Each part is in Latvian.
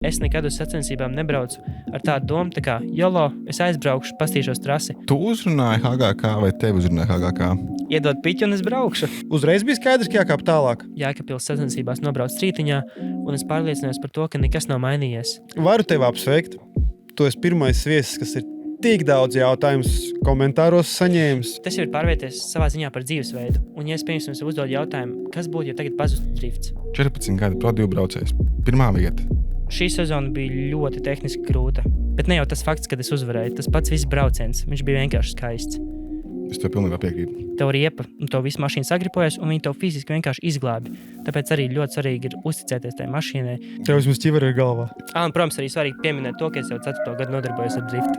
Es nekad uz sacensībām nebraucu ar tādu domu, tā kā, jolo, es aizbraukšu, pastīšos trasi. Tu uzrunāji HGK vai tevi uzrunāja HGK? Iedod piķi un es braukšu. Uzreiz bija skaidrs, ka jākāp tālāk. Jēkabpils sacensībās nobrauc rītiņā, un es pārliecinājos par to, ka nekas nav mainījies. Varu tevi apsveikt. Tu esi pirmais viesis, kas ir tik daudz jautājumus komentāros saņēmis. Tas jau ir pārvērties savā ziņā par dzīvesveidu. Un, ja es piemēram sev uzdodu jautājumu, kas būtu, ja tagad pazustu drifts? 14 gadi Pro2 braucējs. Pirmā vieta. Šī sezona bija ļoti tehniski grūta. Bet ne jau tas fakts, kad es uzvarēju. Tas pats viss brauciens. Viņš bija vienkārši skaists. Es tev pilnībā piekrītu. Tev riepa, un tev visu mašīnu sagripojas, un viņi tev fiziski vienkārši izglābi. Tāpēc arī ļoti svarīgi ir uzticēties tajā mašīnai. Tev vismaz ķiveri ir galvā. Un, protams, arī svarīgi pieminēt to, ka es jau 4. gadu nodarbojos ar driftu.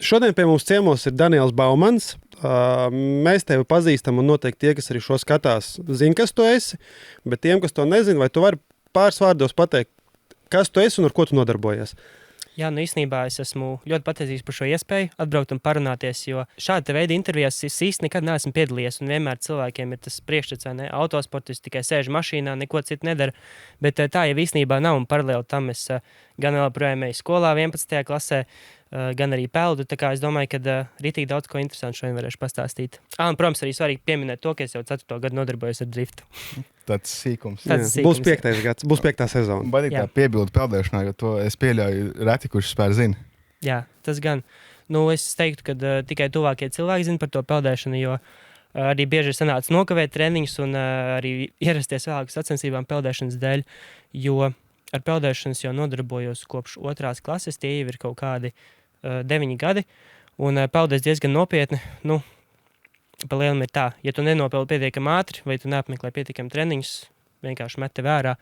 Šodien pie mums ciemos ir Daniels Baumans. Mēs tevi pazīstam un noteikti tie, kas arī šo skatās, zina, kas tu esi. Bet tiem, kas to nezina, vai tu vari pāris vārdos pateikt, kas tu esi un ar ko tu nodarbojies? Jā, nu īstenībā es esmu ļoti pateicīgs par šo iespēju atbraukt un parunāties, jo šāda veida intervijās es īsti nekad neesmu piedalījies, un vienmēr cilvēkiem ir tas priekšstats, vai ne, autosportists tikai sēž mašīnā, neko citu nedara, bet tā jau īstenībā nav, un paralēli tam es gan joprojām eju skolā 11. klasē, gan arī peldu, tā kā es domāju, ka ritīgi daudz ko interesantu šodien varēšu pastāstīt. Un, protams, arī svarīgi pieminēt to, ka es jau 4. gadu nodarbojos ar driftu. Tāds sīkums. Būs 5. gads, būs 5. sezona. Baidīgi tā piebildu peldēšanā, jo to es pieļauju reti, kurš spēr zina. Jā, tas gan. Nu, es teiktu, ka tikai tuvākie cilvēki zina par to peldēšanu, jo arī bieži ir sanācis nokavēt treniņus un arī ierasties vēlāk sacensībām peldēšanas dēļ, jo ar peldēšanas jau nodarbojos kopš 2. klases, tie jau ir kaut kādi 9 gadi, un peldēs diezgan nopietni. Nu, pa lielam ir tā, ja tu nenopeldi pietiekami ātri, vai tu neapmeklē pietiekami treniņus, vienkārši met tev vērā.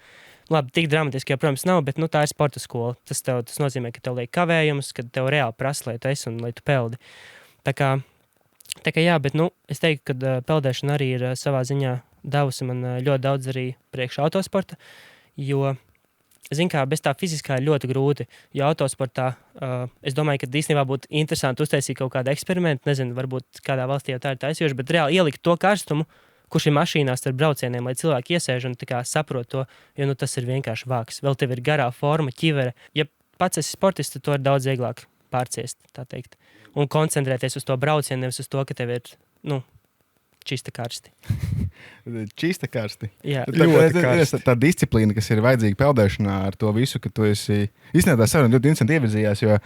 Labi, tik dramatiski, protams, nav, bet tā ir sporta skola. Tas nozīmē, ka tev liek kavējumus, kad tev reāli prasa, lai tu esi un lai tu peldi. Tā kā jā, bet es teiktu, ka peldēšana arī ir savā ziņā devusi man ļoti daudz arī priekš autosporta, jo zinu, kā bez tā fiziskā ir ļoti grūti, jo autosportā es domāju, ka īstenībā būtu interesanti uztaisīt kaut kādu eksperimentu, nezinu, varbūt kādā valstī jau tā ir taisījuši, bet reāli ielikt to karstumu, kurš ir mašīnās ar braucieniem, lai cilvēki iesēž un tā kā saprot to, jo tas ir vienkārši vāks. Vēl tev ir garā forma, ķivere. Ja pats esi sportists, tad to ir daudz vieglāk pārciest, tā teikt. Un koncentrēties uz to braucienu, nevis uz to, ka tev ir, čista karsti. Čista karsti. Jā. Tā disciplīna, kas ir vajadzīga peldēšanā ar to visu, ka tu esi... Īstenībā tā saruna ļoti interesanti ievirzījās, jo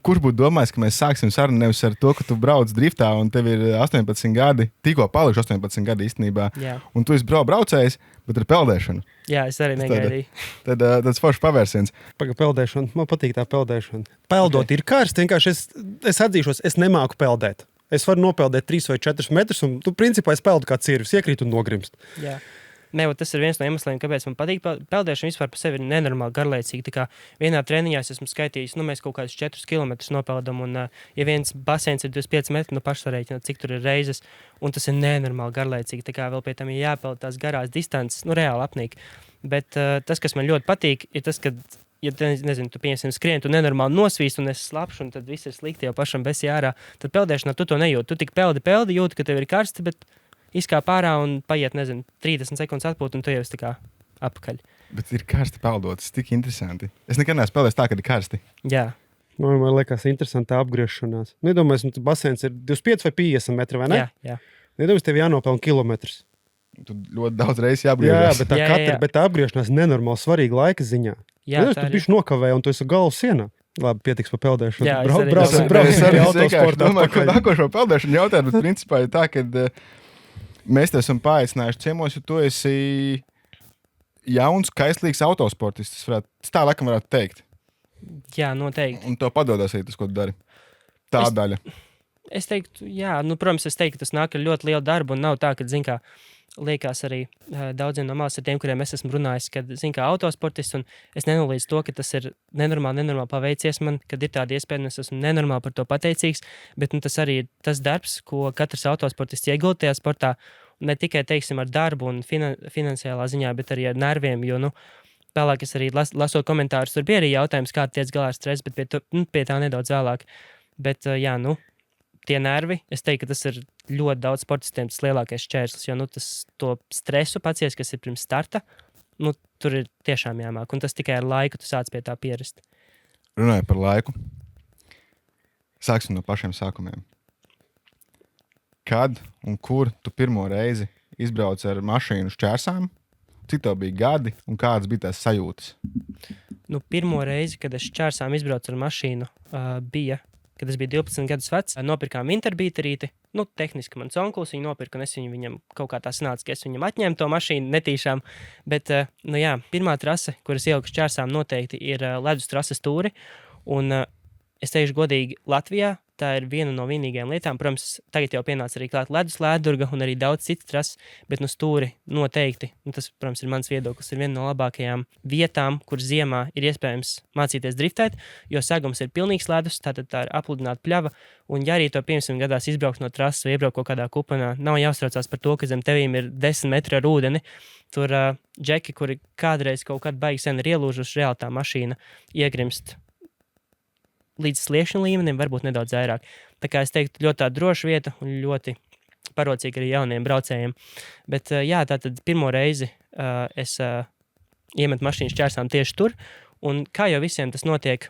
kurš būtu domājis, ka mēs sāksim sarunu nevis ar to, ka tu brauc driftā un tev ir 18 gadi, tikko palikuši 18 gadi īstenībā, un tu esi braucējis, bet ar peldēšanu. Jā, es arī negaidīju. Tāds foršs pavērsiens. Peldēšana, man patīk tā peldēšana. Peldot ir karsti, vienkārši es atzīšos, es nemāku peldēt. Es varu nopeldēt 3 vai 4 metrus, un tu principā es peldu kā cirvis, iekrīt un nogrimst. Jā. Tas ir viens no iemesliem, kāpēc man patīk peldēšana vispār par sevi ir nenormāli garlaicīga. Tā kā vienā treniņā es esmu skaitījis, mēs kaut kādus 4 kilometrus nopeldam, un ja viens baseins ir 25 metri, paši varēķināt, cik tur ir reizes, un tas ir nenormāli garlaicīgi. Tā kā vēl pie tam ir jāpeld tās garās distances, reāli apnīk. Bet tas, kas man ļoti patīk, ir tas, ka ja tu pieņemsim skrieni, tu nenormāli nosvīst un esi slapš, un tad viss ir slikti jau pašam besi ārā, tad peldēšanā tu to nejūti. Tu tik peldi, jūti, ka tev ir karsti, bet izkāp ārā un paiet, 30 sekundes atpūt, un tu jau esi tā kā apakaļ. Bet ir karsti peldot, tas tik interesanti. Es nekad neesmu peldējis tā, kad ir karsti. Jā. Man liekas interesanti tā apgriešanās. Nedomājies, baseins ir 25 vai 50 metri, vai ne? Jā. Nedomājies, tev jānopelna kilometrus. Tu ļoti daudz reizes jāapgriežas. Jā, bet tā apgriešanās nenormāli svarīga laika ziņā. Jā, tu bišķi nokavēji, un tu esi galvu sienā. Labi, pietiks par peldēšanu. Jā, brauc pie autosporta. Domāju, ka nākošo peldēšanu jautāt, bet principā ir tā, ka mēs te esam paaicinājuši ciemos, jo tu esi jauns, kaislīgs autosportists. Tā laikam varētu teikt. Jā, noteikti. Un tev padodas arī tas, ko tu dari. Tā daļa. Es teiktu, protams, ka tas nāk ar ļoti lielu darbu, un nav tā, ka, liekas arī daudziem no malas ar tiem, kuriem es esmu runājis, kad, autosportists, un es nenolīdzu to, ka tas ir nenormāli paveicies man, kad ir tāda iespēja, un es esmu nenormāli par to pateicīgs, bet tas arī ir tas darbs, ko katrs autosportists iegulda tajā sportā, ne tikai, teiksim, ar darbu un finansiālā ziņā, bet arī ar nerviem, jo, vēlāk es arī lasot komentārus, tur bija arī jautājums, kā tiec galā ar stresu, bet pie tā nedaudz vēlāk. Bet, tie nervi, es teiktu, ka tas ir ļoti daudz sportistiem tas lielākais šķērslis, jo, to stresu pacies, kas ir pirms starta, tur ir tiešām jāmāk, un tas tikai ar laiku tu sāc pie tā pierast. Runāju par laiku. Sāksim no pašiem sākumiem. Kad un kur tu pirmo reizi izbrauc ar mašīnu šķērsām? Cik tev bija gadi un kādas bija tās sajūtas? Pirmo reizi, kad es šķērsām izbraucu ar mašīnu, bija, kad es biju 12 gadus vecs. Nopirkām interbīterīti. Tehniski mans onkulis viņu nopirka, un es viņam kaut kā tā sanāca, ka es viņam atņēmu to mašīnu netīšām. Bet, pirmā trase, kuras ieliku šķērsām noteikti, ir ledus trases Tūri. Un es teikšu godīgi, Latvijā tā ir viena no vienīgajām lietām. Protams, tagad jau pienāca arī klāt ledus Lēdurga un arī daudz citas trases, bet Stūri noteikti, tas, protams, ir mans viedoklis, ir viena no labākajām vietām, kur ziemā ir iespējams mācīties driftēt, jo segums ir pilnīgs ledus, tātad tā ir apludināta pļava, un ja arī to piemēram gadās izbraukt no trases vai iebraukt kaut kādā kupanā, nav jāuztraucās par to, ka zem tevīm ir 10 metri ar ūdeni. Tur džeki, kuri kādreiz kaut kad baigi sen ir ielūžuši, reāli tā mašīna iegrimst līdz sliekšņa līmenim, varbūt nedaudz vairāk. Tā kā es teiktu, ļoti tā droša vieta un ļoti parocīga arī jauniem braucējiem. Bet tātad pirmo reizi es iemetu mašīnu šķērsām tieši tur, un kā jau visiem tas notiek,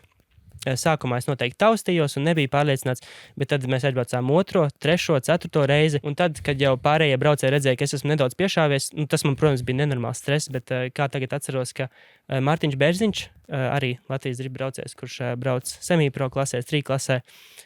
sākumā es noteikti taustījos un nebija pārliecināts, bet tad mēs atbraucām 2., 3., 4. reizi, un tad, kad jau pārējie braucēji redzēja, ka es esmu nedaudz piešāvies, tas man, protams, bija nenormāls stress, bet kā tagad atceros, ka Mārtiņš Bērziņš, arī Latvijas drift braucējs, kurš brauc semipro klasē, 3 klasē,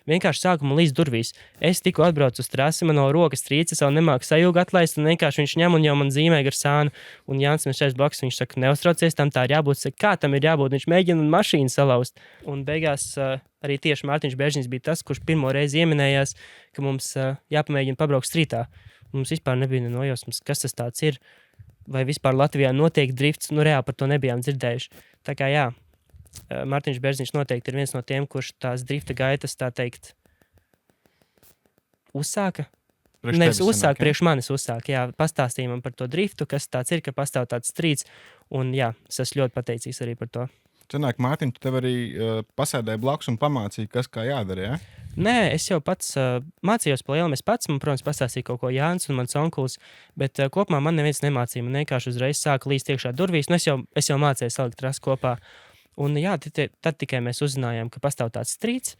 vienkārši sākuma līdz durvīs. Es tikko atbraucu uz trasi, man no rokas trīcis, vēl nemāku sajūgu atlaist, un vienkārši viņš ņem un jau man zīmē gar sānu, un Jānis man šeit blakus, viņš saka, neuztraucies, tam tā ir jābūt, saka, kā tam ir jābūt, viņš mēģina mašīnu salauzt. Un beigās arī tieši Mārtiņš Bērziņš bija tas, kurš pirmo reizi ieminējās, ka mums jāpamēģina pabraukt strītā. Mums vispār nebija nojausmas, kas tas tāds ir, vai vispār Latvijā notiek drifts, reāli par to nebijām dzirdējuši. Tā kā Mārtiņš Bērziņš noteikti ir viens no tiem, kurš tās drifta gaitas, tā teikt, uzsāka. Nevis uzsāka, priekš manis uzsāka, pastāstīja man par to driftu, kas tāds ir, ka pastāv tāds strīds, un es esmu ļoti pateicīgs arī par to. Cenāk, Mārtiņ, tu tev arī pasēdēji blakus un pamācīja, kas kā jādara, ja? Nē, es jau pats mācījos pa lielam, es pats, man, protams, pastāstīja kaut ko Jānis un mans onkulis, bet kopumā man neviens nemācīja, man vienkārši uzreiz sāka līst iekšā durvīs, un es jau mācīju salikt trasu kopā. Un tad tikai mēs uzzinājām, ka pastāv tāds strīds,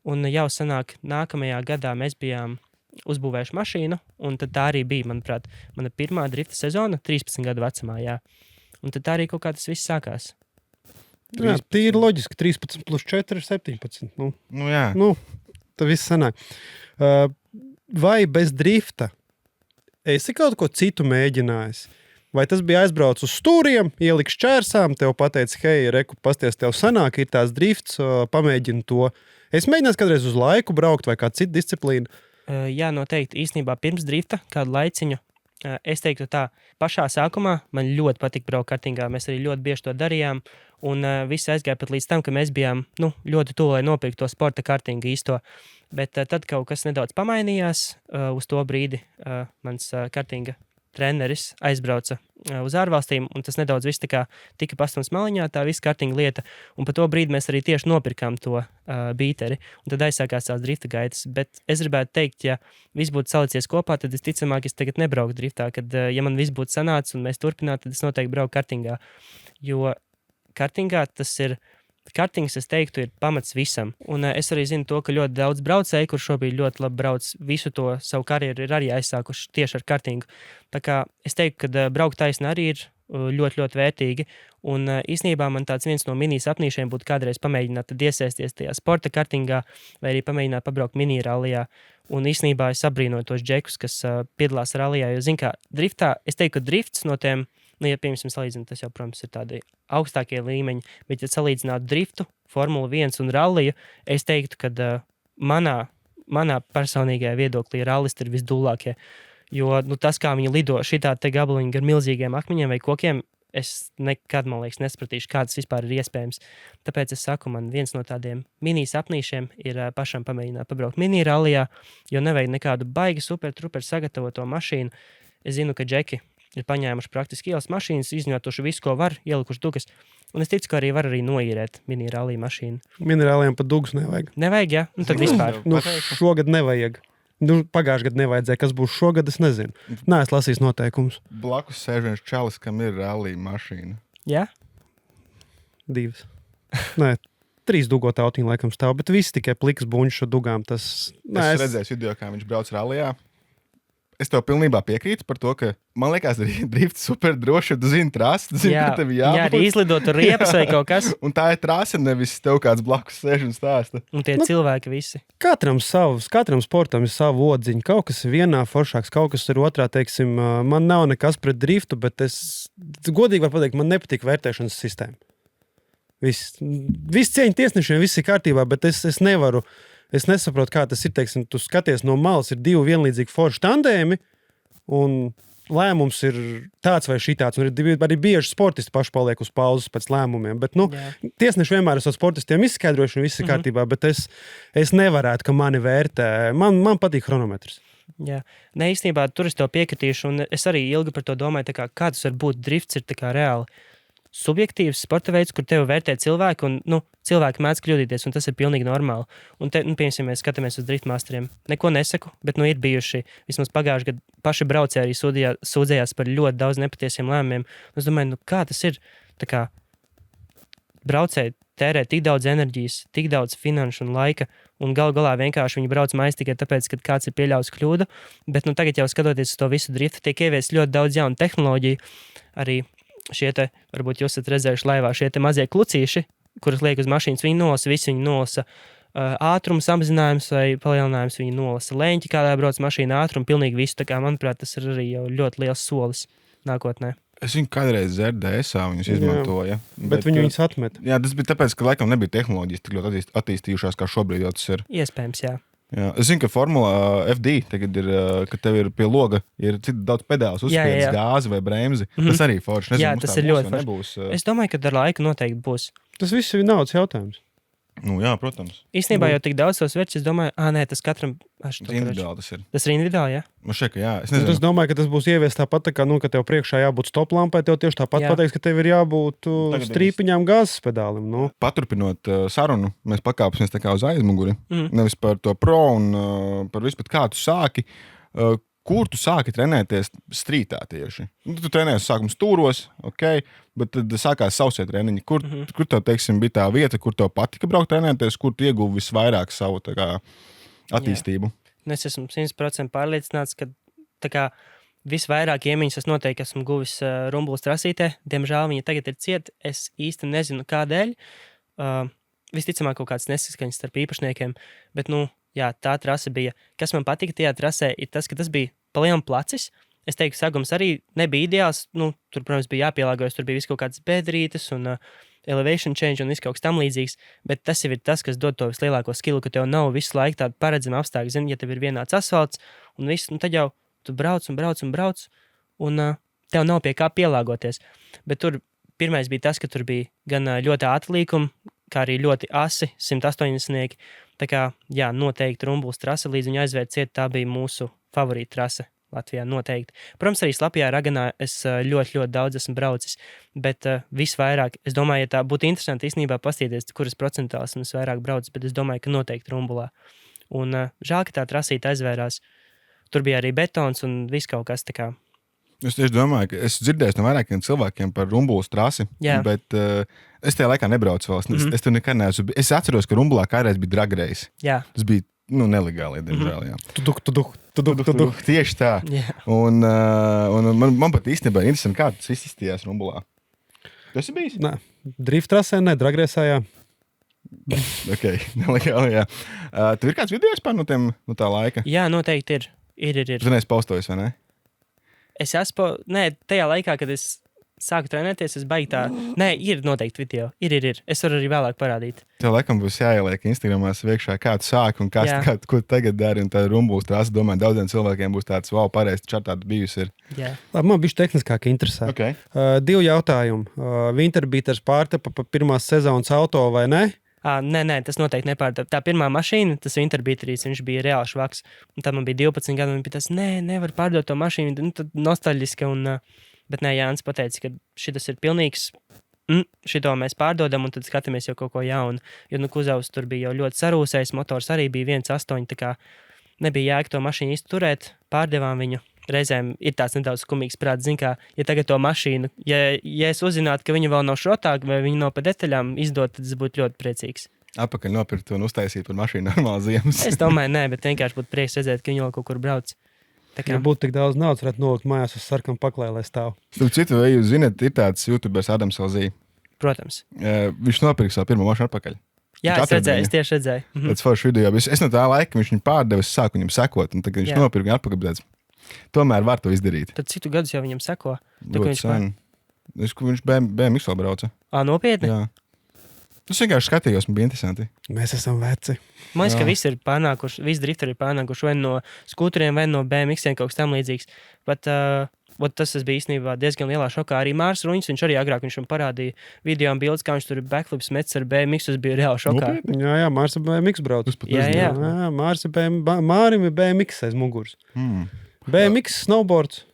un jau sanāk nākamajā gadā mēs bijām uzbūvējuši mašīnu, un tad tā arī bija, manuprāt, mana pirmā drifta sezona 13 gadu vecumā, Un tad tā arī kaut kā tas viss sākās. Jā, tīri loģiski, 13 plus 4 ir 17. Tā viss sanāk. Vai bez drifta esi kaut ko citu mēģinājis? Vai tas bija aizbrauc uz stūriem, ielikt šķērsām, tev pateica, hei, reku, pasties, tev sanāk, ir tās drifts, pamēģini to. Es mēģināju kādreiz uz laiku braukt vai kādu citu disciplīnu? Jā, noteikti. Īstenībā pirms drifta kādu laiciņu. Es teiktu tā, pašā sākumā man ļoti patika braukt kartingā. Mēs arī ļoti bieži to darījām. Un viss aizgāja pat līdz tam, ka mēs bijām ļoti tuvu, lai nopirktu to sporta kartingu īsto. Bet tad kaut kas nedaudz pamainījās. Uz to brīdi mans kartinga treneris aizbrauca uz ārvalstīm, un tas nedaudz viss tika pastums maliņā, tā visa kartinga lieta. Un pa to brīdi mēs arī tieši nopirkām to bīteri, un tad aizsākās tās drifta gaitas. Bet es gribētu teikt, ja viss būtu salicies kopā, tad es ticamāk, es tagad nebrauktu driftā, kad ja man viss būtu sanācis un mēs turpinātu, tad es noteikti braucu kartingā. Jo kartingā kartings, es teiktu, ir pamats visam. Un es arī zinu to, ka ļoti daudz braucēju, kur šobrīd ļoti labi brauc, visu to savu karjeru ir arī aizsākuši tieši ar kartingu. Tā kā es teiktu, ka braukt taisni arī ir ļoti, ļoti vērtīgi. Un īstenībā man tāds viens no mini sapnīšiem būtu kādreiz pamēģināt tad iesaisties tajā sporta kartingā vai arī pamēģināt pabraukt mini rallijā. Un īstenībā es abrīnoju tos džekus, kas piedalās rallijā, jo zinu, kā driftā, es teiktu, ka drifts no tiem, ja piemēram salīdzināt, tas jau, protams, ir tādi augstākie līmeņi, bet ja salīdzinātu driftu, Formula 1 un ralliju, es teiktu, ka manā personīgajā viedoklī rallisti ir visdūlākie. Jo tas, kā viņi lido šitā te gabaliņi ar milzīgiem akmeņiem vai kokiem, es nekad, man liekas, nesapratīšu, kā tas vispār ir iespējams. Tāpēc es saku, man viens no tādiem mini sapnīšiem ir pašam pamēģināt pabraukt mini rallijā, jo nevajag nekādu baigi super truper sagatavoto mašīnu. Es zinu, ka džeki ir paņēmuši praktiski ielas mašīnas, izņotuši visu, ko var, ielikuši dugas. Un es ticu, ka arī var noīrēt mini-rallija mašīnu. Minerāliem pat dugus nevajag. Nevajag, ja? Nu, tad vispār. Nu, šogad nevajag. Nu, pagājušajā gadā nevajadzēja. Kas būs šogad, es nezinu. Nē, es lasīju noteikumus. Blakus sēž viens čalis, kam ir rallija mašīna. Ja? 2. Nē, 3 dugot autiņi laikam stāv, bet visi tikai pliks buņš ar dugām. Tas, nē, Es redzēju video, kā viņš brauc rallijā. Es tev pilnībā piekrītu par to, ka man liekas, arī drifts super droši, tu zini trasi, tu zini, Jā, ka tev jā, jābūt. arī izlidot ar riepas vai kaut kas. Un tā ir trase, nevis tev kāds blakus sēž un stāsta. Un tie cilvēki visi. katram sportam ir sava odziņa. Kaut kas ir vienā foršāks, kaut kas ir otrā. Teiksim, man nav nekas pret driftu, bet es godīgi varu pateikt, man nepatīk vērtēšanas sistēma. Viss cieņa tiesnešiem, viss ir kārtībā, bet es nevaru. Es nesaprotu, kā tas ir. Teiksim, tu skaties no malas, ir 2 vienlīdzīgi forši tandēmi, un lēmums ir tāds vai šitāds. Un arī bieži sportisti paši paliek uz pauzes pēc lēmumiem. Bet, tiesneši vienmēr ir ar sportistiem izskaidrojuši, un viss ir kārtībā, bet es nevarētu, ka mani vērtē. Man patīk chronometrs. Jā, ne, īstenībā tur es tev piekritīšu, un es arī ilgi par to domāju, kā tas var būt. Drifts ir reāli subjektīvs sporta veids, kur tevi vērtē cilvēki, un cilvēki mēdz kļūdīties, un tas ir pilnīgi normāli. Un te, piemēram, mēs skatāmies uz driftmasteriem. Neko nesaku, bet ir bijuši, vismaz pagājuši gadu, paši braucēji arī sūdzējās par ļoti daudz nepatiesiem lēmumiem. Es domāju, kā tas ir? Tā kā braucēji tērē tik daudz enerģijas, tik daudz finanšu un laika, un galu galā vienkārši viņi brauc mājās tikai tāpēc, ka kāds ir pieļāvis kļūdu. Bet tagad jau skatoties uz to visu driftu, tiek ieviest ļoti daudz jaunu tehnoloģiju. Arī šie te, varbūt jūs esat redzējuši laivā, šie te mazie klucīši, kurus liek uz mašīnas, viņi nolasa visu, viņi nolasa ātrumu samazinājums vai palielinājums, viņi nolasa leņķi, kādā brauc mašīna ātrumu, pilnīgi visu. Tā kā, manuprāt, tas ir arī jau ļoti liels solis nākotnē. Es viņu kādreiz ZDS-ā viņus izmantoju. Bet viņi viņus atmet. Jā, tas bija tāpēc, ka laikam nebija tehnoloģijas tik ļoti attīstījušās, kā šobrīd jau tas ir. Iespējams, jā. Jā, es zinu, ka Formula FD tagad ir, ka tev ir pie loga ir daudz pedāls, uzspiedas gāzi vai bremzi. Tas arī forši. Nezinu, Jā, tas ir ļoti forši. Es domāju, ka ar laiku noteikti būs. Tas viss ir naudas jautājums. Jā, protams. Īstenībā jau tik daudz tos vērts, es domāju, nē, tas katram individuāli tas ir. Tas ir individuāli, jā? Man šeit, ka jā. Es domāju, ka tas būs ieviest tāpat, ka tev priekšā jābūt stop lampai, tev tieši tāpat pateiks, ka tev ir jābūt strīpiņām gāzes pedālim. Paturpinot sarunu, mēs pakāpsimies tā kā uz aizmuguri. Nevis par to pro un par vispār kā tu sāki. Kur tu sāki trenēties strītā tieši? Tu trenējies sākums stūros, ok, bet tad sākās sausie treniņi. Kur tev, teiksim, bija tā vieta, kur tev patika braukt trenēties, kur tu ieguvi visvairāk savu attīstību? Es esmu 100% pārliecināts, ka visvairāk iemiņas es noteikti esmu guvis Rumbulas trasītē. Diemžēl viņa tagad ir cieta. Es īsti nezinu, kādēļ. Visticamāk, kaut kāds nesaskaņas starp īpašniekiem, bet, jā, tā trase bija. Kas man patika tajā trasē, ir tas, ka tas bija pa lielu placis. Es teiktu, sagums arī nebija ideāls. Tur, protams, bija jāpielāgojas. Tur bija viss kaut kāds bedrītes un elevation change un viss kaut kas tam līdzīgs. Bet tas jau ir tas, kas dod to vislielāko skilu, ka tev nav visu laiku tāda paredzama apstākļa. Zini, ja tev ir vienāds asfalts un viss, tad jau tu brauc, un tev nav pie kā pielāgoties. Bet tur pirmais bija tas, ka tur bija gan ļoti ātri līkumi, kā arī ļoti asi 180. Tā kā, jā, noteikti Rumbulas trase līdz viņa aizvērt ciet, tā bija mūsu favorīta trase Latvijā noteikti. Protams, arī Slapjā Raganā es ļoti daudz esmu braucis, bet visvairāk, es domāju, ja tā būtu interesanti īstenībā paskatīties, kuras procentāls es vairāk braucis, bet es domāju, ka noteikti Rumbulā. Un žēl, ka tā trasīta aizvērās. Tur bija arī betons un viss kaut kas tā kā. Es tieši domāju, ka es dzirdēju no vairākiem cilvēkiem par Rumbulas trasi, bet es tajā laikā nebraucu vēl. Es tur nekad neesmu. Es atceros, ka Rumbulā kādreiz bija drag race. Jā. Tas bija nelegāli, diemžēl. Tuduk. Tieši tā. Un man pat īstenībā ir interesanti, kā tas viss izstījās Rumbulā. Tu esi bijis? Nē, drift trasē, ne, drag raceā, jā. Ok, nelegāli, jā. Tev ir kāds video vispār no tā laika? Jā, noteikti ir. Tu neesi postojis, vai ne? Es esmu, tajā laikā, kad es sāku trenēties, es baigi tā. Nē, ir noteikti video. Ir. Es varu arī vēlāk parādīt. Tev laikam būs jāieliek Instagramā iekšā, kā tu sāki un ko tu tagad dari. Un tā Rumbulas trasa, domāju, daudziem cilvēkiem būs tāds, wow, pareizi, taču tāda bijusi ir. Jā. Labi, man bišķi tehniskāk interesē. Okay. 2 jautājumi. Winterbeaters pārtapa pa pirmās sezonas auto vai ne? Nē, tas noteikti nepārdod. Tā pirmā mašīna, tas Winterbeaterīs, viņš bija reāli švaks. Un tad man bija 12 gadi, un viņš bija tas, nevar pārdot to mašīnu, nu, tad nostalģiski. Bet nē, Jānis pateica, ka šis ir pilnīgs, šito mēs pārdodam, un tad skatāmies jau kaut ko jaunu. Jo, kuzavs tur bija jau ļoti sarūsējis, motors arī bija 1.8, tā kā nebija jēga to mašīnu izturēt, pārdevām viņu. Reizēm ir tāds nedaudz skumīgs prāts, zin kā, ja tagad to mašīnu, ja es uzzinātu, ka viņa vēl nav šrotāka vai viņa nav pa detaļām izdot, tad es būtu ļoti priecīgs. Apakaļ nopirkt un uztaisīt par mašīnu normāli ziemas. Es domāju, nē, bet vienkārši būtu prieks redzēt, ka viņa vēl kaut kur brauc. Ja būtu tik daudz naudas, varētu nolikt mājās uz sarkanu paklāju, lai stāv. Starp citu, vai jūs zināt, ir tāds YouTubers Adams Elzī. Protams. Viņš nopirka savu pirmo mašīnu atpakaļ. Jā, es tieši redzēju. Tas foršs video. Es no tā laika viņš viņu pārdeva, es sāku viņam sekot, un tagad viņš nopirka viņu atpakaļ. Tomēr var to izdarīt. Tad citu gadus jau viņam seko. Viņš BMX vēl brauca. Nopietni? Jā. Es vienkārši skatījos, man bija interesanti. Mēs esam veci. Man liekas, ka visi drifteri ir pārnākuši vai no skūteriem, vai no BMX-iem kaut kas tam līdzīgs. Bet tas bija īstenībā diezgan lielā šokā. Arī Mārs Ruņs, viņš arī agrāk viņš man parādīja video un bildes, kā viņš tur backflips mets ar BMX, tas bija reāli šokā. Jā, Mārs ir BMX brauc. Jā. Mārim ir BMX aiz muguras. BMX, snowboards.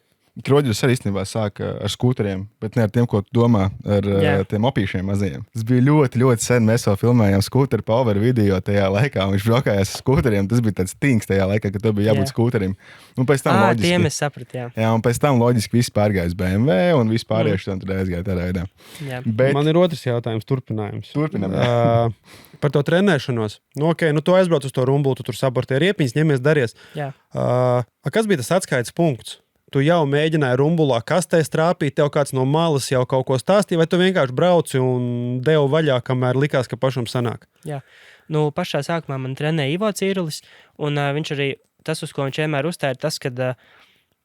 Kroģis arī īstenībā sāka ar skūteriem, bet ne ar tiem, ko tu domā, ar tiem opīšiem mazajiem. Tas bija ļoti, ļoti sen. Mēs vēl filmējām skūteru power video tajā laikā, un viņš braukājās ar skūteriem. Tas bija tāds tings tajā laikā, kad tev bija jābūt skūterim. Un pēc tam loģiski. Tiem es sapratu, jā. Jā, un pēc tam loģiski viss pārgāja uz BMW, un viss pārieši tam tur aizgāja tādā veidā. Bet... Man ir otrs jautājums, turpinājums. Turpinām. Par to trenēšanos. Tu aizbrauc uz to rumbulu, tu tur sabortē riepiņas, ņemies daries. Jā. Kas bija tas atskaites punkts? Tu jau mēģināji rumbulā kastē strāpīt, tev kāds no malas jau kaut ko stāstīja, vai tu vienkārši brauci un devu vaļā, kamēr likās, ka pašam sanāk? Jā. Pašā sākumā man trenēja Ivo Cīrulis, un viņš arī, tas, uz ko viņš vienmēr uzstāja, tas, ka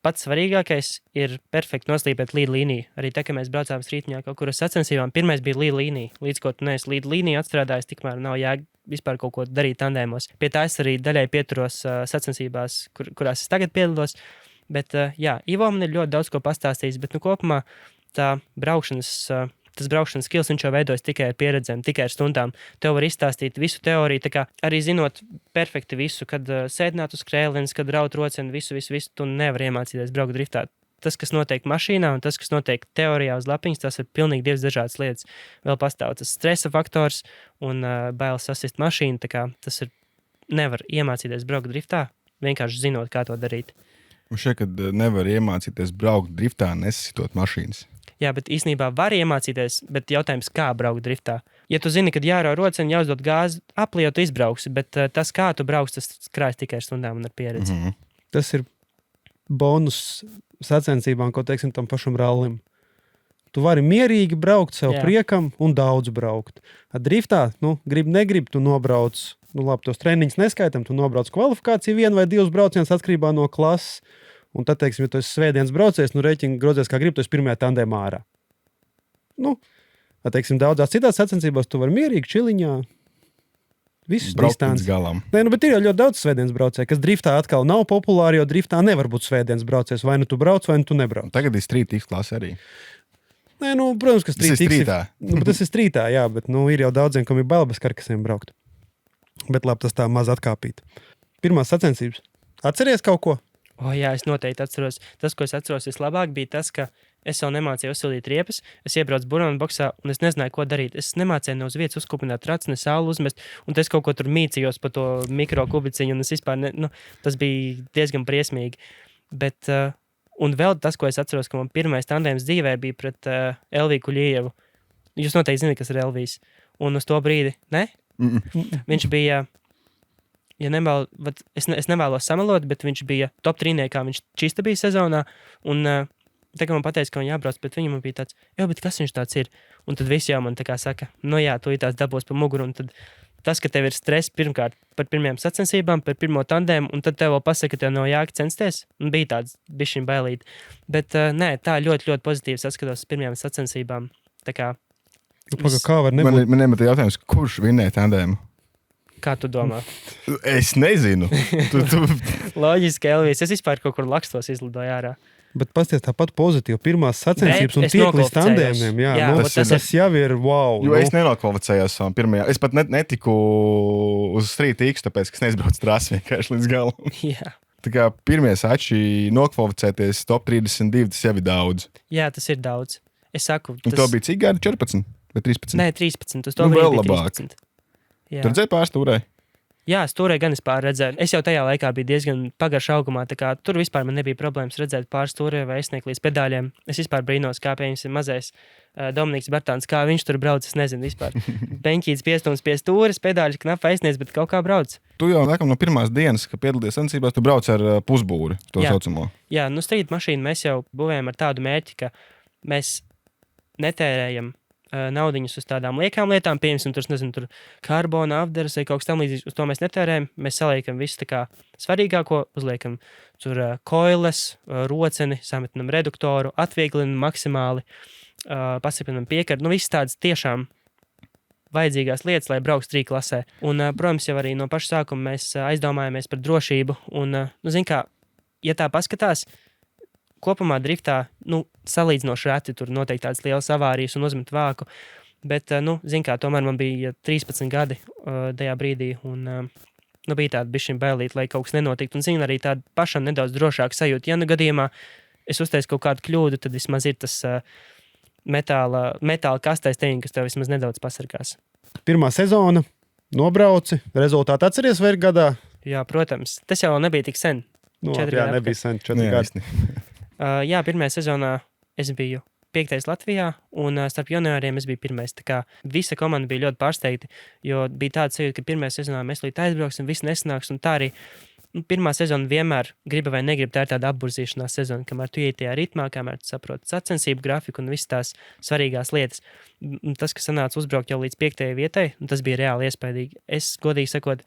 pats svarīgākais ir perfekti noslīpēt līdz līniju. Arī tā, ka mēs braucām strītņā kaut kur uz sacensībām, pirmais bija līdz līnija. Līdz ko tu neesi līdz līniju atstrādājis, tikmēr nav jēga vispār kaut ko darīt tandēmos. Pie tā es arī daļai pieturos sacensībās, kurās es tagad piedalos. Bet, Ivo man ir ļoti daudz ko pastāstījis, bet, kopumā tas braukšanas skills viņš jau veidojas tikai ar pieredzēm, tikai ar stundām. Tev var izstāstīt visu teoriju, tā kā arī zinot perfekti visu, kad sēdināt uz krēlienes, kad raut rocienu, visu, tu nevar iemācīties braukt driftā. Tas, kas notiek mašīnā un tas, kas notiek teorijā uz lapiņas, tas ir pilnīgi divas dažādas lietas. Vēl pastāv tas stresa faktors un bailes sasist mašīnu, tā kā tas ir, nevar iemācīties braukt driftā, vienkārši zinot, kā to darīt. Un šeit, kad nevar iemācīties braukt driftā, nesasitot mašīnas. Jā, bet īstenībā var iemācīties, bet jautājums, kā braukt driftā. Ja tu zini, kad jārau rocienu, jāuzdod gāzi, aplī jau tu izbrauksi, bet tas, kā tu brauks, tas krājas tikai ar stundām un ar pieredzi. Mm-hmm. Tas ir bonus sacensībām, ko teiksim tam pašam rallim. Tu vari mierīgi braukt sev priekam un daudz braukt. Ar driftā, negrib, tu nobrauc, labi, tos treniņus neskaitam, tu nobrauc kvalifikāciju 1 vai 2 braucienus atkarībā no klases. Un tad, teiksim, ja tu esi svētdienas braucējs, rēķini grozies kā grib, tu esi pirmajā tandēmā ārā. Teiksim, daudzās citās sacensībās tu vari mierīgi, čiliņā, visus distanci. Bet ir jau ļoti daudz svētdienas braucēju, kas driftā atkal nav populāri, jo driftā nevar būt svētdienas braucējs. Vai nu tu brauc, vai nu tu nebrauc. Tagad ir Street X klase arī. Protams, ka Street X ir. Tas ir strītā, jā, bet ir jau daudziem, kam ir bail bez karkasiem braukt. Bet labi, tas tā maz atkāpīt. Pirmās sacensības. Atceries kaut ko? Jā, es noteikti atceros. Tas, ko es atceros vislabāk, bija tas, ka es jau nemācīju uzsildīt riepas. Es iebraucu burbuļu boksā un es nezināju, ko darīt. Es nemācīju no uz vietas uzkupināt ratus, ne sālu uzmest, un es kaut ko tur mīcījos pa to mikrokubiciņu, un es vispār tas bija diezgan briesmīgi. Bet, un vēl tas, ko es atceros, ka man pirmais tandēms dzīvē bija pret Elviju Kuļievu. Jūs noteikti zināt, kas ir Elvijs. Un uz to brīdi, ne? Viņš bija... Es nevēlos samalot, bet viņš bija top 3, kā viņš čista bija sezonā, un tagad man pateica, ka viņš jābrauc, bet viņam bija tāds, bet kas viņš tāds ir? Un tad visi jau man tā kā saka, tu tās dabos pa muguru, un tad tas, ka tev ir stress pirmkārt par pirmajām sacensībām, par pirmo tandēmu, un tad tev vēl pasaka, ka tev nav jāk censties, un bija tāds bišķiņ bailīt. Bet nē, tā ļoti, ļoti pozitīvi saskatos uz pirmajām sacensībām. Tā kā... Kā var nebūt? Man nemata jautājums, kurš vinnēja tandēmu? Kā tu domā? Es nezinu. Loģiski, Elvijas. Es vispār kaut kur lakstos izlidoju ārā. Bet pasties tāpat pozitīvi. Pirmās sacensības un Es tiek līdz nokvalificējos. tandēmiem. Jā, Jā, nu, tas tas jau ir wow. Jo es nenokvalificējos savā pirmajā. Es pat netiku uz Street X, tāpēc, ka es neizbraucu trasi vienkārši līdz galam. Jā. Tā kā pirmie sači nokvalificēties top 32, tas jau ir daudz. Jā, tas ir daudz. Es saku, Un to bija cik gadi? 14 vai 13? Nē, 13. Uz to Nu, brīdi vēl bija labāk. 13. Jā. Tur redzēja pārstūrē. Jā, es turēju gan vispār redzēju. Es jau tajā laikā biju diezgan pagaršs augumā, tā kā tur vispār man nebija problēmas redzēt pāris stūrē vai aizsniegt līdz pedāļiem. Es vispār brīnos, kā pieņems ir mazais Dominiks Bartāns, kā viņš tur brauc, es nezinu vispār. Beņķīts piestums pie stūres, pedāļi knapi aizsniedz, bet kaut kā brauc. Tu jau laikam no pirmās dienas, kad piedalījies sacensībās, tu brauc ar pusbūri, to Jā. saucamo. Jā, nu street mašīnu mēs jau būvējam ar tādu mērķi, ka mēs netērējam naudiņus uz tādām liekām lietām, piemēram, tur, nezinu, tur karbona apdares vai kaut kas tam līdzīgs, uz to mēs netērējam. Mēs saliekam visu tā kā svarīgāko, uzliekam tur koiles, roceni, sametinam reduktoru, atvieglinam maksimāli, pasipinam piekaru, nu viss tādas tiešām vajadzīgās lietas, lai brauktu street klasē. Un, protams, jau arī no paša sākuma mēs aizdomājamies par drošību un, nu, zin kā, ja tā paskatās, kopumā driftā, nu, salīdzinoši reti tur noteikti tādas lielas avārijas un uzmet vāku, bet, nu, zin kā, tomēr man bija 13 gadi tajā brīdī un, nu, bija tāda bišķiņ bailīt, lai kaut kas nenotiktu un, zin, arī tāda pašam nedaudz drošāk sajūta. Ja nu gadījumā es uztaisu kaut kādu kļūdu, tad vismaz ir tas metāla kastais teņi, kas tev vismaz nedaudz pasargās. Pirmā sezona, nobrauci, rezultāti atceries vai ir gadā? Jā, protams, tas jau nebija tik sen. Nu, Četri jā, gadi nebija sen, 4 Jā, gadi. Jā, pirmajā sezonā es biju 5. Latvijā, un starp junioriem es biju 1. Tā kā visa komanda bija ļoti pārsteigta, jo bija tāds sajūta, ka pirmajā sezonā mēs līdz aizbrauksim, viss nesanāks, un tā arī pirmā sezona vienmēr griba vai negriba, tā ir tāda apburzīšanās sezona, kamēr tu iet tajā ritmā, kamēr tu saproti sacensību grafiku un visas tās svarīgās lietas. Tas, kas sanāca uzbraukt jau līdz 5. vietai, tas bija reāli iespaidīgi. Es, godīgi sakot,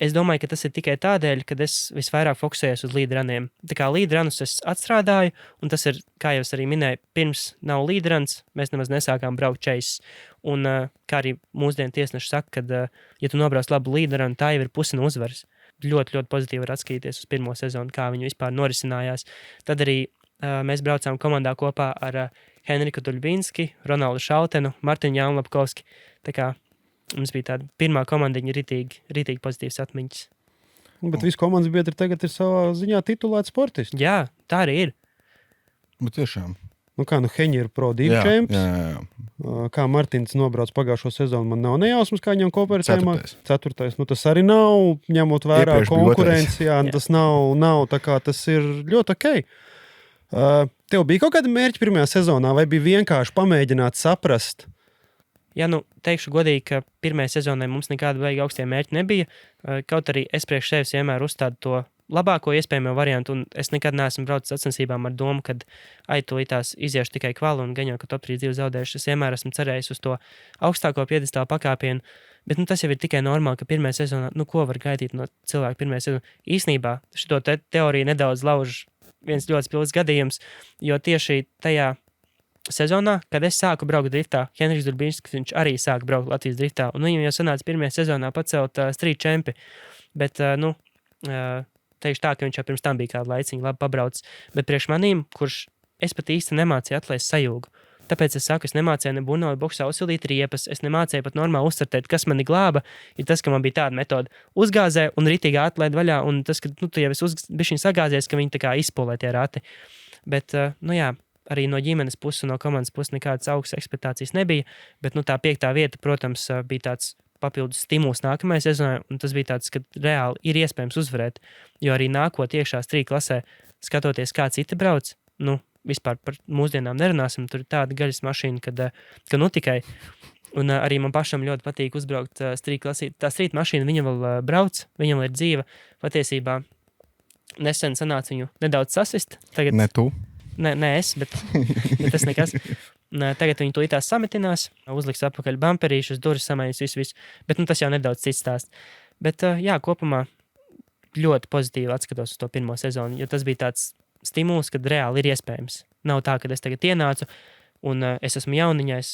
es domāju, ka tas ir tikai tādēļ, ka es visvairāk fokusējos uz līderraniem. Tā kā līderranus es atstrādāju, un tas ir, kā jau es arī minēju, pirms nav līderrans, mēs nemaz nesākām braukt čeisis. Un kā arī mūsdienu tiesneši saka, kad, ja tu nobrauc labu līderranu, tā jau ir pusi no uzvaras. Ļoti, ļoti pozitīvi var atskatīties uz pirmo sezonu, kā viņi vispār norisinājās. Tad arī mēs braucām komandā kopā ar Henriku Duļbinski, Ronaldu Šautenu, Martiņu Jānlapkovski. Tā kā mums bija tāda pirmā komandiņa ritīgi pozitīvas atmiņas. Bet visi komandas biedri tagad ir savā ziņā titulēti sportisti. Jā, tā arī ir. Bet tiešām. Nu kā, Heņi ir Pro 2 čemps. Jā. Kā Martins nobrauc pagājušo sezonu, man nav nejausmas, kā viņam kopērtējumā. 4. Nu, tas arī nav, ņemot vērā Iepriekš bija konkurenci. Jā, tas nav tā kā tas ir ļoti ok. Tev bija kaut kāda mērķa pirmajā sezonā, vai bija vienkārši pamēģināt saprast? Jā, nu, teikšu godīgi, ka pirmajā sezonā mums nekāda vajag augstie mērķi nebija. Kaut arī es priekš sevis vienmēr uzstādu to labāko iespējamo variantu, un es nekad neesmu braucis sacensībām ar domu, kad tās iziešu tikai kvalu un gaņoju, ka top 32 zaudēšu. Es vienmēr esmu cerējis uz to augstāko piedestālu pakāpienu, bet nu, tas jau ir tikai normāli, ka pirmajā sezonā, nu, ko var gaidīt no cilvēka pirmajā sezonā. Īsnībā šito teoriju nedaudz lauž viens ļoti spilgts gadījums, jo tieši tajā sezonā, kad es sāku braukt driftā, Henrijs Duļbinskis, viņš arī sāka braukt Latvijas driftā, un viņam jau sanāca pirmajā sezonā pacelt street čempi, bet, teikšu tā, ka viņš jau pirms tam bija kādu laiciņu labi pabraucis, bet priekš manīm, kurš es pat īsti nemācīju atlaist sajūgu. Tāpēc es saku, es nemācīju ne bunoli boksā uzsilīt riepas, es nemācīju pat normāli uzstartēt, kas mani glāba, ir tas, ka man bija tāda metode. Uzgāzē un ritīgi atlaid vaļā, un tas, ka tu jau esi bišķiņ sagāzies, ka viņi tā kā izpolē tie rati. Bet, nu jā, arī no ģimenes puses un no komandas puses nekādas augstas ekspektācijas nebija, bet, nu tā 5. vieta, protams, bija tāds papildus stimuls nākamajai sezonai, un tas bija tāds, ka reāli ir iespējams uzvarēt, jo arī nākot iekšā street klasē, skatoties, kā citi brauc, nu, vispār par mūsdienām nerunāsim, tur ir tāda gaļas mašīna, ka nu tikai, un arī man pašam ļoti patīk uzbraukt street klasī. Tā street mašīna, viņa vēl brauc, viņa vēl ir dzīva, patiesībā nesen sanāca viņu nedaudz sasist. Tagad, Ne tu. Ne es, bet tas nekas. Tagad viņi tūlītās sametinās, uzliks apakaļ bamperīšus, durvis samaiņas, visu. Bet nu, tas jau nedaudz cits stāsts. Bet jā, kopumā ļoti pozitīvi atskatos uz to pirmo sezonu, jo tas bija tāds stimuls, kad reāli ir iespējams. Nav tā, ka es tagad ienācu un es esmu jauniņais,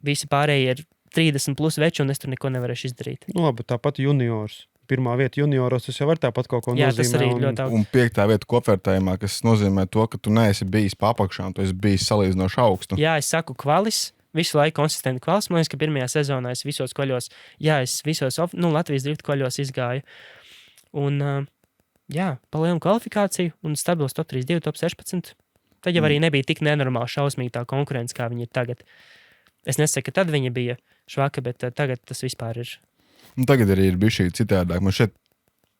visi pārējie ir 30 plus veči un es tur neko nevarēšu izdarīt. Nu labi, tāpat juniors. pirmā vieta junioros, tas jau var tāpat kaut ko Jā, nozīmē. tas arī ļoti augsts. Un 5. vieta kopvērtējumā, kas nozīmē to, ka tu neesi bijis papakšā, un tu esi bijis salīdzinoši augstu. Jā, es saku kvalis. Visu laiku konsistenti kvalis. Man liekas, ka pirmajā sezonā es visos koļos, es visos Latvijas drifta koļos izgāju. Un, pa lielu kvalifikāciju un stabils top 32, top 16. Tad jau arī nebija tik nenormāli šausmīgi tā konkurence, kā viņi ir tagad. Es nesaku, ka tad viņa bija švaka, bet tagad tas vispār ir. Un tagad arī ir bijis šī citādāk. Man šeit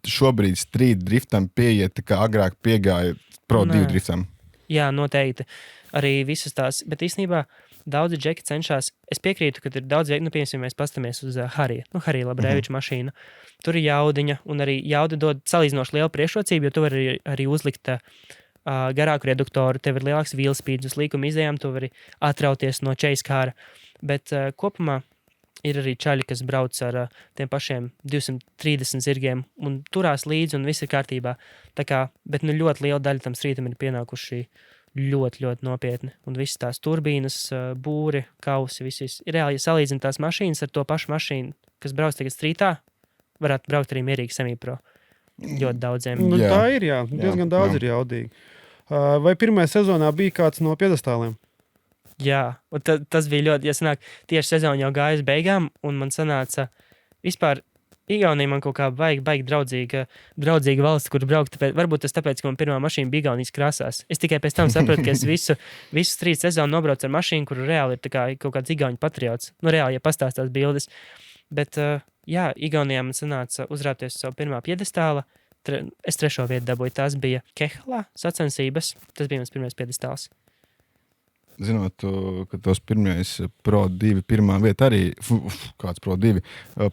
šobrīd street driftam pieiet, kā agrāk piegāja Pro 2 driftam. Jā, noteikti. Arī visas tās, bet īstenībā daudzi džeki cenšas. Es piekrītu, ka ir daudz vietu, piemēram, mēs pastamies uz Harija. Harija Labrēviča mašīnu. Tur ir jaudiņa, un arī jauda dod salīdzinoši lielu priekšrocību, jo tu vari arī uzlikt garāku reduktoru, tev ir lielāks wheelspīds, uz līkuma izējām tu vari atrauties no chase kāra. Bet kopumā ir arī čaļi, kas brauc ar tiem pašiem 230 zirgiem un turās līdzi un viss ir kārtībā. Tā kā, bet ļoti liela daļa tam strītam ir pienākuši ļoti, ļoti nopietni. Un visas tās turbīnas, būri, kausi, viss. Reāli, ja salīdzina tās mašīnas ar to pašu mašīnu, kas brauc tagad strītā, varētu braukt arī mierīgi semipro. Ļoti daudziem. Nu, tā ir, diezgan daudz ir jaudīgi. Vai pirmajā sezonā bija kāds no piedestāliem? Jā, un tas bija ļoti, tieši sezona jau gāja uz beigām, un man sanāca vispār Igaunija man kaut kā baigi draudzīga valsts, kur braukt. Varbūt tas tāpēc, ka man pirmā mašīna bija Igaunijas krāsās. Es tikai pēc tam sapratu, ka es visu strīd sezonu nobraucu ar mašīnu, kur reāli ir kaut kāds igauņu patriots. Nu, reāli, ja pastāstās bildes. Bet, Igaunijā man sanāca uzrāpties savu pirmā piedestāla. Es 3. vietu dabūju. Tās bija Kehalā sacensības. Tas bija mans pirmais piedestāls. Zinot, ka tos pirmais Pro 2 pirmā vieta arī, kāds Pro 2,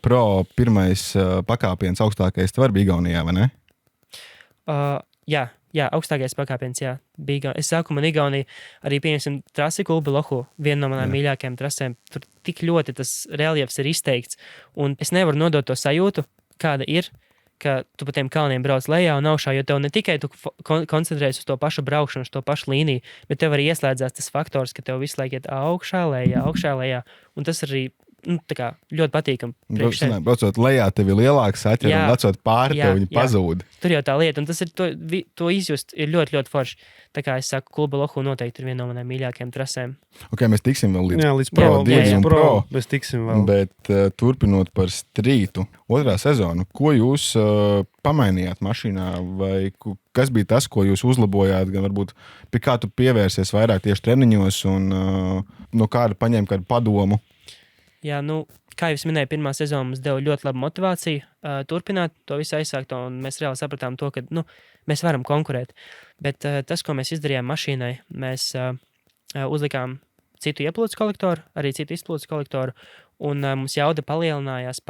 Pro pirmais pakāpiens augstākais tev bija Igaunijā, vai ne? Jā, augstākais pakāpiens, jā. Es sāku man Igaunija arī pieņemsim trasi Kulbelohu, viena no manām mīļākajām trasēm. Tur tik ļoti tas reljefs ir izteikts, un es nevaru nodot to sajūtu, kāda ir, ka tu pa tiem kalniem brauc lejā un augšā, jo tev ne tikai tu koncentrējies uz to pašu braukšanu, uz to pašu līniju, bet tev arī ieslēdzās tas faktors, ka tev visu laiku iet augšā, lejā, un tas arī ļoti patīkami. Braucot lejā, tev ir lielāks saķer, un lecot pāri, tev viņi pazūd. Tur jau tā lieta, un tas ir to izjust ir ļoti, ļoti forši. Tā kā es saku, Kulbelohu noteikti ir viena no manām mīļākajām trasēm. Ok, mēs tiksim vēl līdz Pro 2 un Pro. Mēs tiksim vēl. Bet turpinot par strītu, otrā sezonu, ko jūs pamainījāt mašīnā, vai kas bija tas, ko jūs uzlabojāt, gan varbūt pie kā tu pievērsies vairāk tieši treniņos un no kāda paņēma kādu padomu? Jā, kā jau es minēju, pirmā sezona mums deva ļoti labu motivāciju turpināt to visu aizsākt, un mēs reāli sapratām to, ka mēs varam konkurēt. Bet tas, ko mēs izdarījām mašīnai, mēs uzlikām citu ieplūdes kolektoru, arī citu izplūdes kolektoru, un mums jauda palielinājās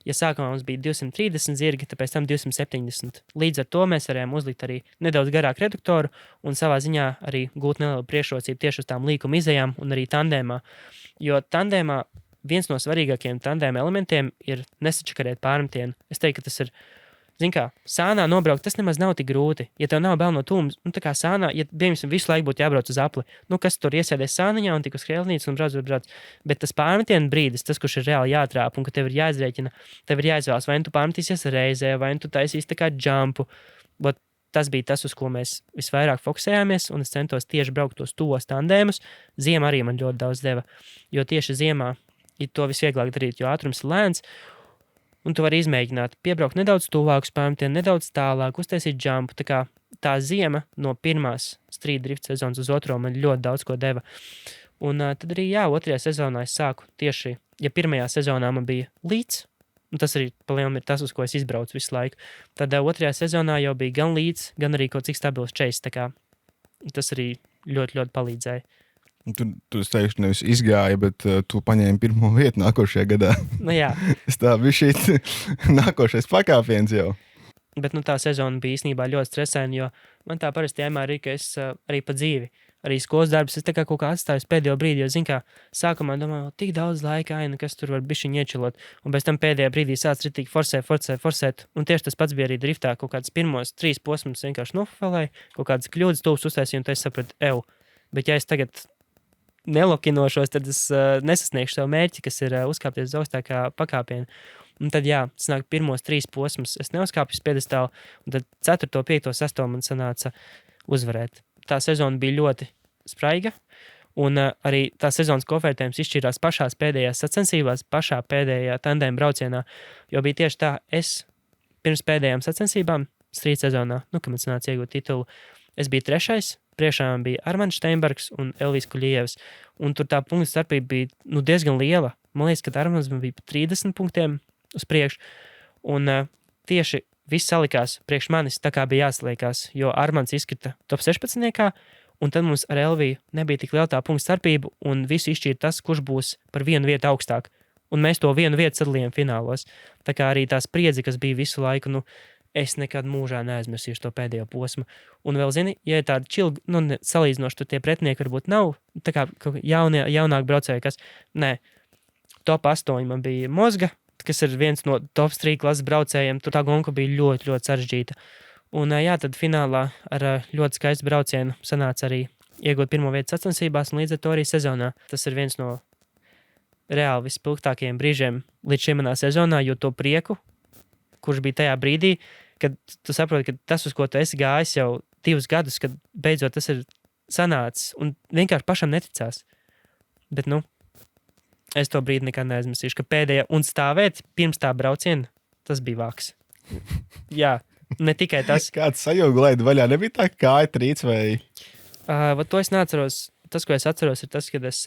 ja sākumā mums bija 230 zirgi, tad pēc tam 270. Līdz ar to mēs varējām uzlikt arī nedaudz garāku reduktoru un savā ziņā arī gūt nelielu priekšrocību tieši uz tām līkuma izejām un arī tandēmā. Jo tandēmā viens no svarīgākajiem tandēma elementiem ir nesačakarēt pārmetienu. Es teiktu, ka tas ir, sānā nobraukt, tas nemaz nav tik grūti. Ja tev nav bail no tūmas, tā kā sānā, ja visu laiku būtu jābrauc uz apli, kas tur iesēdies sāniņā un tik uz skrēlnīcu un brauc. Bet tas pārmetienu brīdis, tas, kurš ir reāli jātrāp un ka tev ir jāizrēķina, tev ir jāizvēlas, vai tu pārmetīsies reizē, vai tu taisīsi tā kā jumpu. Tas bija tas, uz ko mēs visvairāk fokusējāmies, un es centos tieši braukt tos tos tandēmus. Ziema arī man ļoti daudz deva, jo tieši ziemā ir to visvieglāk darīt, jo ātrums ir lēns, un tu vari izmēģināt, piebraukt nedaudz tuvāk uz pārmetienu, nedaudz tālāk, uztaisīt jumpu. Tā ziema no pirmās street drift sezonas uz otro man ļoti daudz ko deva. Un tad arī, otrajā sezonā es sāku tieši, ja pirmajā sezonā man bija līdz, un tas arī palielam ir tas, uz ko es izbraucu visu laiku, tad otrajā sezonā jau bija gan līdz, gan arī kaut cik stabils chase, tā kā tas arī ļoti, ļoti palīdzēja. Tu teikšu, nevis izgāja, bet tu paņēmi pirmo vietu nākošajā gadā. Jā. Tā bija šī nākošais pakāpiens jau. Bet tā sezona bija īstenībā ļoti stresaina, jo man tā parasti vienmēr ir, ka es arī pa dzīvi, arī skolas darbus, es tā kā kaut kā atstāju pēdējo brīdi, jo, sākumā domāju, tik daudz laika, kas tur var bišķiņ iečilot, un pēc tam pēdējā brīdī sāc ritīgi forsēt, un tieši tas pats bija arī driftā, kaut kāds pirmos 3 posmus vienkārši nofalēju, kaut kādas kļūdas tūs uztaisīju, un tad es sapratu, bet ja es tagad nelokinošos, tad es nesasniegšu savu mērķi, kas ir uzkāpties uz augstākā pakāpiena. Un tad, jā, tas nāk pirmos 3 posmus. Es neuzkāpu uz piedestālu, un tad 4., 5., 6. man sanāca uzvarēt. Tā sezona bija ļoti spraiga, un arī tā sezonas kopvērtējums izšķirās pašās pēdējās sacensībās, pašā pēdējā tandēma braucienā, jo bija tieši tā, es pirms pēdējām sacensībām, strīd sezonā, kad man sanāca iegūt titulu, es biju 3. Priekšā man bija Armands Steinbergs un Elvijs Kuļievs, un tur tā punktu starpība bija diezgan liela. Man liekas, ka Armands man bija pa 30 punktiem uz priekšu, un tieši viss salikās priekš manis, tā kā bija jāsaliekās, jo Armands izkrita top 16, un tad mums ar Elviju nebija tik liela tā punktu starpība, un visu izšķīra tas, kurš būs par 1 vietu augstāk. Un mēs to 1 vietu sadalījām finālos. Tā kā arī tā spriedze, kas bija visu laiku, es nekad mūžā neaizmirsīšu to pēdējo posmu. Un vēl, zini, ja ir tāda čilga, salīdzinoši, tur tie pretinieki varbūt nav tā kā jaunāk braucēji, kas, top 8 man bija Mozga, kas ir viens no top 3 klases braucējiem, tur tā gonka bija ļoti, ļoti sarežģīta. Un jā, tad finālā ar ļoti skaistu braucienu sanāca arī iegūt 1. vietu sacensībās, un līdz ar to arī sezonā. Tas ir viens no reāli vispilgtākajiem brīžiem līdz šim manā sezonā, jo to prieku, kurš bija tajā brīdī, kad tu saproti, ka tas, uz ko tu esi gājis jau 2 gadus, kad beidzot tas ir sanācis, un vienkārši pašam neticās. Bet, es to brīdi nekad neaizmirsīšu, ka pēdējā un stāvēt pirms tā brauciena, tas bija vāks. Jā, ne tikai tas. Kāds sajūga laida vaļā, nebija tā kāja trīc vai? To es neatceros. Tas, ko es atceros, ir tas, kad es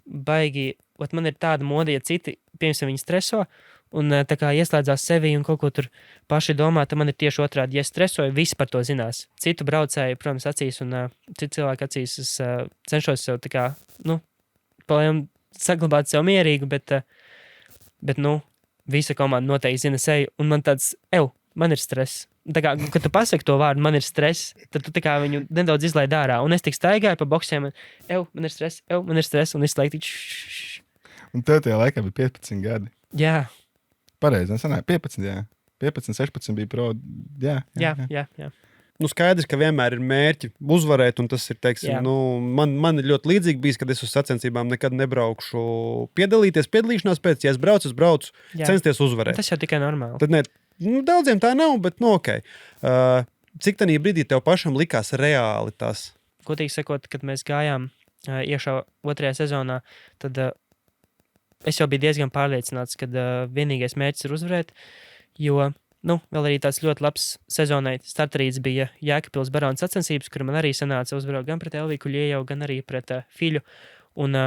baigi, man ir tāda moda, ja citi, piemēram, viņi streso, un tā kā ieslēdzās sevi un kaut ko tur paši domā, tad man ir tieši otrādi. Ja stresoju, visi par to zinās. Citu braucēju, protams, acīs un citu cilvēku acīs es cenšos sev tā kā, palējām saglabāt sev mierīgu, bet visa komanda noteikti zina seju, un man tāds, man ir stress. Tā kā, kad tu pasaki to vārdu, man ir stress, tad tu tā kā viņu nedaudz izlaid ārā, un es tik staigāju pa boksiem, man ir stress, un es laiku Un tev tajā laikā bija 15 gadi. Jā. Pareizi, sanāja 15, jā. 15, 16 bija pro, jā. Skaidrs, ka vienmēr ir mērķi uzvarēt, un tas ir, teiksim, man ir ļoti līdzīgi bijis, kad es uz sacensībām nekad nebraukšu piedalīšanās pēc, ja es braucu, censties uzvarēt. Tas jau tikai normāli. Tad daudziem tā nav, bet ok. Cik tanī brīdī tev pašam likās reāli tas? Godīgi sakot, kad mēs gājām iekšā 2. sezonā, tad es jau biju diezgan pārliecināts, ka vienīgais mērķis ir uzvarēt, jo vēl arī tāds ļoti labs sezonai starterīts bija Jēkabpils Barona sacensības, kur man arī sanāca uzvarot gan pret Elviju Kuļievu, gan arī pret Fiļu. Un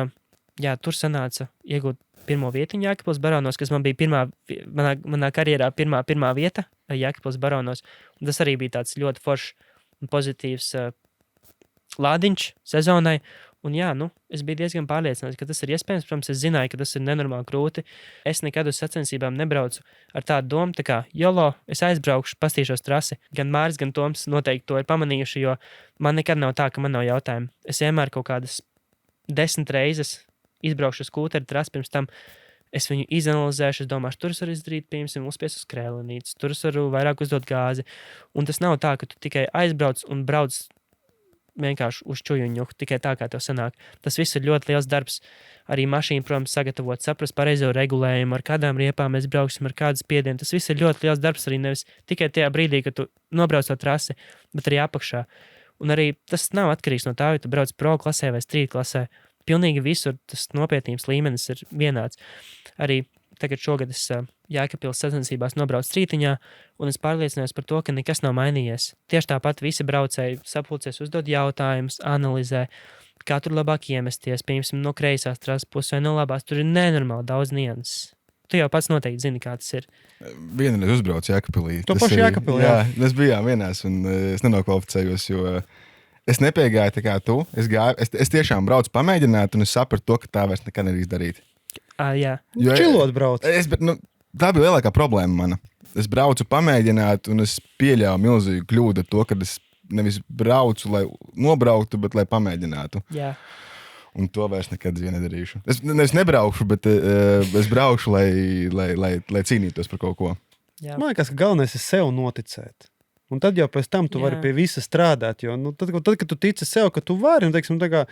tur sanāca iegūt 1. vietiņu Jēkabpils Baronos, kas man bija manā karjerā pirmā vieta Jēkabpils Baronos. Un tas arī bija tāds ļoti foršs un pozitīvs lādiņš sezonai. Un es biju diezgan pārliecināts, ka tas ir iespējams. Protams, es zināju, ka tas ir nenormāli grūti. Es nekad uz sacensībām nebraucu ar tādu domu, tā kā jolo, es aizbraukšu, pastīšos trasi. Gan Māris, gan Toms noteikti to ir pamanījuši, jo man nekad nav tā, ka man nav jautājumu. Es vienmēr kaut kādas 10 reizes izbraukšu uz skūteri trasi, pirms tam es viņu izanalizēšu, es domāšu, tur es varu izdarīt, piemēram, uzspies uz krēlenītes, tur es varu vairāk uzdot gāzi. Un tas nav tā, ka tu tikai aizbrauc un brauc vienkārši uz čujuņu, tikai tā, kā tev sanāk. Tas viss ir ļoti liels darbs. Arī mašīna, protams, sagatavot, saprast pareizo regulējumu, ar kādām riepām mēs brauksim, ar kādu spiedienu. Tas viss ir ļoti liels darbs arī nevis tikai tajā brīdī, kad tu nobrauc to trasi, bet arī apakšā. Un arī tas nav atkarīgs no tā, vai tu brauc pro klasē vai street klasē. Pilnīgi visur tas nopietnības līmenis ir vienāds. Arī tagad šogad es Jēkabpils sacensībās nobraucu strītiņā, un es pārliecinājos par to, ka nekas nav mainījies. Tieši tāpat visi braucēji sapulcies, uzdod jautājumus, analizē, kā tur labāk iemesties, piemēram, no kreisās trases puses vai no labās. Tur ir nenormāli daudz nianses. Tu jau pats noteikti zini, kā tas ir. Vienreiz uzbraucu Jēkabpilī. To pašu Jēkabpilī, jā. Mēs bijām vienās, un es nenokvalificējos, jo es nepiegāju tā kā tu. Es tiešām braucu pamēģināt, un es sapratu to, ka tā vairs nekad nedrīkst darīt. Jā. Čilot brauc. Tā bija lielākā problēma mana. Es braucu pamēģināt, un es pieļāvu milzīgu kļūdu ar to, ka es nevis braucu, lai nobrauktu, bet lai pamēģinātu. Jā. Un to vairs nekad nedarīšu. Es nebraukšu, bet es braukšu, lai cīnītos par kaut ko. Jā. Man liekas, ka galvenais ir sev noticēt. Un tad jau pēc tam tu vari pie visa strādāt. Jo tad, kad tu tici sev, ka tu vari, un, teiksim, tā kā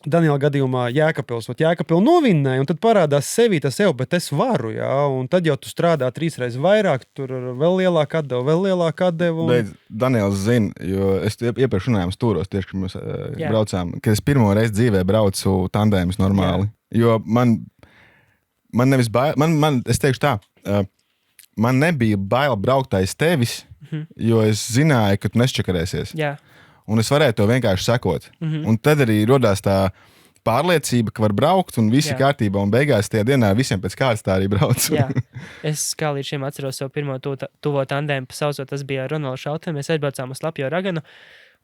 Daniela gadījumā Jēkabpils, Jēkabpils novinnēja, un tad parādās sevi tas jau, bet es varu, jā, un tad jau tu strādā 3 reizes vairāk, tur vēl lielāka atdeva. Un... Daniels zina, jo es iepriekš runājām stūros, tieši, kad mēs braucām, kad es pirmo reizi dzīvē braucu tandēmus normāli, jo man nevis bail, es teikšu tā, man nebija bail braukt aiz tevis, jo es zināju, ka tu nesčakarēsies. Jā. Un es varēju to vienkārši sekot. Un tad arī rodās tā pārliecība, ka var braukt un viss ir kārtībā. Un beigās tajā dienā visiem pēc kārtas tā arī brauc. Jā. Es kā līdz šim atceros savu pirmo tuvo tandēmu pasaucot, tas bija Ronaldu Šautem. Mēs aizbraucām uz Lapjo Raganu.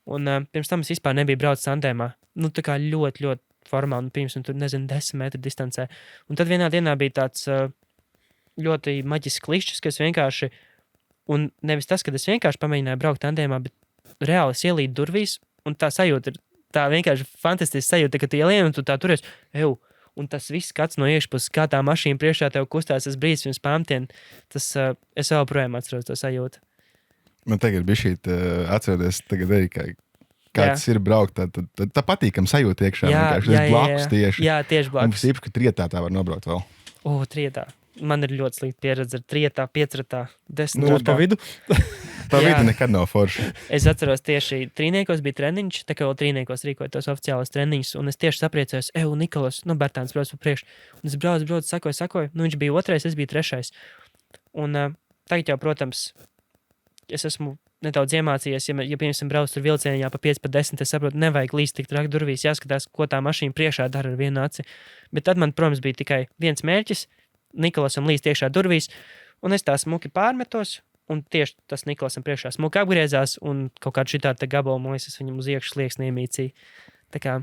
Un pirms tam es vispār nebiju braucis tandēmā. Nu, tā kā ļoti, ļoti formāli. Pirms tur, 10 metru distancē. Un tad vienā dienā bija tāds ļoti maģisks klišķis, ka es vienkārši, un nevis tas, ka es vienkārši pamēģināju braukt tandēmā, bet reāli es ielīdu durvīs, un tā sajūta ir tā vienkārši fantastiska sajūta, ka tu ielien un tu tā turies, un tas viss skats no iekšpuses, kā tā mašīna priekšā tev kustās, tas brīdis pirms pamtien, tas es vēl projām atceros to sajūtu. Man tagad bija šī atceroties, tagad arī, kā tas ir braukt, tā patīkam sajūta iekšā. Blakus tieši. Jā, tieši blakus. Un tas īpaši, ka trietā tā var nobraukt vēl. Trietā. Man ir ļoti slikta pieredze ar trietā, 5-ratā, 10 ratā. Pa vidu? Pa vidu nekad nav forši. Es atceros tieši trīniekos bija treniņš, tā kā vēl trīniekos rīkoja tos oficiālos treniņus, un es tieši sapriecējos, Nikolas, Bertāns brauc pa priekšu. Un es braucu, sakoju, viņš bija 2, es biju 3. Un tagad jau, protams, es esmu nedaudz iemācījies, ja piemēram brauc tur vilcienā pa 5-10, es saprotu, nevajag līst tik traki durvīs, jāskatās, ko tā mašīna priekšā dara ar vienu aci. Bet tad man, protams, bija tikai viens mērķis, Nikolasam līst iekšā durvīs, un es tā smuki pārmetos, un tieši tas Nikolasam priekšā smuki apgriezās, un kaut kādu šitā te gabalu, es viņam uz iekšu slieksni iemīcīju. Tā kā,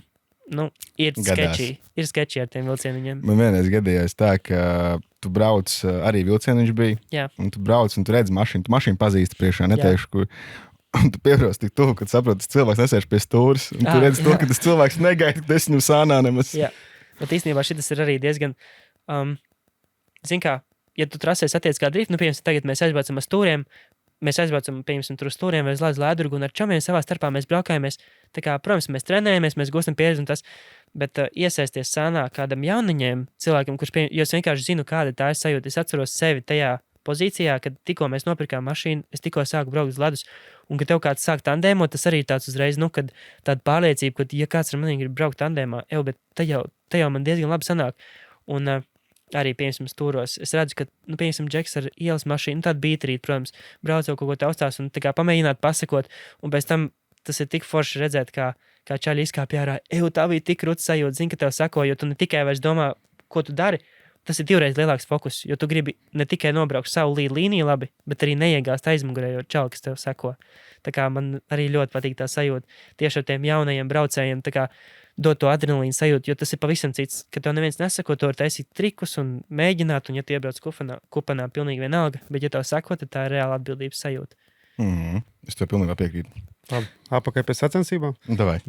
ir sketči ar tiem vilcieniņiem. Man vienreiz gadījās tā, ka tu brauc, arī vilcieniņš bija, un tu brauc, un tu redzi mašīnu, tu mašīnu pazīsti priekšā, neteikšu, kur, un tu piebrauc tik tuvu, kad saproti, tas cilvēks nesēž pie stūras, un tu redzi to, ka tas cilvēks negaida, ka es viņam sānā nemaz. Jā, bet īstenībā šitas ir arī diezgan... Zin kā, ja tu trasēs attiec kā drift, piemēram, tagad mēs aizbraucam uz stūriem, piemēram, tur uz stūriem vai uz Lādes Lēdurgu, un ar čomiem savā starpā mēs braukājamies. Tā kā, protams, mēs trenējamies, mēs gūstam pieredzi un tas, bet iesaisties sānā kādam jauniņiem cilvēkiem, jo es vienkārši zinu, kāda tā ir sajūta. Es atceros sevi tajā pozīcijā, kad tikko mēs nopirkām mašīnu, es tikko sāku braukt uz ledus, un kad tev kāds sāk tandēmot, tas arī tāds uzreiz, kad tāda pārliecība, ka, ja kāds ar manī grib braukt tandēmā, bet te jau man diezgan labi sanāk. Un arī, piemēram, stūros. Es redzu, ka, piemēram, Džeks ar ielas mašīnu, tāda bītrīt, protams, brauc jau kaut ko taustās un tā kā pamēģināt pasakot, un pēc tam tas ir tik forši redzēt, kā čaļi izkāpj ārā. Tā bija tik rūts sajūta, zini, ka tev sako, jo tu ne tikai vairs domā, ko tu dari, tas ir 2 reizes lielāks fokus, jo tu gribi ne tikai nobraukt savu līniju labi, bet arī neiegāst aizmugurē, jo čali, kas tev sako. Tā kā man arī ļoti patīk tā sajūta tieši ar tiem jaunajiem braucējiem, tā kā dot to adrenalīnu sajūtu, jo tas ir pavisam cits, ka tev neviens nesako, to var taisīt trikus un mēģināt, un ja tu iebrauc kupanā pilnīgi vienalga, bet ja tev sako, tad tā ir reāla atbildības sajūta. Es tev pilnībā piekrītu. Labi, apakaļ pēc sacensībām? Davai.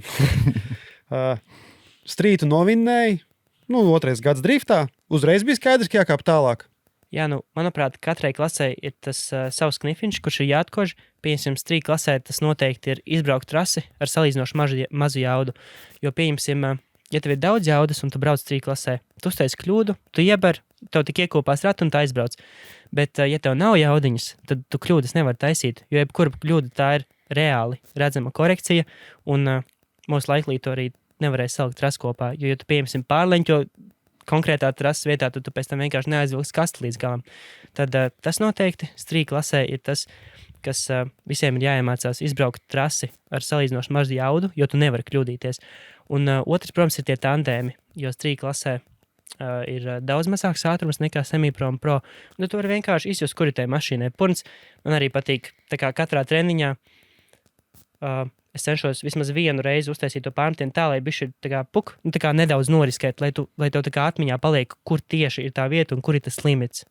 Strītu novinnēji, 2. gads driftā, uzreiz bija skaidrs, ka jākāp tālāk. Jā, manuprāt, katrai klasē ir tas savs knifiņš, kurš ir jāatkož. Pieņemsim, strīd klasē tas noteikti ir izbraukt trasi ar salīdzinoši mazu jaudu. Jo, pieņemsim, ja tev ir daudz jaudas un tu brauc strīd klasē, tu uztaisi kļūdu, tu ieber, tev tik iekopās ratu un tā aizbrauc. Bet, ja tev nav jaudiņas, tad tu kļūdas nevar taisīt, jo jebkura kļūda tā ir reāli redzama korekcija, un mūsu laiklī to arī nevarēs salikt trasu kopā. Jo, ja tu, pieņemsim, pārleņķo konkrētā trases vietā, tad tu pēc tam vienkārši neaizvilks kasti līdz galam. Tad tas noteikti strīd klasē ir tas, kas visiem ir jāiemācās izbraukt trasi ar salīdzinoši mazu jaudu, jo tu nevari kļūdīties. Un otrs, protams, ir tie tandēmi, jo strīd klasē ir daudz mazāks ātrums nekā semipro un pro. Un tu vari vienkārši izjust, kuri tai mašīnai purns. Man arī patīk, tā kā katrā treniņā es cenšos vismaz vienu reizi uztaisīt to pārmetienu tā, lai bišķi tā kā nedaudz noriskēt, lai tev tā kā atmiņā paliek, kur tieši ir tā vieta un kur ir tas limits.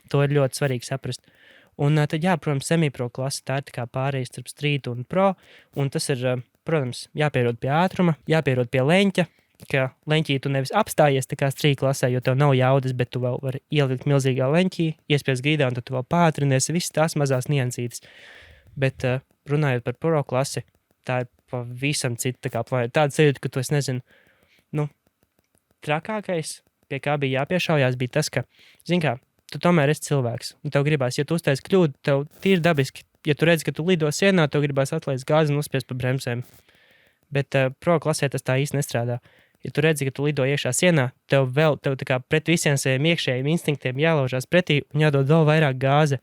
To ir ļoti svarīgi saprast. Un tad, jā, protams, semipro klase, tā ir tā kā pārējais starp strītu un pro, un tas ir, protams, jāpierod pie ātruma, jāpierod pie leņķa, ka leņķī tu nevis apstājies tā kā strīd klasē, jo tev nav jaudas, bet tu vēl vari ielikt milzīgā leņķī, iespies grīdā, un tad tu vēl pātrinies, visas tās mazās niansītes. Bet runājot par pro klasi, tā ir pavisam cita, tāda sajūta, ka tu, es nezinu, trakākais, pie kā bija jāpiešaujās, bija tas, ka, zini kā, tu tomēr esi cilvēks, un tev gribās, ja tu uztaisi kļūdu, tev tīri dabiski, ja tu redzi, ka tu lido sienā, tev gribās atlaist gāzi un uzspiest pa bremzēm. Bet pro klasē tas tā īsti nestrādā. Ja tu redzi, ka tu lido iekšā sienā, tev tā kā pret visiem saviem iekšējiem instinktiem jālaužās pretī un jādod vēl vairāk gāze,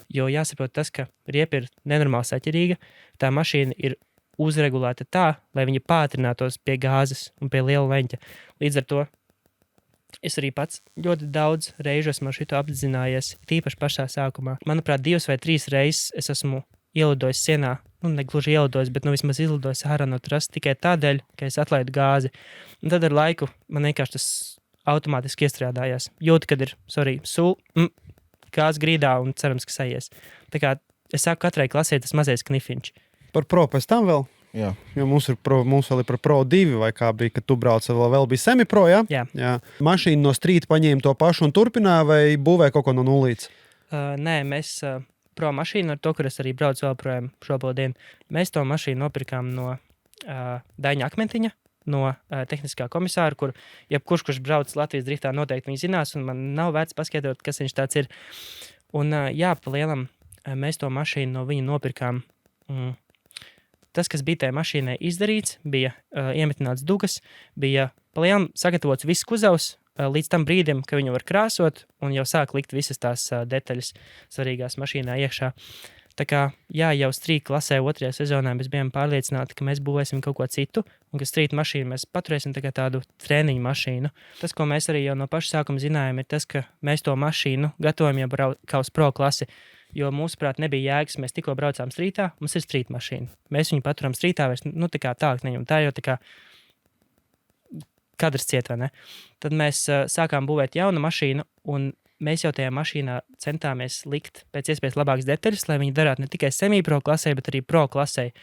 jo jāsaprot tas, ka riepa ir nenormāli saķerīga, tā mašīna ir uzregulēta tā, lai viņa pātrinātos pie gāzes un pie liela leņķa. Līdz ar to es arī pats ļoti daudz reižu esmu ar šito apzinājies, tīpaši pašā sākumā. Manuprāt, 2 vai 3 reizes es esmu ielidojis sienā, ne gluži ielidojis, bet vismaz izlidojis ārā no trasas tikai tādēļ, ka es atlaidu gāzi. Un tad ar laiku man vienkārši tas automātiski iestrādājās. Jūtu, kad ir, gāzi grīdā un cerams, ka sajies. Tā kā es saku katrai klasē tas mazais knifiņš. Par pro pēc tam vēl? Jā. Jo mums vēl ir par Pro 2, vai kā bija, kad tu brauc, vēl bija semi-pro, ja? Jā. Mašīna no strīta paņēma to pašu un turpināja, vai būvēja kaut ko no nulītes? Nē, mēs pro mašīnu ar to, kur es arī braucu vēl projām šobrīd. Mēs to mašīnu nopirkām no Daņa Akmentiņa, no tehniskā komisāra, kur jebkurš, kurš brauc Latvijas driftā, noteikti viņi zinās, un man nav vērts paskaidrot, kas viņš tāds ir. Un jā, pa lielam mēs to mašīnu no viņa nopirkām. Tas, kas bija tajā mašīnai izdarīts, bija iemetināts dugas, bija palielam sagatavots viss kuzavs līdz tam brīdim, ka viņu var krāsot un jau sāk likt visas tās detaļas svarīgās mašīnā iekšā. Tā kā, jā, jau strīta klasē 2. sezonā mēs bijām pārliecināti, ka mēs būvēsim kaut ko citu un ka strīta mašīnu mēs paturēsim tā kā tādu trēniņu mašīnu. Tas, ko mēs arī jau no paša sākuma zinājām, ir tas, ka mēs to mašīnu gatavojam jau kā uz pro klasi. Jo mūsuprāt nebija jēgas, mēs tikko braucām strītā, mums ir strīta mašīna. Mēs viņu paturam strītā, vairs tā kā tālāk neņem. Tā jau tā kā kadrs ciet, vai ne? Tad mēs sākām būvēt jaunu mašīnu, un mēs jau tajā mašīnā centāmies likt pēc iespējas labākas detaļas, lai viņi darētu ne tikai semi-pro klasē, bet arī pro klasē.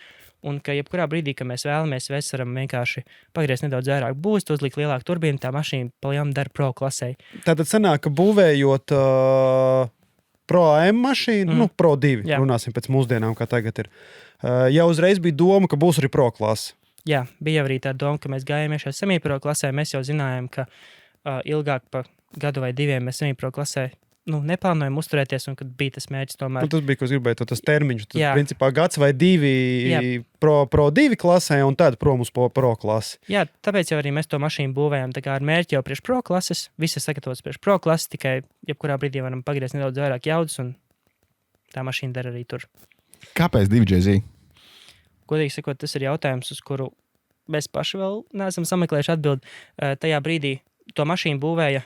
Un ka jebkurā brīdī, kad mēs vēlamies, mēs varam vienkārši pagriezt nedaudz vairāk būstu, uzlikt lielāku turbīnu, tā mašīna palielam dara pro klasē. Tātad sanāk, ka būvējot Pro AM mašīnu, Pro 2, runāsim pēc mūsdienām, kā tagad ir. Jau uzreiz bija doma, ka būs arī pro klasa. Jā, bija arī tā doma, ka mēs gājām iekšā semi-pro klasē. Mēs jau zinājām, ka ilgāk pa gadu vai 2 mēs semi-pro klasē neplānojam uzturēties, un kad bija tas mērķis tomēr. Tas bija, ko es gribēju, tas termiņš. Tas principā gads vai 2 pro 2 klasē, un tad promus pro klasi. Jā, tāpēc jau arī mēs to mašīnu būvējam tā kā ar mērķi jau priekš pro klases. Viss ir sagatavots priekš pro klases, tikai jebkurā brīdī varam pagriezt nedaudz vairāk jaudas, un tā mašīna dara arī tur. Kāpēc 2JZ? Godīgi sakot, tas ir jautājums, uz kuru mēs paši vēl neesam sameklējuši atbildi. Tajā brīdī to mašīnu būvēja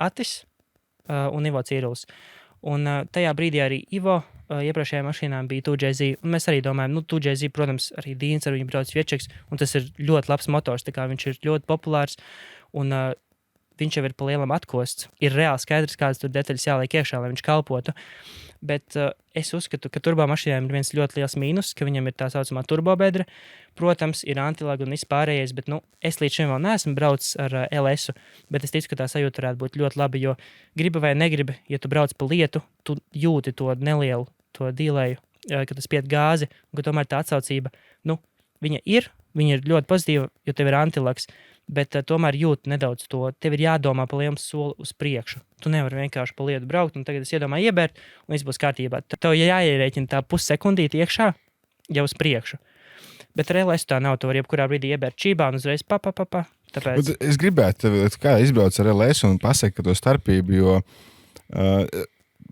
Atis un Ivo Cīrulis. Un tajā brīdī arī Ivo iepriekšējā mašīnā bija 2JZ. Un mēs arī domājam, 2JZ, protams, arī Dīns ar viņu brauc Viečeks, un tas ir ļoti labs motors, tā kā viņš ir ļoti populārs, un viņš jau ir pa lielam atkosts. Ir reāli skaidrs, kādas tur detaļas jāliek iekšā, lai viņš kalpotu. Bet es uzskatu, ka turbo mašīnām ir viens ļoti liels mīnus, ka viņam ir tā saucamā turbobedra. Protams, ir antilaga un vispārējais, bet es līdz šim vēl neesmu braucis ar LS-u, bet es ticu, ka tā sajūta varētu būt ļoti laba, jo gribi vai negribi, ja tu brauc pa lietu, tu jūti to nelielu, to dīlēju, kad tu spied gāzi, un ka tomēr tā atsaucība, viņa ir ļoti pozitīva, jo tev ir antilags, bet tomēr jūt nedaudz to. Tev ir jādomā pa lielu soli uz priekšu. Tu nevari vienkārši pa lietu braukt, un tagad es iedomāju iebērt, un viss būs kārtībā. Tev jāierēķina tā pussekundīte iekšā jau uz priekšu. Bet ar LS tā nav. Tu vari jebkurā brīdī iebērt čībā un uzreiz Tāpēc... Bet es gribētu, kā izbrauc ar LS un pasaka to starpību, jo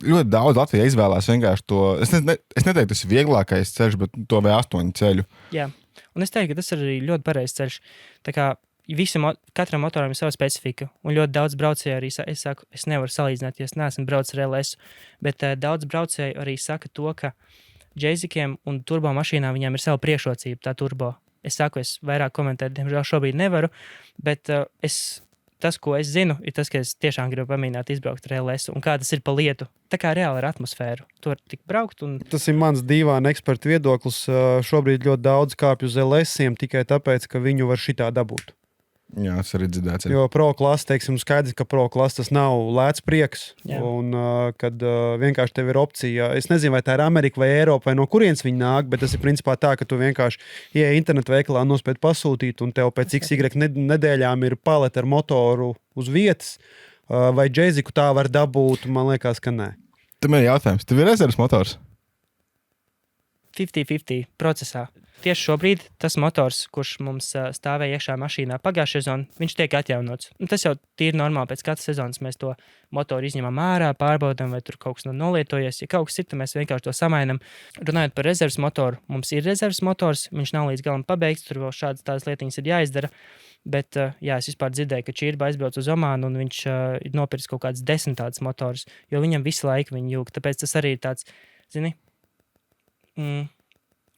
ļoti daudz Latvijā izvēlās vienkārši to. Es neteiktu, tas ir vieglākais ceļš, bet to V8 ceļu. Jā, un es teiktu, ka tas ir arī ļoti pareizs ceļš. Tā kā katram motoram ir sava specifika, un ļoti daudz braucēju arī es nevaru salīdzināt, ja es neesmu braucis ar LS, bet daudz braucēju arī saka to, ka džeizikiem un turbo mašīnām viņām ir sava priekšrocība, tā turbo. Es vairāk komentēt, diemžēl šobrīd nevaru, bet tas, ko es zinu, ir tas, ka es tiešām gribu pamēģināt izbraukt ar LS, un kā tas ir pa lietu. Tā kā reāli ar atmosfēru. Tu vari tik braukt. Tas ir mans dīvaini eksperta viedoklis. Šobrīd ļoti daudz kāpj uz LS-iem tikai tāpēc, ka viņu var šitā dabūt. Jā, tas arī dzirdēts. Jo pro klasa, teiksim, skaidrs, ka pro klasa tas nav lēts prieks. Jā. Un kad vienkārši tev ir opcija, es nezinu, vai tā ir Amerika vai Eiropa, vai no kurienes viņi nāk, bet tas ir principā tā, ka tu vienkārši ieej internetu veikalā, nospēj pasūtīt, un tev pēc XY nedēļām ir palete ar motoru uz vietas. Vai džēziku tā var dabūt? Man liekas, ka nē. Tam ir jautājums. Tev ir rezerves motors? 50-50 procesā. Tieši šobrīd tas motors, kurš mums stāvēja iekšā mašīnā pagājušajā sezonā, viņš tiek atjaunots. Un tas jau ir normāli. Pēc katras sezonas mēs to motoru izņemam ārā, pārbaudām, vai tur kaut kas nav nolietojies. Ja kaut kas ir, tad mēs vienkārši to samainām. Runājot par rezerves motoru, mums ir rezerves motors, viņš nav līdz galam pabeigts, tur vēl šādas tādas lietiņas ir jāizdara. Bet jā, es vispār dzirdēju, ka Čirba aizbrauc uz Omānu un viņš ir nopircis kaut kāds 10 tādus motors, jo viņam visu laiku viņi jūg. Tāpēc tas arī ir tāds, zini,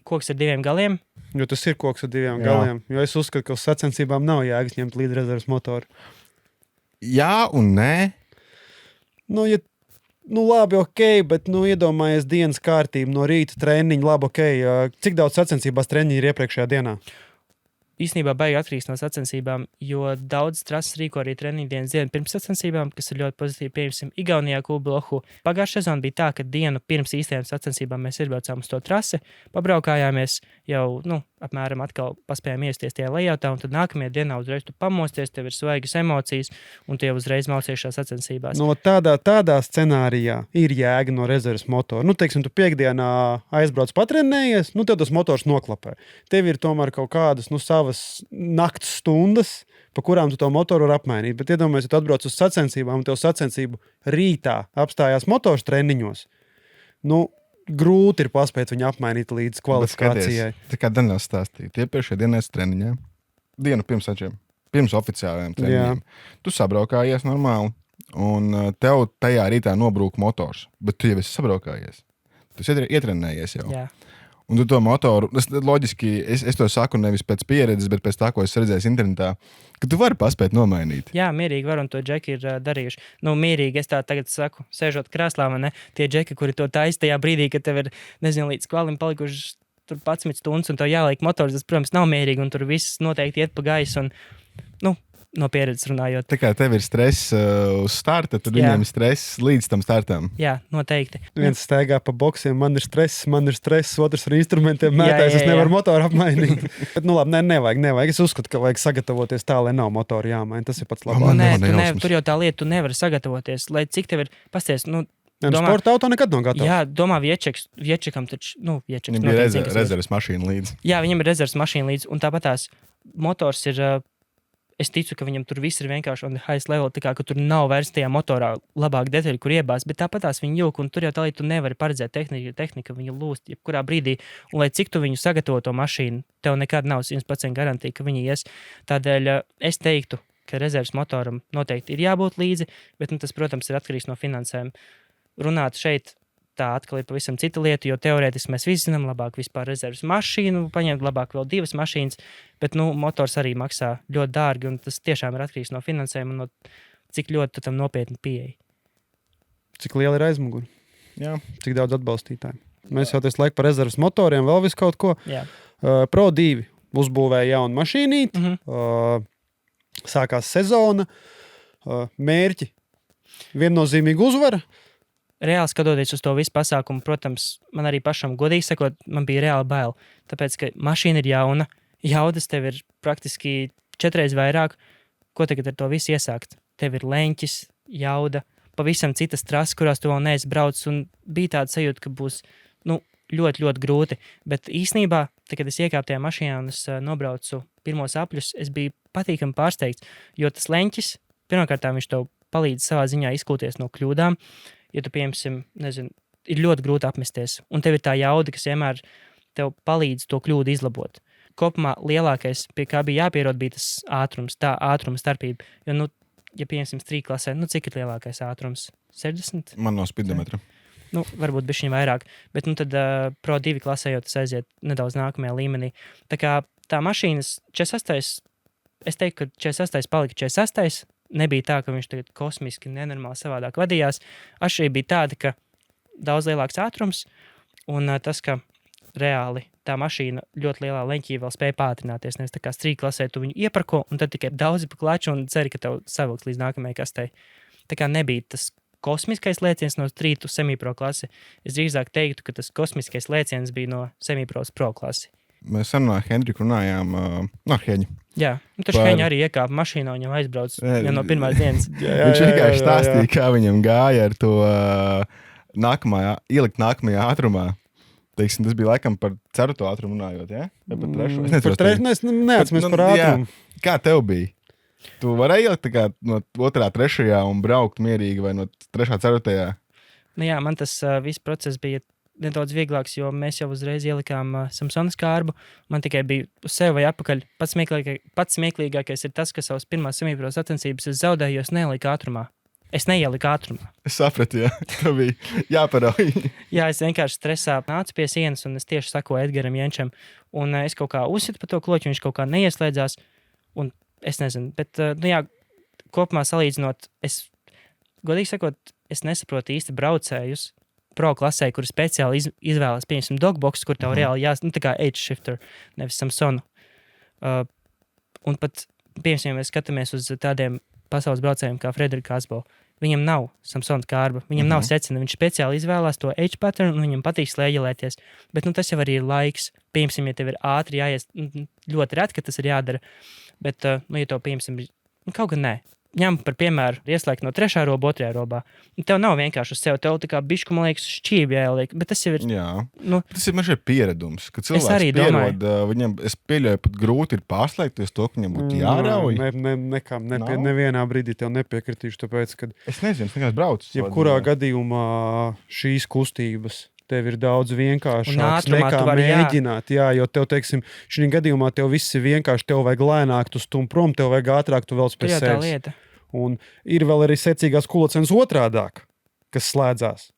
koks ar 2 galiem. Jo tas ir koks ar 2 galiem. Jo es uzskatu, ka uz sacensībām nav jēgas ņemt līdzi rezerves motoru. Jā un nē. Labi, ok, bet iedomājies dienas kārtību no rīta treniņu, labi, ok. Cik daudz sacensībās treniņi ir iepriekšējā dienā? Īsnībā baigi atkarīgs no sacensībām, jo daudz trases rīko arī treniņu dienas dienu pirms sacensībām, kas ir ļoti pozitīvi. Piemēram, Igaunijā Kulblohu. Pagājušā sezona bija tā, ka dienu pirms īstajām sacensībām mēs iebraucām uz to trasi, pabraukājāmies, jau apmēram atkal paspējām iesties tajā layoutā, un tad nākamajā dienā uzreiz tu pamosties, tev ir svaigas emocijas, un tu jau uzreiz mācies šajās sacensībās. Tādā scenārijā ir jēga no rezerves motora. Teiksim, tu piekdienā aizbrauc patrenējies, tev tas motors noklapē. Tev ir tomēr kaut kādas savas nakts stundas, pa kurām tu to motoru var apmainīt. Bet iedomājies, ja tu atbrauc uz sacensībām, un tev sacensību rītā apstājās motors treniņos. Grūti ir paspēt viņu apmainīt līdz kvalifikācijai. Tā kā Daniels stāstīja, tie pēkšņā dienas treniņiem, dienu pirms sačiem, pirms oficiālajiem treniņiem. Tu sabraukājies normāli, un tev tajā rītā nobrūk motors, bet tu jau esi sabraukājies. Tu esi ietrenējies jau. Jā. Un tu to motoru, loģiski, es to saku nevis pēc pieredzes, bet pēc tā, ko es redzēju internetā, ka tu vari paspēt nomainīt. Jā, mierīgi var, un to džeki ir darījuši. Mierīgi, es tā tagad saku, sēžot krēslā, man ne, tie džeki, kuri to taisa tajā brīdī, kad tev ir, nezinu, līdz kvalim palikuši tur 11 stundas, un to jāliek motors, tas, protams, nav mierīgi, un tur viss noteikti iet pa gaisu, un, no pieredzes runājot. Tā kā tev ir stress uz starta, tad viņiem ir stress līdz tam startam. Jā, noteikti. Viens staigā pa boksiem, man ir stress, otrs ar instrumentiem mētājs, es nevaru motoru apmainīt. Bet, labi, nevajag. Es uzskatu, ka vajag sagatavoties tā, lai nav motoru jāmaina. Tas ir pats labāk. Tur jau tā lieta, tu nevari sagatavoties, lai cik tev ir pasties, sporta auto nekad nav gatavs. Jā, domā, Viečekam taču, Viečeks. Viņam ir rezerves mašīna līdzi. Jā, viņam ir rezerves mašīna līdzi, un tāpat tās motors ir, es ticu, ka viņam tur viss ir vienkārši on the highest level, tā kā, ka tur nav vairs tajā motorā labāk detaļu, kur iebāz, bet tāpat tās viņi jūk, un tur jau tā līdz tu nevari paredzēt tehnika viņa lūst, jebkurā brīdī, un lai cik tu viņu sagatavo to mašīnu, tev nekad nav 100% garantija, ka viņi ies. Tādēļ es teiktu, ka rezerves motoram noteikti ir jābūt līdzi, bet tas, protams, ir atkarīgs no finansēm. Runāt šeit tā atkal ir pavisam cita lieta, jo teorētiski mēs visi zinām, labāk vispār rezerves mašīnu, paņemt labāk vēl 2 mašīnas, bet motors arī maksā ļoti dārgi, un tas tiešām ir atkarīgs no finansējuma un no cik ļoti tu tam nopietni pieeji. Cik liela ir aizmuguri? Jā. Cik daudz atbalstītāju? Mēs jau tas laiku par rezerves motoriem, vēl visu kaut ko. Jā. Pro 2 uzbūvēja jaunu mašīnīti, sākās sezona, mērķi, viennozīmīgi uzvara. Reāli skatoties uz to visu pasākumu, protams, man arī pašam, godīgi sakot, man bija reāli bail. Tāpēc, ka mašīna ir jauna, jaudas tev ir praktiski 4 reizes vairāk. Ko tagad ar to visu iesākt? Tev ir leņķis, jauda, pavisam citas trases, kurās tu vēl neesi braucis, un bija tāda sajūta, ka būs ļoti, ļoti grūti. Bet īsnībā, kad es iekāpu tajā mašīnā un es nobraucu pirmos apļus, es biju patīkami pārsteigts, jo tas leņķis, pirmkārt, viņš tev palīdz savā ziņā izkļūties no kļūdām. Ja tu, piemēram, nezinu, ir ļoti grūti apmesties, un tev ir tā jauda, kas vienmēr tev palīdz to kļūdu izlabot. Kopumā lielākais, pie kā bija jāpierod, bija tas ātrums, tā ātruma starpība. Jo, ja piemēram, street klasē, cik ir lielākais ātrums? 60? Man nav spidometra. Varbūt bišķiņ vairāk, bet tad Pro 2 klasē jau tas aiziet nedaudz nākamajā līmenī. Tā kā tā mašīnas 46, es teiktu, ka 46 palika 46, nebija tā, ka viņš tagad kosmiski nenormāli savādāk vadījās. Atšķirība bija tāda, ka daudz lielāks ātrums un tas, ka reāli tā mašīna ļoti lielā leņķī vēl spēja pātrināties. Nevis tā kā strīd klasē, tu viņu ieparko, un tad tikai daudzi pa klaču un ceri, ka tev savilks līdz nākamajai kastei. Tā kā nebija tas kosmiskais lēciens no strīd uz semipro klasi. Es drīzāk teiktu, ka tas kosmiskais lēciens bija no semipro uz pro klasi. Mēs sen no Hendrika runājām, no Heņa. Jā, tu Heņa arī iekāpa mašīnā, viņam aizbrauc jau no pirmās dienas. Viņš vienkārši stāstīja, kā viņam gāja ar to ielikt nākamajā ātrumā. Teiksim, tas bija laikam par 4. ātrumu runājot, ja? Vai par 3. Par 3. Es neatceros par ātrumu. Kā tev bija? Tu varēji ielikt tā kā no 2., 3. un braukt mierīgi vai no 3., 4. Nu jā, man tas viss process bija nedaudz vieglāks, jo mēs jau uzreiz ielikām Samsonas kārbu. Man tikai bija uz sevi vai apakaļ. Pats smieklīgākais ir tas, ka savas pirmās semipro sacensības es zaudēju, jo es neieliku ātrumā. Es neieliku ātrumā. Es sapratu, jā. Tev bija jāparauj. Jā, es vienkārši stresā nācu pie sienas, un es tieši sakoju Edgaram Jenčam. Un es kaut kā uzsitu pa to kloķu, viņš kaut kā neieslēdzās. Un es nezinu, bet, nu jā, kopumā salīdzinot, godīgi sakot, es nesaprotu īsti braucējus pro klasē, kuri speciāli izvēlas, pieņemsim, dogbox, kur tev reāli nu tā kā age shifter, nevis Samsonu. Un pat, pieņemsim, mēs skatāmies uz tādiem pasaules braucējiem kā Frederika Asbo. Viņam nav Samsona kārba, viņam nav secina, viņš speciāli izvēlās to age pattern, un viņam patīk slēģelēties. Bet, nu, tas jau arī ir laiks. Pieņemsim, ja tev ir ātri jāies, ļoti reti, ka tas ir jādara. Bet, nu, ja tev, pieņemsim, kaut gan nē. Ņem par piemēru, ieslēgt no 3. roba 2. robā. Tev nav vienkārši uz sevi, tev tā kā bišku, man liekas, šķīvi jāieliek, bet tas jau ir... Jā, nu, tas ir mažai pieredums, ka cilvēks pierod, viņam, es pieļauju, pat grūti ir pārslēgties to, ka viņam būtu jārauj. Nevienā brīdī tev nepiekritīšu, tāpēc, kad... Es nezinu, es nekāds braucu. Jebkurā gadījumā šīs kustības tev ir daudz vienkāršāks nekā mēģināt. Jā, jo tev, teiksim, šī gadījumā tev viss ir vienkārši, tev vajag lēnāk, tu stum prom, tev vajag ātrāk, tu velc pēc sevis. Un ir vēl arī secīgās kulocens otrādāk, kas slēdzās.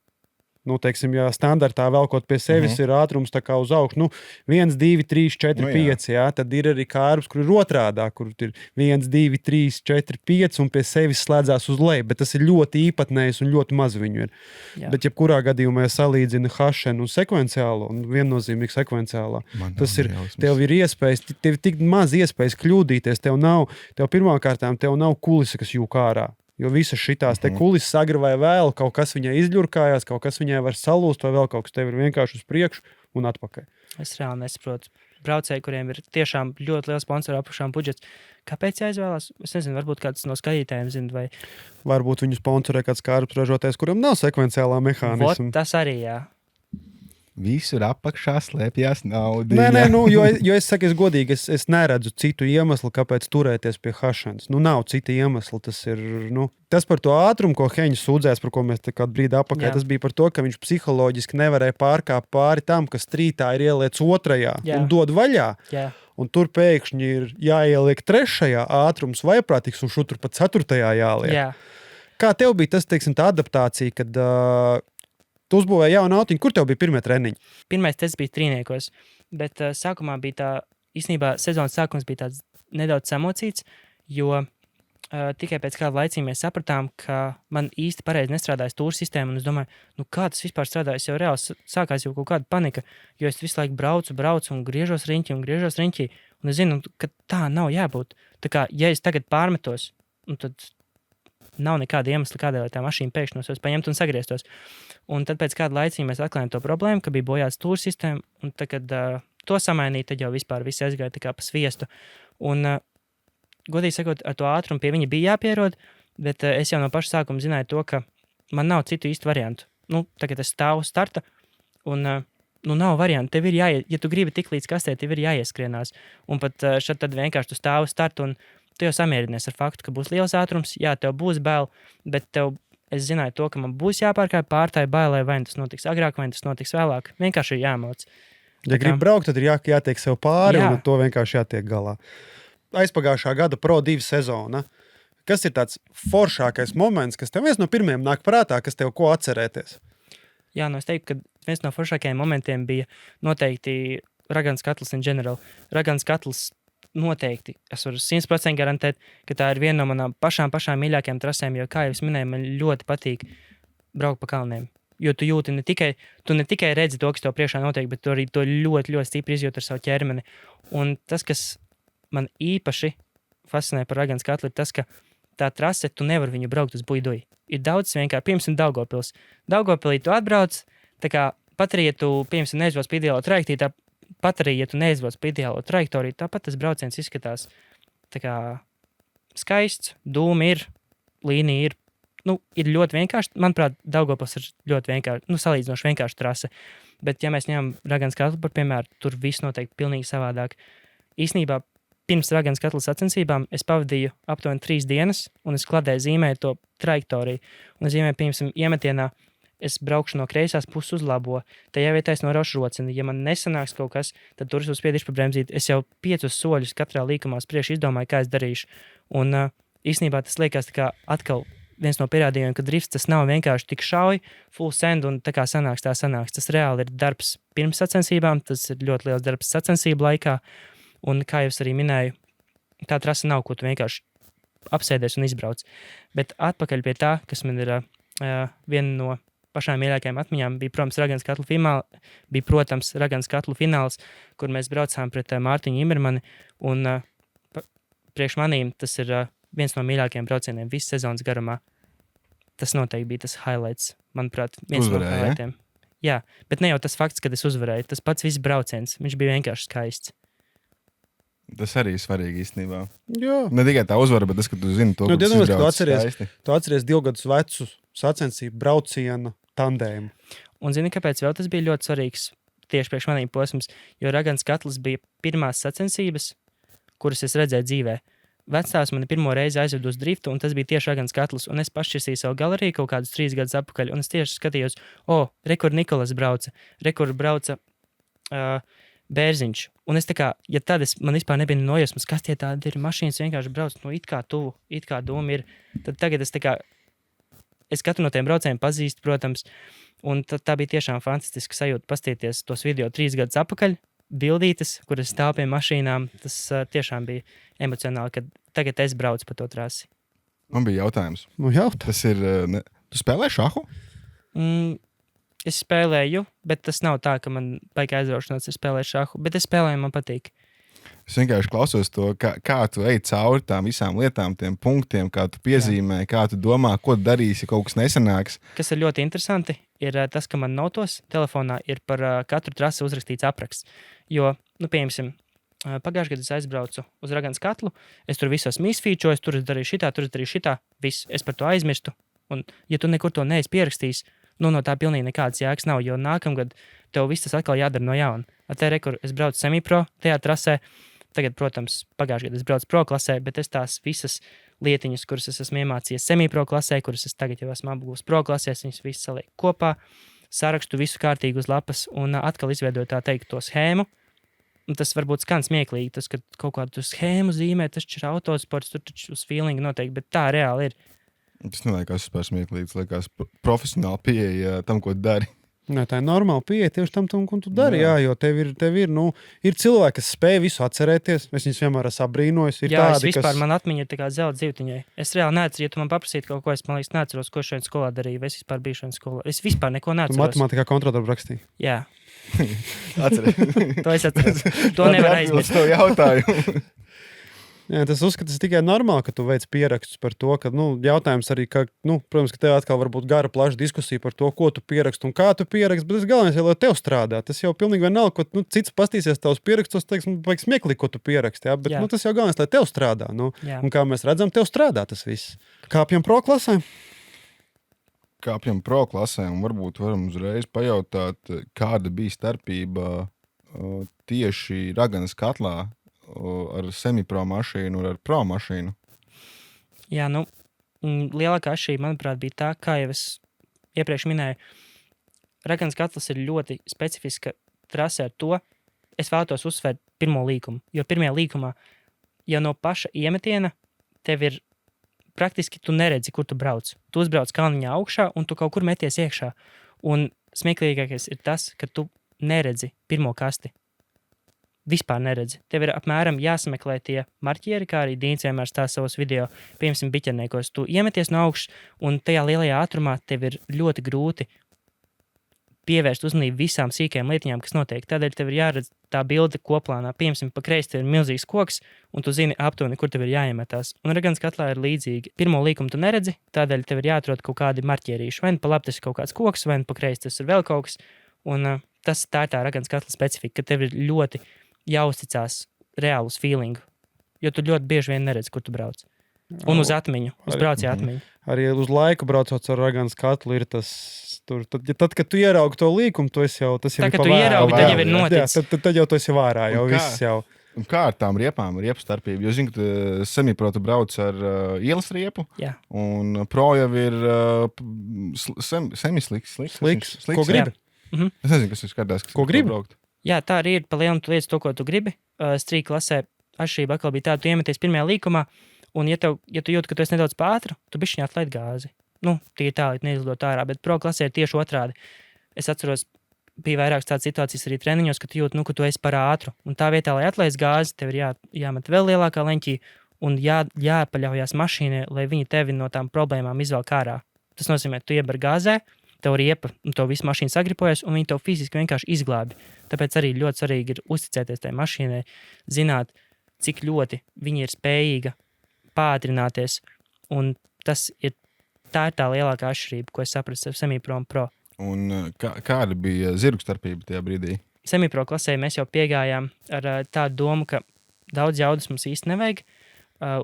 Nu, teiksim, ja standartā velkot pie sevis ir ātrums tā kā uz augšu, nu, 1, 2, 3, 4, 5, jā, tad ir arī kārbs, kur ir otrādā, kur ir 1, 2, 3, 4, 5 un pie sevis slēdzās uz leju, bet tas ir ļoti īpatnējs un ļoti maz viņu ir. Jā. Bet jebkurā gadījumā, ja salīdzina hašenu un sekvenciālo, un viennozīmīgi sekvenciālā, tas ir, tev ir iespējas, tev ir tik maz iespējas kļūdīties, tev pirmkārtām nav kulisa, kas jūk ārā. Jo visas šitās te kulisas agri vai vēl, kaut kas viņai izļurkājās, kaut kas viņai var salūst, vai vēl kaut kas tev ir vienkārši uz priekšu un atpakaļ. Es reāli nesaprotu. Braucēji, kuriem ir tiešām ļoti liels sponsoru apakšām budžets, kāpēc jāizvēlās? Es nezinu, varbūt kāds no skatītājiem zina, vai... Varbūt viņu sponsorē kāds kārbs ražotājs, kuram nav sekvenciālā mehānisma. Tas arī, jā. Visur apakšā slēpjās nauda. Nē, nu, jo es saku, godīgi, es neredzu citu iemeslu, kāpēc turēties pie hašanas. Nu, nav cita iemesla. Tas ir, nu, tas par to ātrumu, ko Heņš sūdzēs, par ko mēs te kādu brīdi apakaļ, tas bija par to, ka viņš psiholoģiski nevarēja pārkāpt pāri tam, ka strītā ir ieliec 2. un dod vaļā. Jā. Un tur pēkšņi ir jāieliek 3. ātrums vaiprātīgs, un šur pat 4. jāliek. Jā. Kā tev bija tas, teiksim, tā adaptācija, kad... Tu uzbūvēji jaunu autiņu. Kur tev bija pirmie treniņi? Pirmais tests bija Trīniekos, bet sākumā bija tā, īstenībā sezonas sākums bija tāds nedaudz samocīts, jo tikai pēc kāda laicīga mēs sapratām, ka man īsti pareizi nestrādājas tūru sistēma, un es domāju, nu kā tas vispār strādājas, jau reāli sākās jau kaut kāda panika, jo es visu laiku braucu un griežos riņķi, un es zinu, ka tā nav jābūt. Tā kā, ja es tagad pārmetos, tad nav nekāda iemesla, kādēļ tā mašīna pēkšņi no sevis paņemt un sagrieztos. Un tad pēc kāda laicīga mēs atklājām to problēmu, ka bija bojāts tūru sistēma, un tad, kad to samainīja, tad jau vispār viss aizgāja tā kā pa sviestu. Un, godīgi sakot, ar to ātrumu pie viņa bija jāpierod, bet es jau no paša sākuma zināju to, ka man nav citu īstu variantu. Nu, tagad es stāvu starta, un nav variantu. Tev ir ja tu gribi tik līdz kastē, tev ir jāieskrienās. Un pat šad tad vienkārši tu stāvu startu, un tu jau samierinies ar faktu, ka būs liels ātrums, jā, tev būs bail, bet es zināju to, ka man būs jāpārkāj pārtāja bailē, vai tas notiks agrāk, vai tas notiks vēlāk. Vienkārši ir jāmoc. Ja gribi braukt, tad ir jātiek sev pāri, un ar to vienkārši jātiek galā. Aizpagājušā gada Pro 2 sezona. Kas ir tāds foršākais moments, kas tev viens no pirmiem nāk prātā, kas tev ko atcerēties? Jā, es teiktu, ka viens no foršākajiem momentiem bija noteikti Ragans Katls in general. Ragans Katls noteikti. Es varu 100% garantēt, ka tā ir viena no manām pašām mīļākajām trasēm, jo, kā jau es minēju, man ļoti patīk braukt pa kalniem. Jo tu jūti ne tikai redzi to, kas tev priekšā notiek, bet tu arī to ļoti, ļoti stipri izjūti ar savu ķermeni. Un tas, kas man īpaši fascinē par Raganas katlu, ir tas, ka tā trase, tu nevari viņu braukt uz Buiduji. Ir daudz vienkārši, piemēram, Daugavpils. Daugavpilī tu atbrauc, tā kā pat arī, ja tu, piemēram, neizbrauc pa ideālo trajektoriju, pat arī, ja tu neizbrauc pa ideālo trajektoriju, tāpat tas brauciens izskatās tā kā skaists, dūmi ir, līnija ir. Ir ļoti vienkārši. Manuprāt, Daugavpils ir ļoti vienkārši, salīdzinoši vienkārši trase. Bet, ja mēs ņemam Raganas katlu par piemēru, tur viss notiek pilnīgi savādāk. Īsnībā, pirms Raganas katlu sacensībām es pavadīju aptuveni 3 dienas, un es kladē zīmēju to trajektoriju. Un es zīmēju, piemēram, iemetienā, es braukšu no kreisās puses uz labo, tajā vietā es noraušu roceni. Ja man nesanāks kaut kas, tad tur es uzspiedīšu pa bremzīti. Es jau 5 soļus katrā līkumā priekš izdomāju, kā es darīšu. Un īsnībā tas liekas tā kā atkal viens no pierādījumiem, ka drifts tas nav vienkārši tik šauj, full send un tā kā sanāks. Tas reāli ir darbs pirms sacensībām, tas ir ļoti liels darbs sacensību laikā. Un kā jau es arī minēju, tā trasa nav, ko tu vienkārši apsēdies un izbrauc. Bet atpakaļ pie tā, kas man ir viena no pašām mīļākajām atmiņām, bija, protams, Raganas katlu fināls, kur mēs braucām pret Mārtiņu Imermani. Un priekš manīm tas ir viens no mīļākajiem braucieniem visu sezonas garumā. Tas noteikti bija tas highlights, manuprāt, viens no highlightiem. Jā, bet ne jau tas fakts, kad es uzvarēju. Tas pats viss brauciens, viņš bija vienkārši skaists. Tas arī ir svarīgi īstenībā. Jā. Ne tikai tā uzvara, bet tas, ka tu zini to, ka tu atceries 2 gadus vecu sacensību braucienu tandēmu. Un zini, kāpēc vēl tas bija ļoti svarīgs tieši priekš manīm posms? Jo Raganas katls bija pirmās sacensības, kuras es redzēju dzīvē. Vecāks mani pirmo reizi aizved uz driftu, un tas bija tieši Raganas katls. Un es pašķirsīju savu galeriju kaut kādus 3 gadus atpakaļ, un es tieši skatījos, rekur Nikolas brauca, Bērziņš. Un es tā kā, ja tad man vispār nebija nojusmas, kas tie tādi ir, mašīnas vienkārši brauc, it kā tuvu, it kā doma ir, tad tagad es tā kā, es katru no tiem braucējiem pazīstu, protams, un tā bija tiešām fantastiska sajūta pastīties tos video 3 gadus atpakaļ, bildītes, kuras stāv pie mašīnām, tas tiešām bija emocionāli, kad tagad es braucu pa to trasi. Man bija jautājums. Tas ir, tu spēlē šahu? Es spēlēju, bet tas nav tā, ka man baigi aizraušanās ir spēlēt šahu, bet es spēlēju, man patīk. Es vienkārši klausos to, kā tu ej cauri tām visām lietām, tiem punktiem, kā tu piezīmē, kā tu domā, ko tu darīsi, ja kaut kas nesanāks. Kas ir ļoti interesanti, ir tas, ka man notos telefonā ir par katru trasi uzrakstīts apraksts. Jo, piemēram, pagājušajā gadā es aizbraucu uz Raganas katlu, es tur visu esmu izfīčojis, tur es darīju šitā, viss, es par to aizmirstu. Un, ja tu nekur to neesi pierakstījis, no tā pilnīgi nekādas jēgas nav, jo nākamgad tev viss tas atkal jādara no jauna. Es braucu semipro tajā trasē, tagad, protams, pagājušajā gadā es braucu pro klasē, bet es tās visas lietiņas, kuras es esmu iemācījies semipro klasē, kuras es tagad jau esmu apgūs pro klasēs, viņas visas salieku kopā, sarakstu visu kārtīgi uz lapas un atkal izveidoju tā teikt to schēmu. Un tas varbūt skan smieklīgi, tas, ka kaut kādu schēmu zīmē, tas ir autosports, tur taču uz feelingu noteikti, bet tā reāli ir. Tas neliekas vispār smieklīgi, tas liekas profesionāli pieeja tam, ko dari. Nē, tā ir normāla pieeja tieši tam, ko tu dari, jā, jo tev ir cilvēki, kas spēj visu atcerēties, es viņus vienmēr esmu apbrīnojis. Man atmiņa ir tā kā zelta zivtiņai. Es reāli neatceros, ja tu man paprasītu kaut ko, es man liekas neatceros, ko šodien skolā darīju, vai es vispār biju šodien skolā. Es vispār neko neatceros. Tu matemātikā kontroldarbu rakstīji? Jā. Atceries. To es atceros. To nevar aizmirst. To jautājumu. Jā, tas uzskats tikai normāli, ka tu veic pierakstus par to, ka, jautājums arī, ka, protams, ka tev atkal var būt gara, plaša diskusija par to, ko tu pieraksti un kā tu pieraksti, bet tas galvenais ir, lai tev strādā. Tas jau pilnīgi vienalga, ko cits pastīsies tavus pierakstus, teiks, vajag smieklīgi, ko tu pieraksti, jā, bet tas jau galvenais, lai tev strādā. Un kā mēs redzam, tev strādā tas viss. Kāpjam pro klasē? Kāpjam pro klasē un varbūt varam uzreiz pajautāt, kāda bija starpība tieši Raganas katlā ar semipro mašīnu un ar pro mašīnu? Jā, lielākā atšķirība, manuprāt, bija tā, kā jau es iepriekš minēju. Raganas katls ir ļoti specifiska trase ar to. Es vēlētos uzsvērt pirmo līkumu, jo pirmajā līkumā jau no paša iemetiena tev ir praktiski tu neredzi, kur tu brauc. Tu uzbrauc kalniņā augšā un tu kaut kur meties iekšā. Un smieklīgākais ir tas, ka tu neredzi pirmo kasti. Vispār neredzi. Tev ir apmēram jāsameklē tie marķieri, kā arī Dīns vienmēr stāsta savos video, piemēram, biķerniekos. Tu iemeties no augšas, un tajā lielajā ātrumā tev ir ļoti grūti pievērst uzmanību visām sīkajām lietiņām, kas notiek. Tādēļ tev ir jāredz tā bilde koplānā. Piemēram, pa kreisi tev ir milzīgs koks, un tu zini aptuveni, kur tev ir jāiemetās. Un Raganas katlā ir līdzīgi. Pirmo līkumu tu neredzi, tādēļ tev ir jāatrod kaut kādi marķierīši. Vai nu pa labi tas ir kaut kāds koks, vai nu pa kreisi tas ir vēl kaut kas. Un tā ir tā Raganas katla specifika, ka tev ir ļoti jāuzticās reāli uz feelingu, jo tu ļoti bieži vien neredzi, kur tu brauc. Un uz atmiņu, uz braucienu atmiņu. Arī uz laiku braucot ar Raganas katlu ir tas. Tad, kad tu ieraugi to līkumu, tas jau ir tā, kad tu ieraugi, tad jau ir noticis. Jā, tad jau tas ir vārā, jau viss jau. Un kā ar tām riepām, riepu starpību? Jo zinu, ka semipro tu brauc ar ielas riepu, un pro jau ir semisliks. Sliks. Ko gribi? Es nezinu, kas ir skatās, ko gribi braukt. Jā, tā arī ir pa lielu tu lietas to, ko tu gribi. Street klasē atšķirība atkal bija tāda, tu iemeties pirmajā līkumā, un ja tu jūti, ka tu esi nedaudz pātru, tu bišķiņā atlaid gāzi. Tie ir tā, lai neizlidot ārā, bet pro klasē ir tieši otrādi. Es atceros, bija vairākas tādas situācijas arī treniņos, ka tu jūti, ka tu esi par ātru. Un tā vietā, lai atlaist gāzi, tev ir jāmet vēl lielākā leņķī un jāpaļaujās mašīnai, lai viņi tevi no tām problēmām izvelk ārā. Tas nozīmē, tu ieber gāzē, tev riepa, un to visu mašīnu sagripojas, un viņi tev fiziski vienkārši izglābi. Tāpēc arī ļoti svarīgi ir uzticēties tai mašīnai, zināt, cik ļoti viņi ir spējīga pātrināties, un tā ir tā lielākā atšķirība, ko es sapratu ar semipro un pro. Un kāda bija zirgu starpība tajā brīdī? Semipro klasē mēs jau piegājām ar tādu domu, ka daudz jaudas mums īsti nevajag.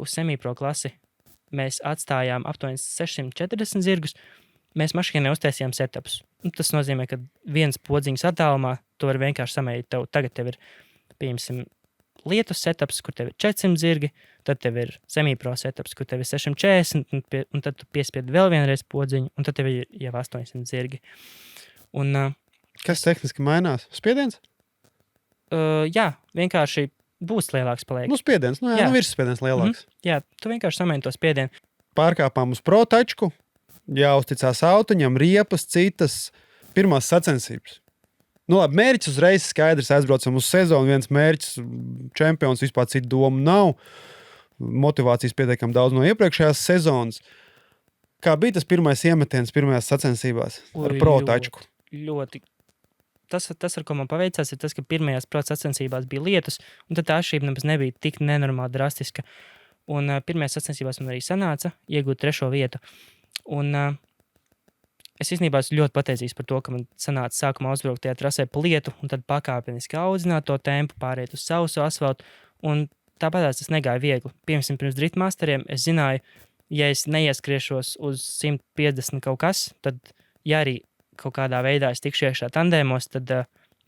Uz semipro klasi mēs atstājām aptuveni 640 zirgus. Mēs mašīnai uztaisījām setupus. Tas nozīmē, ka viens podziņas attālumā tu vari vienkārši samērīt. Tagad tev ir, pieņemsim, lietus setups, kur tev ir 400 zirgi, tad tev ir semipro setups, kur tev ir 640, un tad tu piespiedi vēl vienreiz podziņu, un tad tev ir jau 800 zirgi. Un, kas tehniski mainās? Spiediens? Jā, vienkārši būs lielāks paliek. Spiediens, virsspiediens lielāks. Jā, tu vienkārši samēri to spiedienu. Pārkāpām uz pro tačku, jāuzticās autiņam, riepas, citas, pirmās sacensības. Labi, mērķis uzreiz skaidrs, aizbraucam uz sezonu, viens mērķis, čempions, vispār citu domu nav, motivācijas pietiekam daudz no iepriekšējās sezonas. Kā bija tas pirmais iemetiens pirmajās sacensībās ar pro tačku? Ļoti. Tas, ar ko man paveicās, ir tas, ka pirmajās pro sacensībās bija lietus, un tad tā atšķirība nemaz nebija tik nenormāli drastiska. Un pirmajās sacensībās man arī sanāca iegūt 3. vietu. Un es īstenībā esmu ļoti pateicīgs par to, ka man sanāca sākumā uzbraukt tajā trasē pa lietu un tad pakāpeniski audzināt to tempu, pāriet uz sausu asfaltu. Un tāpēc tas negāja viegli. Piemēram, pirms driftmasteriem es zināju, ja es neieskriešos uz 150 kaut kas, tad, ja arī kaut kādā veidā es tikšu iekšā tandēmos, tad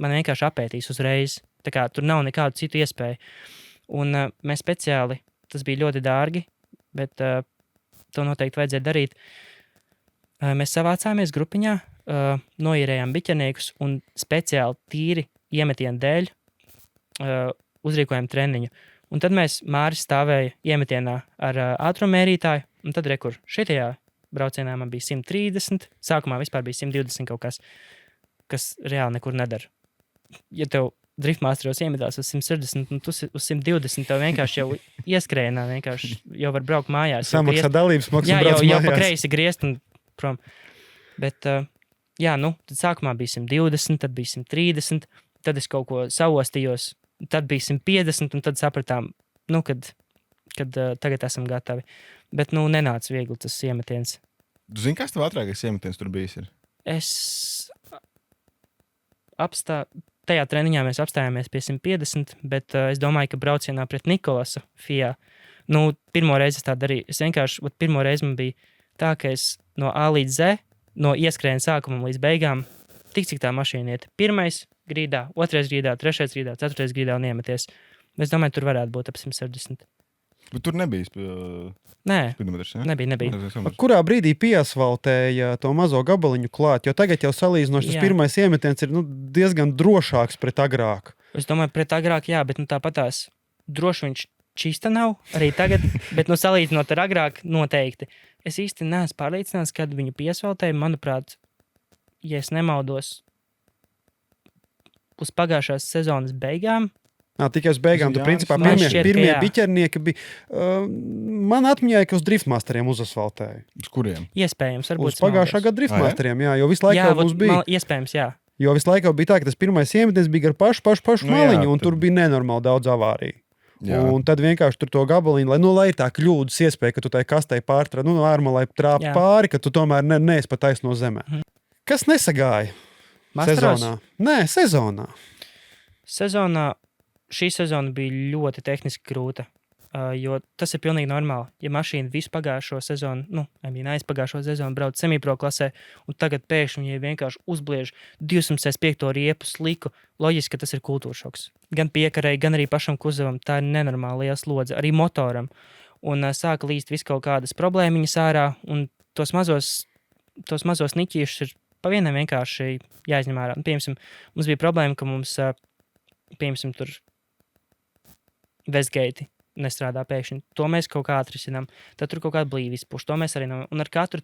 man vienkārši apētīs uzreiz. Tā kā tur nav nekādu citu iespēju. Un mēs speciāli, tas bija ļoti dārgi, bet to noteikti vajadzēja darīt. Mēs savācāmies grupiņā, noīrējām biķerniekus un speciāli tīri iemetienu dēļ uzrīkojām treniņu. Un tad Māris stāvēja iemetienā ar ātrummērītāju, un tad rekur šitajā braucienā man bija 130, sākumā vispār bija 120 kaut kas reāli nekur nedara. Ja tev driftmasteros iemetās uz 160, un tu uz 120, tev vienkārši jau ieskrējienā, vienkārši jau var braukt mājās. Samaksā dalības maksu un brauc mājās. Jā, jau pa kreisi griezt un prom. Bet, tad sākumā bija 120, tad bija 130, tad es kaut ko saostījos, tad bija 150, un tad sapratām, kad tagad esam gatavi. Bet, nenāca viegli tas iemetiens. Tu zini, kas tev ātrākais iemetiens tur bijis ir? Tajā treniņā mēs apstājāmies pie 150, bet es domāju, ka braucienā pret Nikolasu Fijā, pirmo reizi es tā darīju. Es vienkārši, pirmo reizi man bija tā, ka es no A līdz Z, no ieskrējiena sākumam līdz beigām, cik tā mašīna iet. 1. grīdā, 2. grīdā, 3. grīdā, 4. grīdā un iemeties. Es domāju, tur varētu būt ap 160. Bet tur nebija speedometrs, ja? Nebija. Kurā brīdī piesvaltēja to mazo gabaliņu klāt? Jo tagad jau salīdzinoši tas pirmais iemetiens ir diezgan drošāks pret agrāk. Es domāju, pret agrāk, jā, bet tāpatās droši viņš čista nav arī tagad, bet salīdzinot ar agrāk noteikti. Es īsti neesmu pārliecināts, kad viņu piesvaltēja. Manuprāt, ja es nemaldos, uz pagājušās sezonas beigām. Tikai uz beigām, tu principā pirmie biķernieki bija. Man atmiņāja, ka uz driftmasteriem uzasfaltēja. Uz kuriem? Iespējams, varbūt. Uz pagājušā gada driftmasteriem, jā, jo visu laiku mums bija. Iespējams, jā. Jo visu laiku bija tā, ka tas pirmais iemetnes bija ar pašu maliņu, un tur bija nenormāli daudz avāriju. Jā. Un tad vienkārši tur to gabaliņu, lai ir tā kļūdas iespēja, ka tu tai kastei pārtrāp, ārmalai trāp pāri, ka tu tomēr neesi pa taisno zemē. Kas nesagāja? Masteros? Sezonā? Nē, Sezonā šī sezona bija ļoti tehniski grūta, jo tas ir pilnīgi normāli. Ja mašīna visu pagājušo sezonu, aizpagājušo sezonu brauc semipro klasē, un tagad pēkšņi viņai vienkārši uzbliež 205. riepu sliku, loģiski, ka tas ir kultūršoks. Gan piekarēji, gan arī pašam kuzavam tā ir nenormāli liela slodze, arī motoram. Un sāka līst visu kaut kādas problēmiņas ārā, un tos mazos niķīšus ir pa vienam vienkārši jāizņem ārā. Piemēram, mums bija problēma, ka mums, tur Westgate nestrādā pēkšņi. To mēs kaut kā atrisinām. Tad tur kaut kāda blīvi izpuš. To mēs arī nav. Un ar katru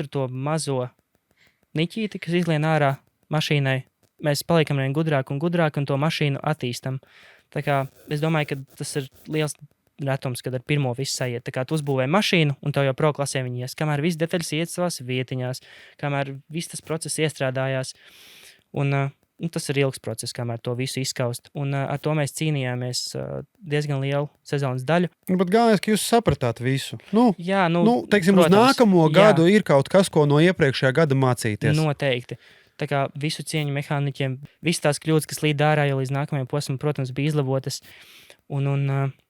to mazo niķīti, kas izlien ārā mašīnai, mēs paliekam vien gudrāk un gudrāk un to mašīnu attīstam. Tā kā es domāju, ka tas ir liels retums, kad ar pirmo viss aiziet. Tā kā tu uzbūvēji mašīnu un tev jau pro klasē viņi ies. Kamēr viss detaļas iet savās vietiņās, kamēr viss tas process iestrādājās. Un tas ir ilgs process, kamēr to visu izskaust. Un ar to mēs cīnījāmies diezgan lielu sezonas daļu. Bet galvenais, ka jūs sapratāt visu. Jā, teiksim, protams, uz nākamo gadu ir kaut kas, ko no iepriekšējā gada mācīties. Noteikti. Tā kā visu cieņu mehāniķiem, visas tās kļūdas, kas līd ārā jau līdz nākamajam posmam, protams, bija izlabotas. Un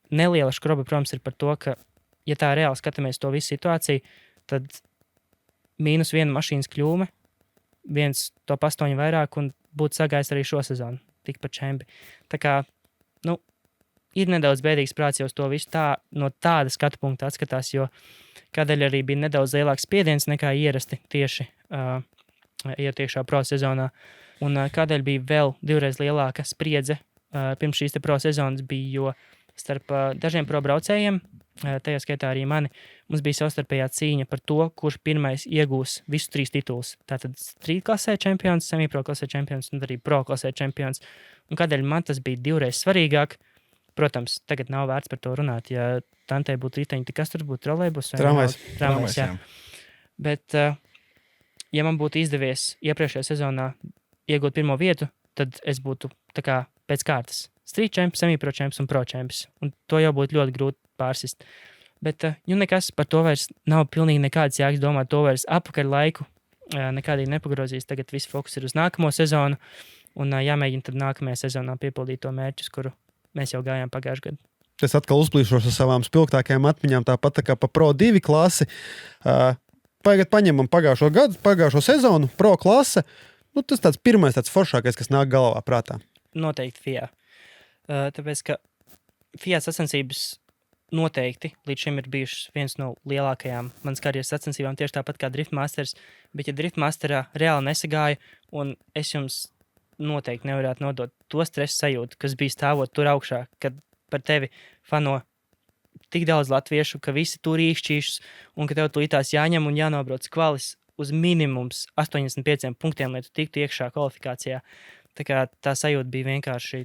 neliela škroba, protams, ir par to, ka, ja tā reāli skatāmies to visu situāciju, tad -1 mašīnas kļūme, 1 top 8 vairāk un būtu sagājis arī šo sezonu, tikpat čempi. Tā kā, ir nedaudz bēdīgs prāts jau uz to visu no tāda skatu punkta atskatās, jo kādēļ arī bija nedaudz lielāks spiediens nekā ierasti tieši ietiekšā pro sezonā. Un kādēļ bija vēl 2 lielāka spriedze pirms šīs te pro sezonas bija, jo starp dažiem pro braucējiem, tajā skaitā arī mani, mums bija savstarpējā cīņa par to, kurš pirmais iegūs visus 3 titulus. Tātad street klasē čempions, semipro klasē čempions un arī pro klasē čempions. Un kādēļ man tas bija 2 svarīgāk? Protams, tagad nav vērts par to runāt. Ja tantei būtu riteņi, tad kas tur būtu trolejbus? Tramvajs, jā. Bet, ja man būtu izdevies iepriekšējā sezonā iegūt pirmo vietu, tad es būtu tā kā pēc kārtas. Street champs, semipro champs un pro champs. Un to jau būtu ļoti grūti pārsist. Bet, nekas par to vairs nav pilnīgi nekāds jēgas domāt, to vairs apakaļ laiku nekādīgi nepagrozīs. Tagad viss fokus ir uz nākamo sezonu un jāmēģina tad nākamajā sezonā piepildīt to mērķus, kuru mēs jau gājām pagājušajā gadā. Es atkal uzplīšos ar savām spilgtākajām atmiņām, tāpat tā kā pa Pro 2 klasi. Pagad paņemam pagājušo sezonu, Pro klase. Tas tāds pirmais, tāds foršākais, kas nāk galvā prātā. Noteikti FIA. Tāpēc, ka FIA sacensības noteikti līdz šim ir bijušas viens no lielākajām manas karjeras sacensībām, tieši tāpat kā Drift Masters. Bet, ja Drift Masterā reāli nesagāja, un es jums noteikti nevarētu nodot to stresa sajūtu, kas bija stāvot tur augšā, kad par tevi fano tik daudz latviešu, ka visi tur īšķīšas, un ka tev tulītās jāņem un jānobrauc kvalis uz minimums 85 punktiem, lai tu tiktu iekšā kvalifikācijā. Tā kā tā sajūta bija vienkārši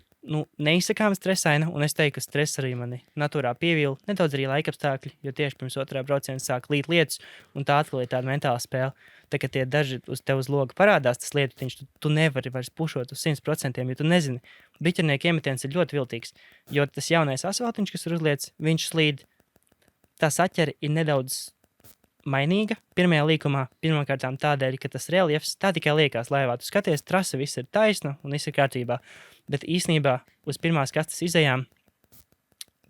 neizsakāma stresaina, un es teiktu, ka stress arī mani naturā pievīla, nedaudz arī laikapstākļi, jo tieši pirms otrā brauciena sāk līt lietus, un tā atkal ir tāda mentāla spēle. Tā kā tie daži uz tev uz loga parādās, tas lietutiņš, tu nevari vairs pušot uz 100%, jo tu nezini. Biķernieku iemetiens ir ļoti viltīgs, jo tas jaunais asfaltiņš, kas ir uzliets, viņš slīd, tā saķere ir nedaudz mainīga pirmajā līkumā, pirmkārtām tādēļ, ka tas reljefs tā tikai liekas laivā. Tu skaties, trasa viss ir taisna un viss ir kārtībā, bet īsnībā uz pirmās kastes izejām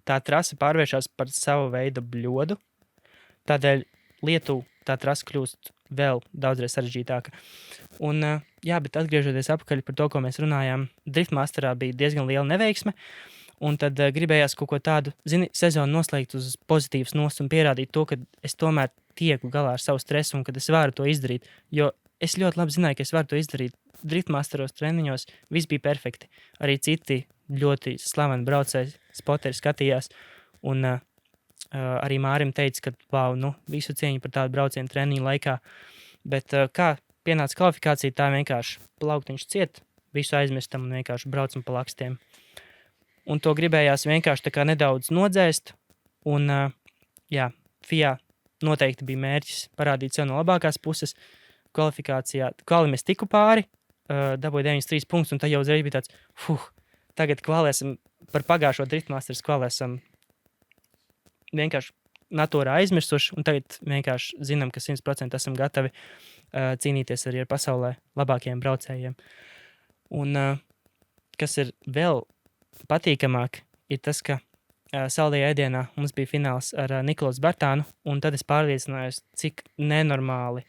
tā trasa pārvēršas par savu veidu bļodu, tādēļ Lietuva tā trasa kļūst vēl daudzreiz sarežģītāka. Un, bet atgriežoties apakaļ par to, ko mēs runājām, Drift Masterā bija diezgan liela neveiksme, un tad gribējās kaut ko tādu, sezonu noslēgt uz pozitīvas nos un pierādīt to, ka es tomēr tieku galā ar savu stresu un kad es varu to izdarīt, jo es ļoti labi zināju, ka es varu to izdarīt. Drift Masteros treniņos viss bija perfekti. Arī citi ļoti slaveni braucēji spoteri skatījās, un arī Mārim teica, ka visu cieņu par tādu braucienu treniņu laikā, bet kā pienāca kvalifikācija, tā vienkārši plauktiņš ciet, visu aizmirstam un vienkārši braucam pa lakstiem. Un to gribējās vienkārši tā kā nedaudz nodzēst, un FIA noteikti bija mērķis parādīt sev no labākās puses kvalifikācijā. Kvalim es tiku pāri, dabūja 93 punktus, un tad jau uzreiz bija tāds, tagad kvalēsim par pagājušo Driftmasters kvalēsim vienkārši natūrā aizmirsuši, un tagad vienkārši zinām, ka 100% esam gatavi cīnīties arī ar pasaulē labākajiem braucējiem. Un kas ir vēl patīkamāk, ir tas, ka saldajā ēdienā mums bija fināls ar Nikolasu Bartānu, un tad es pārliecinājos, cik nenormāli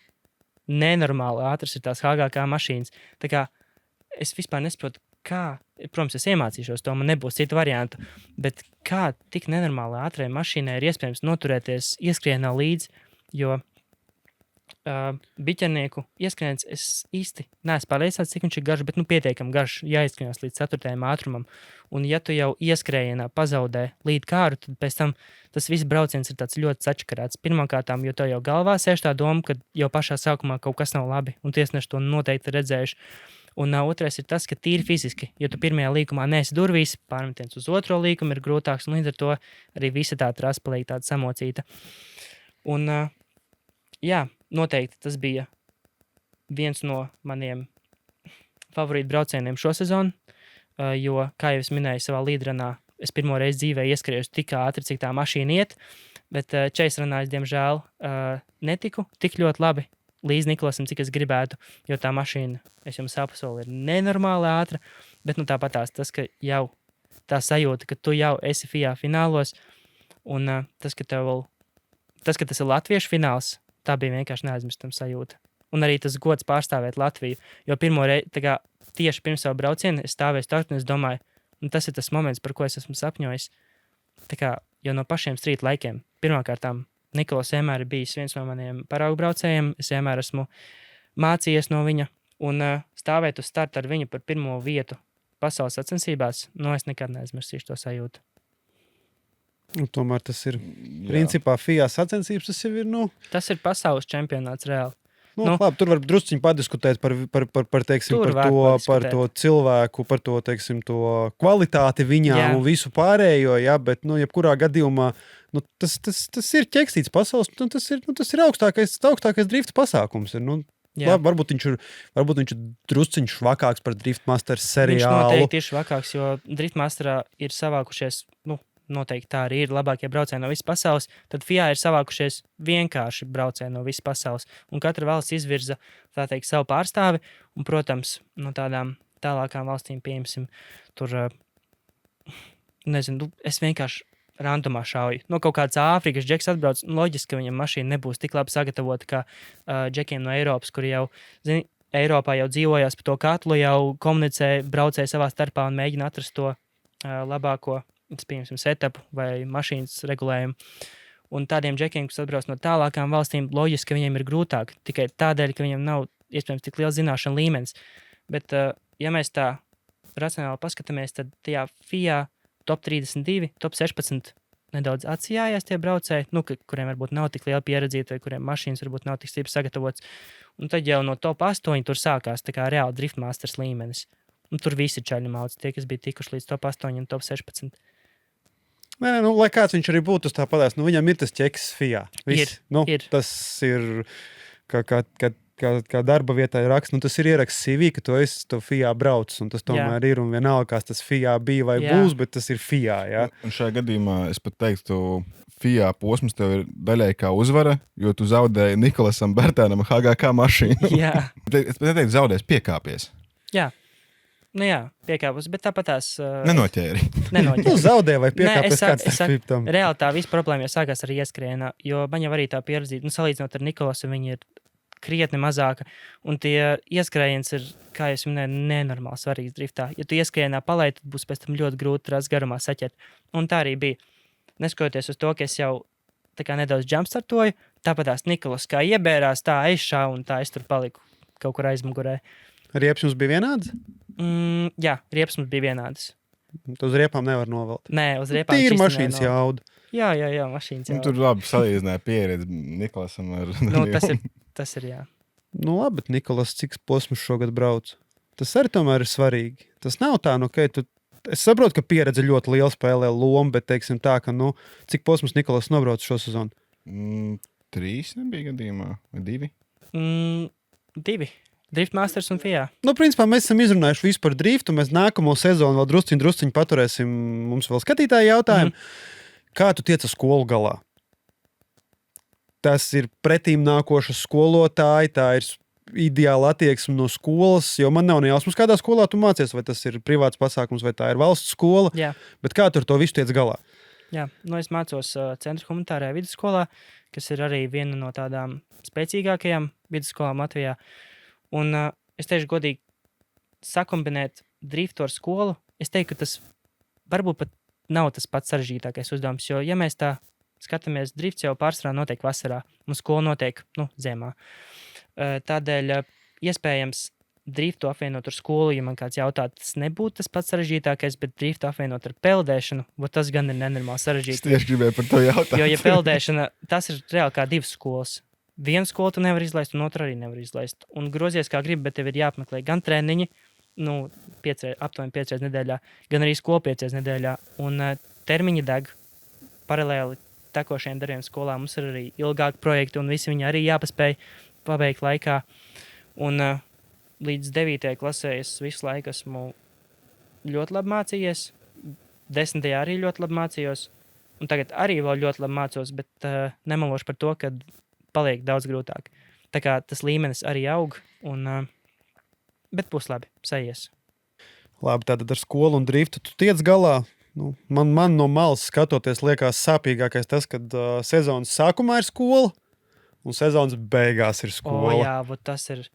ātras ir tās HGK mašīnas. Tā kā es vispār nesaprotu, kā, protams, es iemācīšos to, man nebūs citu variantu, bet kā tik nenormāli ātrai mašīnai ir iespējams noturēties ieskrienā līdzi, jo biķernieku ieskriens es īsti neesmu pārliecināts, cik viņš ir garš, bet pietiekami garš jāieskrienās līdz 4. ātrumam. Un ja tu jau ieskrējienā pazaudē līdz kāru, tad pēc tam tas viss brauciens ir tāds ļoti sačakarēts. Pirmkārtām, jo tev jau galvā sēž tā doma, ka jau pašā sākumā kaut kas nav labi, un tiesneši to noteikti redzējuši. Un otrais ir tas, ka tīri fiziski, ja tu pirmajā līkumā neesi durvīs, pārmetiens uz otro līkumu ir grūtāks, un līdz ar to arī visa tā trasa paliek tāda samocīta. Un jā, noteikti tas bija viens no maniem favorītu braucieniem šo sezonu, jo, kā jau es minēju savā līdranā, es pirmo reizi dzīvē ieskrēju tik ātri, cik tā mašīna iet, bet čeisranā es, diemžēl, netiku tik ļoti labi līdz Nikolasam, cik es gribētu, jo tā mašīna, es jums apsolu, ir nenormāli ātra, bet tāpatās tas, ka jau tā sajūta, ka tu jau esi FIA finālos, un tas, ka tas ir latviešu fināls, tā bija vienkārši neaizmirstama sajūta. Un arī tas gods pārstāvēt Latviju, jo pirmo reizi, tieši pirms savu braucienu, es stāvēju start, un es domāju, tas ir tas moments, par ko es esmu sapņojis. Jau no pašiem strīt laikiem. Pirmkārtām, Nikolas vienmēr ir bijis viens no maniem paraugu braucējiem, es vienmēr esmu mācījies no viņa, un stāvēt uz startu ar viņu par pirmo vietu pasaules sacensībās, es nekad neaizmirsīšu to sajūtu. Tomēr tas ir, principā, FIA sacensības, tas jau ir, Tas ir pasaules čempionāts reāli. Labi, tur var drusciņi padiskutēt teiksim, par to cilvēku, par to, teiksim, to kvalitāti viņām un visu pārējo, bet, jebkurā gadījumā, tas ir ķeksīts pasaules, tas ir augstākais drifts pasākums. Labi, varbūt viņš ir drusciņš švakāks par Driftmasters seriālu. Viņš noteikti ir švakāks, jo Driftmasterā ir savākušies, noteikti tā arī ir labākie braucēji no visas pasaules, tad FIA ir savākušies vienkārši braucēji no visas pasaules. Un katra valsts izvirza, savu pārstāvi, un, protams, no tādām tālākām valstīm pieņemsim tur, nezinu, es vienkārši randomā šauju. Kaut kāds Āfrikas džeks atbrauc, loģiski, ka viņam mašīna nebūs tik labi sagatavota kā džekiem no Eiropas, kuri jau, Eiropā jau dzīvojās pa to katlu, jau komunicē, braucēja savā starpā un mēģina atrast to labāko, pieņemsim, setupu vai mašīnas regulējumu. Un tādiem džekiem, kas atbrauc no tālākām valstīm, loģiski, ka viņiem ir grūtāk, tikai tādēļ, ka viņiem nav iespējams tik liels zināšana līmenis. Bet, ja mēs tā racionāli paskatāmies, tad tajā FIA top 32, top 16 nedaudz atsijājās tie braucēji, kuriem varbūt nav tik liela pieredzīta vai kuriem mašīnas varbūt nav tik stipri sagatavots. Un tad jau no top 8 tur sākās tā kā reāli Driftmasters līmenis. Un tur visi čaļi mauc, tie, kas bija tikuši līdz top 8 un top 16. Nē, lai kāds viņš arī būtu, tas tāpatās, viņam ir tas ķeks FIA. Ir. Tas ir, kā darba vietā ir raksts, tas ir ieraksts CV, ka tu esi to FIA braucis, un tas tomēr ir, un vienalga, kas tas FIA bija vai būs, bet tas ir FIA, jā. Un šajā gadījumā es pat teiktu, FIA posms tev ir daļai kā uzvara, jo tu zaudēji Nikolasam Bartānam HGK mašīnu. Jā. Es pat neteiktu zaudēs, piekāpies. Jā. Piekāpus, bet tāpat tās... Nenoķēri. Zaudēja vai piekāpies kāds tas bija tam? Reāli tā visa problēma jau sākās ar ieskrienā, jo man jau arī tā pieredzīta, salīdzinot ar Nikolasu, viņi ir krietni mazāka, un tie ieskrējiens ir, kā es minēju, nenormāli svarīgs driftā. Ja tu ieskrienā palaid, tad būs pēc tam ļoti grūti tās garumā saķert. Un tā arī bija. Neskatoties uz to, ka es jau tā kā nedaudz jumpstartoju, tāpat tās Nikolas kā iebērās, tā aizšāvu, un tā es tur paliku kaut kur aizmugurē. Riepas jums bija vienāds? Jā, riepas mums bija vienādas. Tu uz riepām nevar novelt. Nē, uz riepām tīri mašīnas jauda. Jā, mašīnas jauda. Tur labi salīdzināja pieredzi Nikolasam ar... Tas ir, jā. Labi, bet Nikolas, cik posmus šogad brauc? Tas arī tomēr ir svarīgi. Tas nav tā, es saprotu, ka pieredze ļoti liela spēlē lomu, bet teiksim tā, ka, cik posmus Nikolas nobrauc šo sezonu? 3 nebija gadījumā, vai 2? 2. Driftmasters un FIA. Principā mēs esam izrunājuši visu par driftu. Mēs nākamo sezonu vēl drusciņu paturēsim. Mums vēl skatītāji jautājumu. Kā tu tiec uz skolu galā? Tas ir pretīm nākoša skolotāji, tā ir ideāla attieksme no skolas, jo man nav nejausmas, kādā skolā tu mācies, vai tas ir privāts pasākums, vai tā ir valsts skola. Jā. Bet kā tu ar to visu tiec galā? Jā, es mācos Centra humanitārajā vidusskolā, kas ir arī viena no tādām spēcīgākajām vidusskolām Latvijā. Un es teikšu godīgi, sakombinēt driftu ar skolu, es teiktu, ka tas varbūt pat nav tas pats sarežģītākais uzdevums, jo, ja mēs tā skatāmies, drifts jau pārsvarā notiek vasarā, un skola notiek, ziemā. Tādēļ iespējams driftu apvienot ar skolu, ja man kāds jautā, tas nebūtu tas pats sarežģītākais, bet driftu apvienot ar peldēšanu, tas gan ir nenormāli sarežģīti. Es tieši gribēju par to jautāt. Jo, ja peldēšana, tas ir reāli kā divas skolas. Vienu skolu tu nevar izlaist, un otru arī nevar izlaist. Un grozies kā gribi, bet tev ir jāapmeklē gan treniņi, aptuveni 5 reizes nedēļā, gan arī skolu 5 reizes nedēļā. Un termiņi deg paralēli tekošiem darbiem skolā. Mums ir arī ilgāki projekti, un visi viņi arī jāpaspēj pabeigt laikā. Un līdz 9. klasē es visu laiku esmu ļoti labi mācījies. 10. arī ļoti labi mācījos. Un tagad arī vēl ļoti labi mācos, bet nemalošu par to, ka paliek daudz grūtāk. Tā kā tas līmenis arī aug, bet būs labi, sajies. Labi, tātad ar skolu un driftu tu tiec galā. Man no malas skatoties liekas sāpīgākais tas, kad sezonas sākumā ir skola un sezonas beigās ir skola. Jā, tas ir.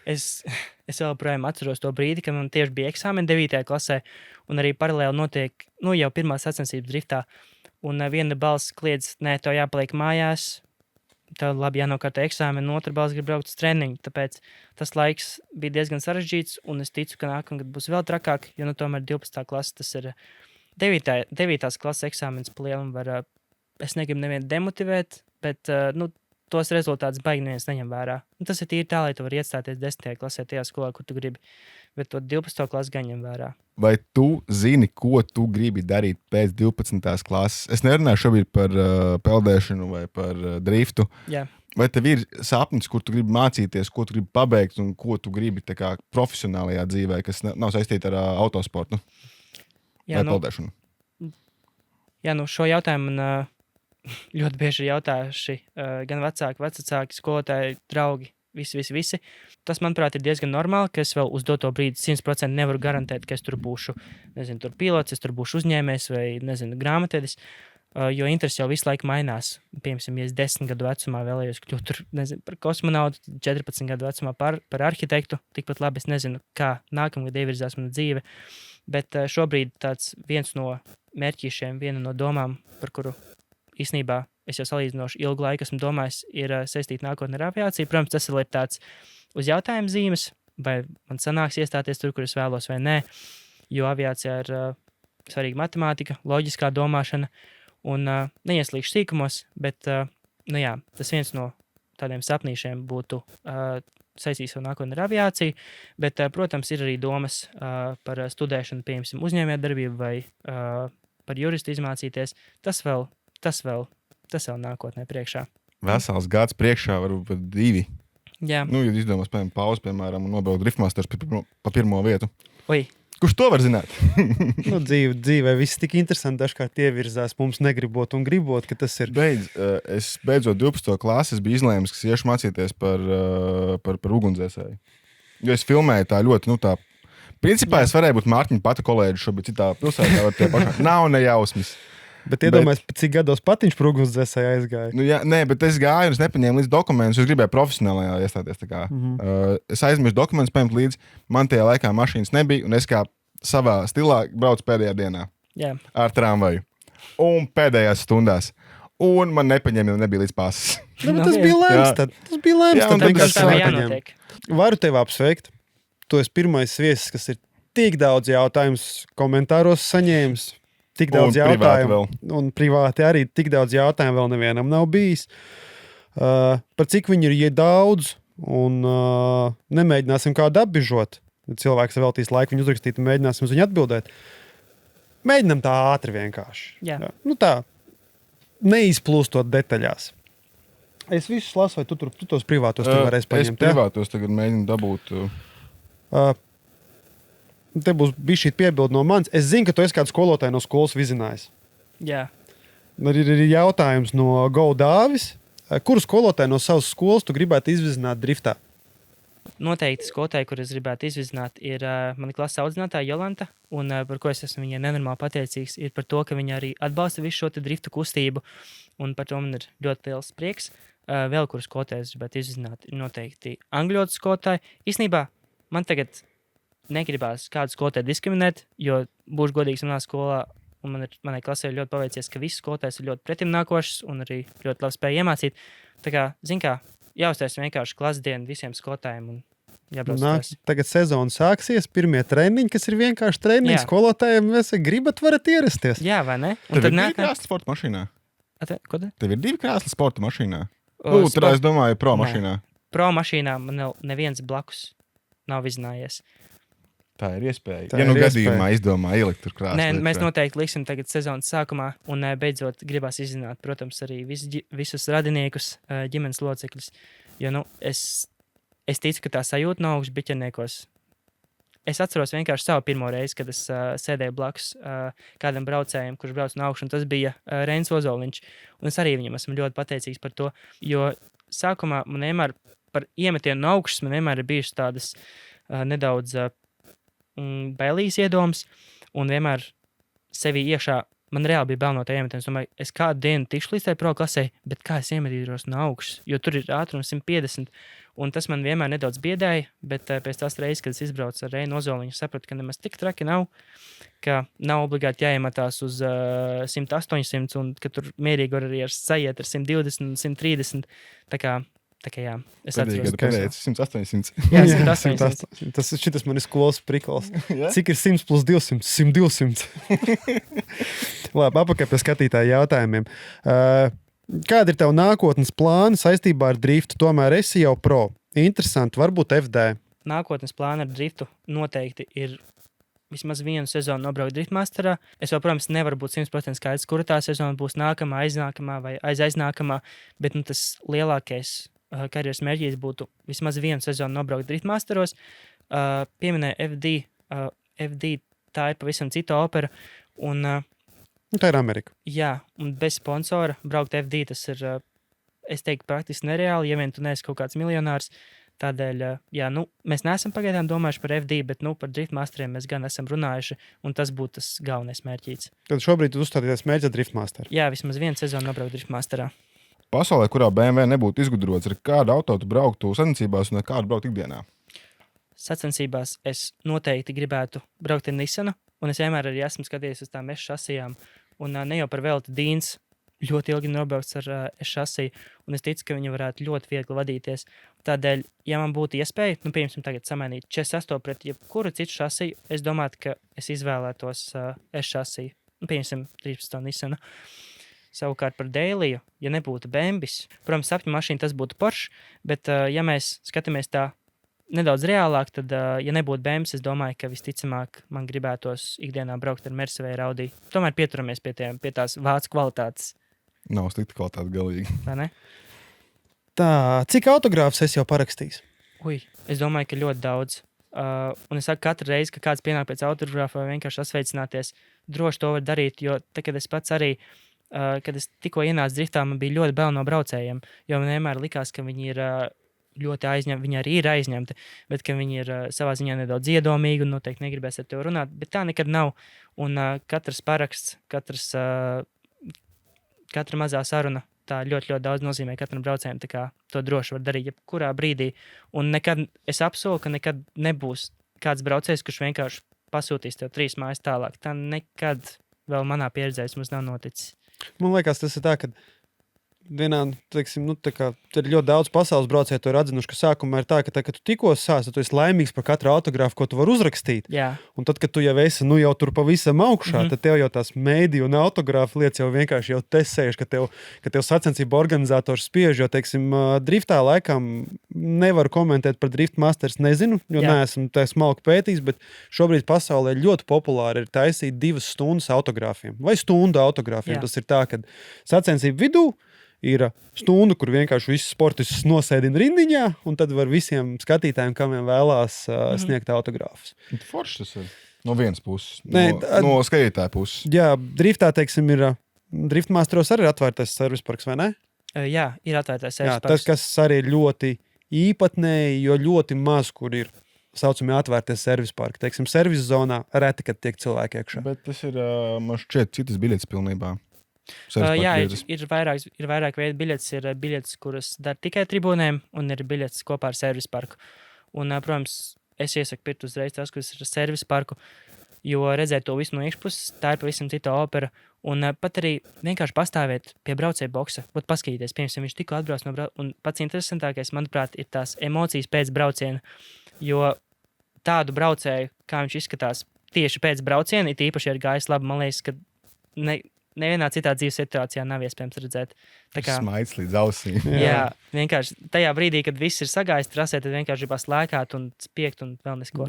Es joprojām atceros to brīdi, kad man tieši bija eksāmeni 9. klasē, un arī paralēli notiek jau pirmās sacensības driftā. Un viena balss kliedz, nē, tev jāpaliek mājās, tev labi jānokārto eksāmeni, un otra balss grib braukt uz treniņu. Tāpēc tas laiks bija diezgan sarežģīts, un es ticu, ka nākamgad būs vēl trakāk, jo tomēr 12. klase tas ir 9. klases eksāmenis pa lielam var, es negribu nevienu demotivēt, bet tos rezultātus baigi neviens neņem vērā. Un tas ir tīri tā, lai tu vari iestāties 10. klasē tajā skolā, kur tu gribi, bet to 12. klasi gan ņem vērā. Vai tu zini, ko tu gribi darīt pēc 12. klases? Es nerunāju šobrīd par peldēšanu vai par driftu. Jā. Vai tev ir sapnis, kur tu gribi mācīties, ko tu gribi pabeigt un ko tu gribi tā kā profesionālajā dzīvē, kas nav saistīta ar autosportu? Jā, peldēšanu? Jā, šo jautājumu man ļoti bieži jautājuši gan vecāki, skolotāji, draugi, visi. Tas, manuprāt, ir diezgan normāli, ka es vēl uz doto brīdi 100% nevaru garantēt, ka es tur būšu, tur pilots, es tur būšu uzņēmējs vai, grāmatvedis, jo interesi jau visu laiku mainās. Piemēram, ja es 10 gadu vecumā vēlējos kļūt tur, par kosmonautu, 14 gadu vecumā par arhitektu, tikpat labi es nezinu, kā nākamgad ievirzās mana dzīve. Bet šobrīd tāds viens no mērķīšiem, viena no domām, par kuru īstenībā es jau salīdzinoši ilgu laiku esmu domājis, ir saistīta nākotnē ar aviāciju. Protams, tas ir tāds uz jautājumu zīmes, vai man sanāks iestāties tur, kur es vēlos vai nē, jo aviācijā ir svarīga matemātika, loģiskā domāšana un neieslīgšu sīkumos, bet tas viens no tādiem sapnīšiem būtu saistīts ar nākotnē ar aviāciju, bet, protams, ir arī domas par studēšanu, piemēram, uzņēmējdarbību vai par juristu izmācīties. Tas vēl nākotnē priekšā. Vesels gads priekšā, varbūt pat 2. Jā. Ja izdomās, pauzi, piemēram, un nobraukt driftmasters pa pirmo vietu. Oi. Kurš to var zināt? Dzīvē viss tik interesanti, dažkārt ievirzās mums negribot un gribot, ka tas ir. Es beidzot 12. klases biju izlēmis, ka iešu mācīties par ugunsdzēsēju. Jo es filmēju tā ļoti, principā es varēju būt Mārtiņa pata kolēģi šobrīd citā pilsētā, var tie pašā. Nav nejausmas. Bet iedomājies, cik gados Patiņš par ugunsdzēsēju aizgāja. Nē, bet es gāju un es nepaņēmu līdz dokumentus. Es gribēju profesionālajā iestāties. Es aizmirsu dokumentus paņemt līdzi. Man tajā laikā mašīnas nebija, un es kā savā stilā braucu pēdējā dienā. Jā. Ar tramvaju. Un pēdējās stundās. Un man nepaņēma, jo nebija līdz pasas. Tas bija lēms. Tas bija lēms. Jā, tas tā jānotiek. Varu tevi apsveikt. Tu esi pirmais viesis, kas ir tik daudz jautājumus komentāros saņēmis. Tik daudz jautājumu, un privāti arī tik daudz jautājumu vēl nevienam nav bijis. Par cik viņi ir daudz, un nemēģināsim kādu apbižot. Ja cilvēks veltīs laiku viņu uzrakstīt un mēģināsim uz viņu atbildēt. Mēģinam tā ātri vienkārši. Jā. Tā, neizplūstot detaļās. Es visus lasu, vai tu tos privātos tu varēsi Es paņemt? privātos tagad mēģinu dabūt. Te būs bijis šī piebilde no manis. Es zinu, ka tu esi kādu skolotāju no skolas vizinājis. Jā. Ir jautājums no Gaudāvis. Kuru skolotāju no savas skolas tu gribētu izvizināt driftā? Noteikti skolotāji, kur es gribētu izvizināt, ir mana klases audzinātāja Jolanta, un par ko es esmu viņai nenormāli pateicīgs, ir par to, ka viņa arī atbalsta visu šo driftu kustību, un par to man ir ļoti liels prieks. Vēl kuru skolotāju es gribētu izvizināt, ir noteikti angļu skolotāji. Īsnībā man tagad negribās kādu skolotāju diskriminēt, jo būšu godīgs manā skolā, un manai klasē ir ļoti paveicies, ka visi skolotāji ir ļoti pretimnākošs un arī ļoti labi spēja iemācīt. Tā kā, zin kā, jāuztais vienkārši klases dienu visiem skolotājiem un jābrauc. Tagad sezona sāksies, pirmie treniņi, kas ir vienkārši treniņi. Jā. Skolotājiem mēs gribat varat ierasties. Jā, vai ne? Tev ir 2 krēsli sporta mašīnā? Ko te? Tev ir 2 krēsli sporta mašīnā? Sport- Tur es domāju, pro mašīnā. Pro mašīnā man neviens blakus nav iznājies. Tā ir iespēja. Tā Ja ir nu iespēja. gadījumā izdomā ielikt tur krēsli. Nē, mēs noteikti liksim tagad sezonas sākumā, un beidzot gribās izzināt, protams, arī visus radiniekus, ģimenes locekļus. Jo, es ticu, ka tā sajūta no augšas biķerniekos. Es atceros vienkārši savu pirmo reizi, kad es sēdēju blakus kādam braucējam, kurš brauc no augšas, un tas bija Reinis Ozoliņš. Un es arī viņam esmu ļoti pateicīgs par to, jo sākumā man vienmēr par iemetienu no augšas man vienmēr ir bijušas tādas nedaudz bailīs iedomas, un vienmēr sevi iekšā man reāli bija bail no tā iemetiena. Es domāju, es kādu dienu tikšu līdz tai pro klasē, bet kā es iemetīšos no augšas, jo tur ir ātrums 150, un tas man vienmēr nedaudz biedēja, bet pēc tās reizes, kad es izbraucu ar Reinu Ozoliņu, sapratu, ka nemaz tik traki nav, ka nav obligāti jāiemetās uz 100-800, un ka tur mierīgi var arī sajiet ar 120 un 130, tā kā jā, es atceros, ka 100-800. Jā, 100-800. Tas man ir skolas prikals. Ja? Cik ir 100 plus 200? 100-200. Labi, apakaļ pie skatītāju jautājumiem. Kāda ir tava nākotnes plāna saistībā ar driftu? Tomēr esi jau pro. Interesanti, varbūt FD. Nākotnes plāna ar driftu noteikti ir vismaz vienu sezonu nobraukt driftmasterā. Es vēl, protams, nevaru būt 100% skaidrs, kura tā sezona būs nākamā, aiznākamā vai aiznākamā, bet tas lielākais karjeras mērķis būtu vismaz vienu sezonu nobraukt driftmasteros. Pieminēja FD. FD tā ir pavisam cita opera. Un, Tā ir Amerika. jā, un bez sponsora braukt FD tas ir, es teiktu, praktiski nereāli, ja vien tu neesi kaut kāds miljonārs. Tādēļ, jā, mēs neesam pagaidām domājuši par FD, bet par driftmasteriem mēs gan esam runājuši, un tas būtu tas galvenais mērķis. Tad šobrīd tu uzstāties mērķi ar driftmasteru. Jā, vismaz vienu sezonu nobraukt driftmasterā. Pasaulē, kurā BMW nebūtu izgudrots, ar kādu auto tu brauktu sacensībās un ar kādu braukt ikdienā? Sacensībās es noteikti gribētu braukt ar Nissanu, un es vienmēr arī esmu skatījies uz tām S-šasijām, un ne jau par velti Dīns ļoti ilgi nobraukts ar S-šasiju, un es ticu, ka viņi varētu ļoti viegli vadīties. Tādēļ, ja man būtu iespēja, piemēram, tagad samainīt 48 pret jebkuru citu šasiju, es domātu, ka es izvēlētos S-šasiju, piemēram, 13 Nissanu. Savukārt par Dēliju, ja nebūtu Bembis, protams, sapņu mašīna tas būtu Porsche, bet ja mēs skatāmies tā nedaudz reālāk, tad, ja nebūtu Bembis, es domāju, ka visticamāk man gribētos ikdienā braukt ar Mercedes vai Audi. Tomēr pieturamies pie tās vācu kvalitātes. Nav slikta kvalitāte galīgi. Vai ne? Tā, cik autogrāfus esi jau parakstījis? Es domāju, ka ļoti daudz. Un es saku, katru reizi, kad kāds pienāk pēc autogrāfa vai vienkārši asveicināties, droši to var darīt, jo te, kad es pats arī kad es tikko ienācu driftā, man bija ļoti bail no braucējiem, jo man vienmēr likās, ka viņi ir ļoti aizņemti, viņi arī ir aizņemti, bet ka viņi ir savā ziņā nedaudz iedomīgi un noteikti negribēs ar tevi runāt, bet tā nekad nav. Un katrs paraksts, katra mazā saruna, tā ļoti daudz nozīmē katram braucējiem, tā kā to droši var darīt jebkurā brīdī. Un nekad, es apsolu, ka nekad nebūs kāds braucējs, kurš vienkārši pasūtīs tev 3 mājas tālāk. Tā nekad vēl manā pieredzē mums nav noticis. Man liekas, tas ir tā, ka vienā, teiksim, ir ļoti daudz pasaules braucēju, to ir atzinuši, ka sākumā ir tā, ka kad tu tikko sāc, tad tu esi laimīgs par katru autogrāfu, ko tu vari uzrakstīt. Jā. Un tad, kad tu jau esi, jau tur pavisam augšā, tad tev jau tās mēdīju un autogrāfu lietas jau vienkārši jau tesējuši, ka tev sacensību organizators spiež, jo, teiksim, driftā laikam nevaru komentēt par driftmasters, nezinu, jo neesmu tā smalki pētījis, bet šobrīd pasaulē ļoti populāri ir taisīt 2 stundas autogrāfiem vai stundu autogrāfiem. Tas ir tā, ka sacensību vidū ir stunda, kur vienkārši visus sportistus nosēdina rindiņā, un tad var visiem skatītājiem, kam vien vēlās, sniegt autogrāfus. Forši tas ir. No vienas puses. Nē, No skatītāja puses. Jā, driftā, teiksim, ir driftmasteros arī atvērtais servis parks, vai ne? Jā, ir atvērtais Jā, servis tas, parks. kas arī ir ļoti īpatnēji, jo ļoti maz, kur ir saucamie atvērties servis parki. Teiksim, servis zonā reti, kad tiek cilvēki iekšā. Bet tas ir, man šķiet, citas biļetes pilnībā. Jā, ir vairāk veidu biļetes. Ir biļetes, kuras dar tikai tribūnēm, un ir biļetes kopā ar servis parku. Un, protams, es iesaku pirkt uzreiz tas, kas ir servis parku, jo redzēt to visu no iekšpuses, tā ir pavisam cita opera. Un pat arī vienkārši pastāvēt pie braucēja boksa, būt paskatīties, piemēram, viņš tikko atbrauc no brauciena. Un pats interesantākais, manuprāt, ir tās emocijas pēc brauciena, jo tādu braucēju, kā viņš izskatās tieši pēc brauciena, it īpaši ir gājis labi, man liekas, ka nevienā citā dzīves situācijā nav iespējams redzēt. Tā kā Smaids līdz ausīm. jā, vienkārši tajā brīdī, kad viss ir sagājis trasē, tad vienkārši gribas lēkāt un spiegt un vēl nesko.